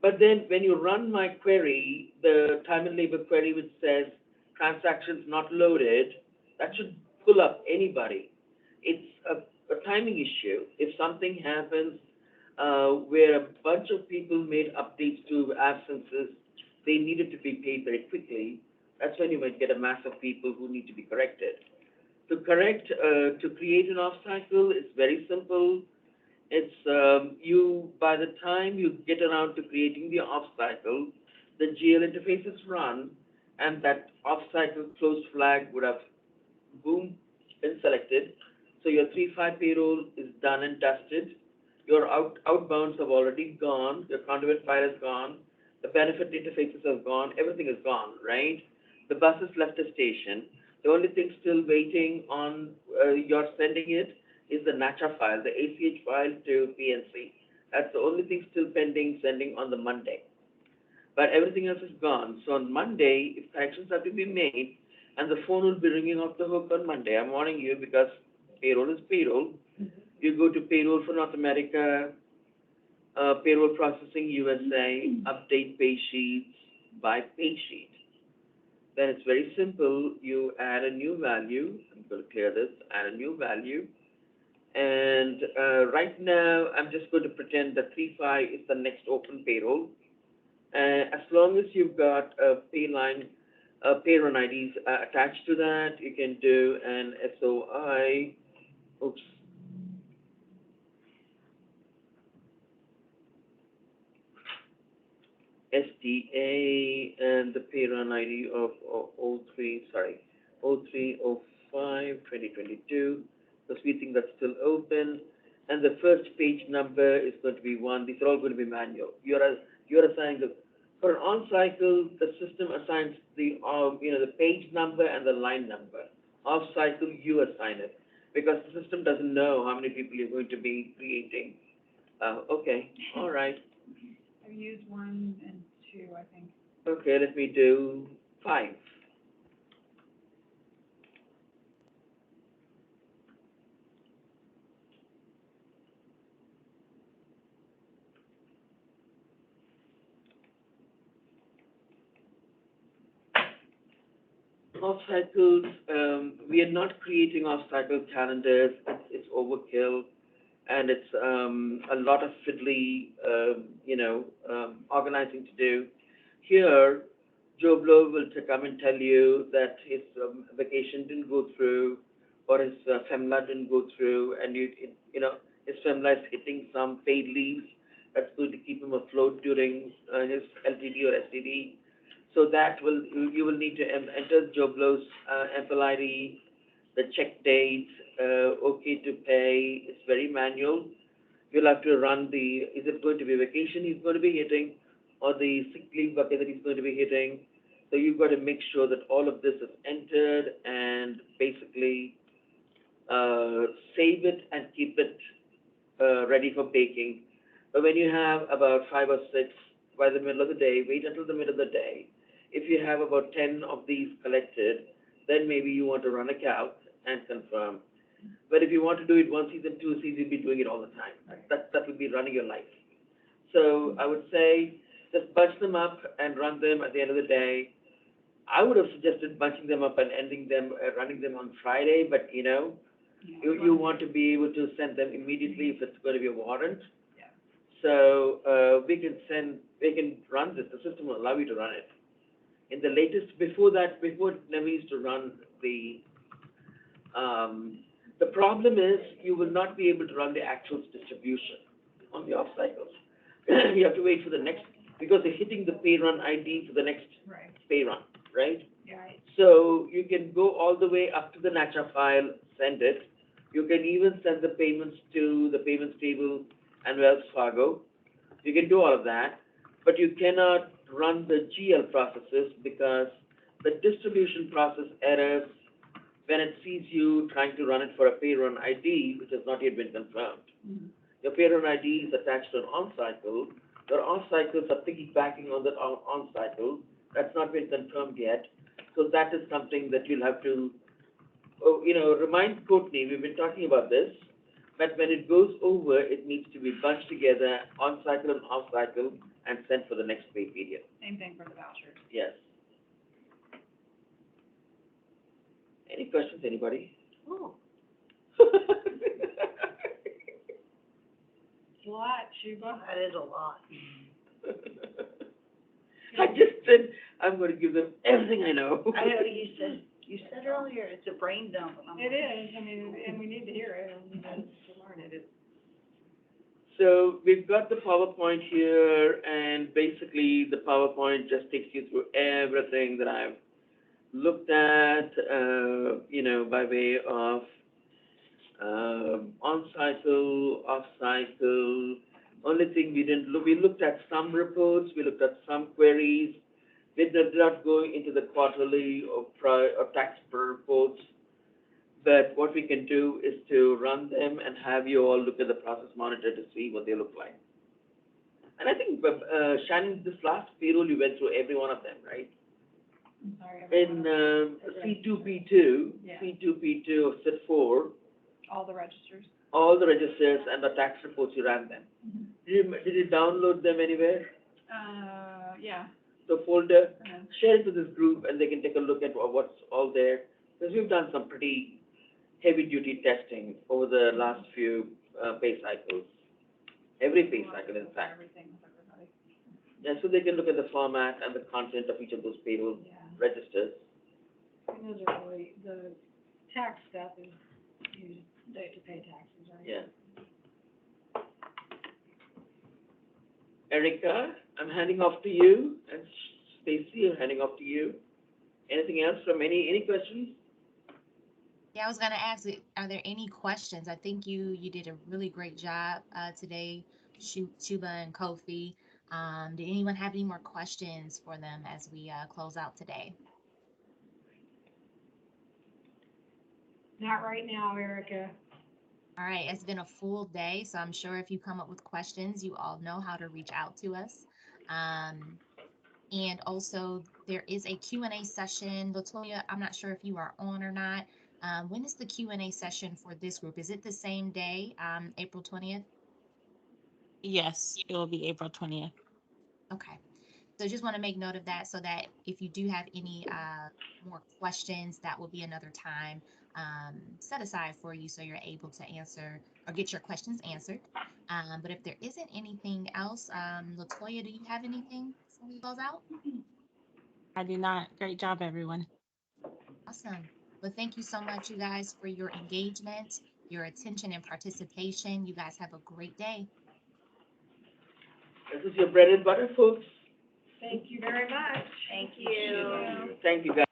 Speaker 3: But then when you run my query, the time and labor query which says transactions not loaded, that should pull up anybody. It's a timing issue. If something happens where a bunch of people made updates to absences, they needed to be paid very quickly, that's when you might get a mass of people who need to be corrected. To create an off-cycle, it's very simple. It's, by the time you get around to creating the off-cycle, the GL interface is run, and that off-cycle closed flag would have, boom, been selected. So your 3-5 payroll is done and dusted. Your outbounds have already gone. Your conduit file is gone. The benefit interfaces are gone. Everything is gone, right? The bus has left the station. The only thing still waiting on your sending it is the NACHA file, the ACH file to PNC. That's the only thing still pending sending on the Monday. But everything else is gone. So on Monday, if corrections have to be made, and the phone will be ringing off the hook on Monday, I'm warning you because payroll is payroll. You go to Payroll for North America, Payroll Processing USA, update pay sheets by pay sheet. Then it's very simple. You add a new value. I'm going to clear this. Add a new value. And right now, I'm just going to pretend that 3.5 is the next open payroll. As long as you've got a pay line, pay run IDs attached to that, you can do an SOI. Oops. SDA and the pay run ID of 03/05/2022, because we think that's still open. And the first page number is going to be 1. These are all going to be manual. You're assigning for an on-cycle, the system assigns the the page number and the line number. Off-cycle, you assign it, because the system doesn't know how many people you're going to be creating. Okay, all right.
Speaker 5: I've used 1 and 2, I think.
Speaker 3: Okay, let me do 5. Off-cycles, we are not creating off-cycle calendars. It's overkill, and it's a lot of fiddly, organizing to do. Here, Joe Blow will come and tell you that his vacation didn't go through, or his FEMLA didn't go through, and his FEMLA is hitting some paid leaves. That's going to keep him afloat during his LTD or STD. So you will need to enter Joe Blow's FLID, the check date, okay to pay. It's very manual. You'll have to run is it going to be vacation he's going to be hitting, or the sick leave bucket that he's going to be hitting. So you've got to make sure that all of this is entered and basically save it and keep it ready for baking. But when you have about 5 or 6 by the middle of the day, wait until the middle of the day. If you have about 10 of these collected, then maybe you want to run a calc and confirm. But if you want to do it 1 season, 2 season, you'll be doing it all the time. That will be running your life. So I would say just bunch them up and run them at the end of the day. I would have suggested bunching them up and ending them, running them on Friday, but you want to be able to send them immediately if it's going to be a warrant.
Speaker 5: Yeah.
Speaker 3: So we can run this. The system will allow you to run it. In the latest, before it never used to run the problem is you will not be able to run the actual distribution on the off cycles. You have to wait for the next, because they're hitting the pay run ID for the next pay run, right?
Speaker 5: Yeah.
Speaker 3: So you can go all the way up to the NACHA file, send it. You can even send the payments to the payments table and Wells Fargo. You can do all of that, but you cannot run the GL processes because the distribution process errors when it sees you trying to run it for a pay run ID, which has not yet been confirmed.
Speaker 5: Mm-hmm.
Speaker 3: Your pay run ID is attached to an on-cycle. Your off-cycles are piggybacking on that on-cycle. That's not been confirmed yet. So that is something that you'll have to, remind Courtney, we've been talking about this, but when it goes over, it needs to be bunched together, on-cycle and off-cycle, and sent for the next pay period.
Speaker 5: Same thing for the vouchers.
Speaker 3: Yes. Any questions, anybody?
Speaker 1: Oh. A lot, Sheba.
Speaker 7: That is a lot.
Speaker 3: I just said, I'm going to give them everything I know.
Speaker 7: I know, you said earlier, it's a brain dump. And I'm
Speaker 5: It
Speaker 7: like,
Speaker 5: is, I mean, and we need to hear it, and we need to learn it.
Speaker 3: So we've got the PowerPoint here, and basically the PowerPoint just takes you through everything that I've looked at, by way of on-cycle, off-cycle. Only thing we didn't look, we looked at some reports, we looked at some queries. We did not go into the quarterly or tax reports. But what we can do is to run them and have you all look at the process monitor to see what they look like. And I think, Shannon, this last payroll, you went through every one of them, right?
Speaker 5: I'm sorry.
Speaker 3: In, C2P2,
Speaker 5: Yeah.
Speaker 3: C2P2 of SIT4,
Speaker 5: All the registers.
Speaker 3: all the registers and the tax reports, you ran them. Did you download them anywhere?
Speaker 5: Yeah.
Speaker 3: The folder?
Speaker 5: uh,
Speaker 3: Share it with this group and they can take a look at what's all there. Because we've done some pretty heavy-duty testing over the last few pay cycles. Every pay cycle, in fact.
Speaker 5: Everything with everybody.
Speaker 3: Yeah, so they can look at the format and the content of each of those payroll
Speaker 1: Yeah.
Speaker 3: registers.
Speaker 1: And those are really, the tax stuff is, you date to pay taxes, right?
Speaker 3: Yeah. Erica, I'm handing off to you, and Stacy, I'm handing off to you. Anything else from any questions?
Speaker 10: Yeah, I was gonna ask, are there any questions? I think you did a really great job today, Shuba and Kofi. Did anyone have any more questions for them as we close out today?
Speaker 1: Not right now, Erica.
Speaker 10: All right, it's been a full day, so I'm sure if you come up with questions, you all know how to reach out to us. And also, there is a Q&A session. Latoya, I'm not sure if you are on or not. When is the Q&A session for this group? Is it the same day, April 20th?
Speaker 13: Yes, it will be April 20th.
Speaker 10: Okay. So just want to make note of that so that if you do have any more questions, that will be another time set aside for you so you're able to answer or get your questions answered. But if there isn't anything else, Latoya, do you have anything before we close out?
Speaker 13: I do not. Great job, everyone.
Speaker 10: Awesome. Well, thank you so much, you guys, for your engagement, your attention and participation. You guys have a great day.
Speaker 3: This is your bread and butter, folks.
Speaker 1: Thank you very much.
Speaker 7: Thank you.
Speaker 3: Thank you, guys.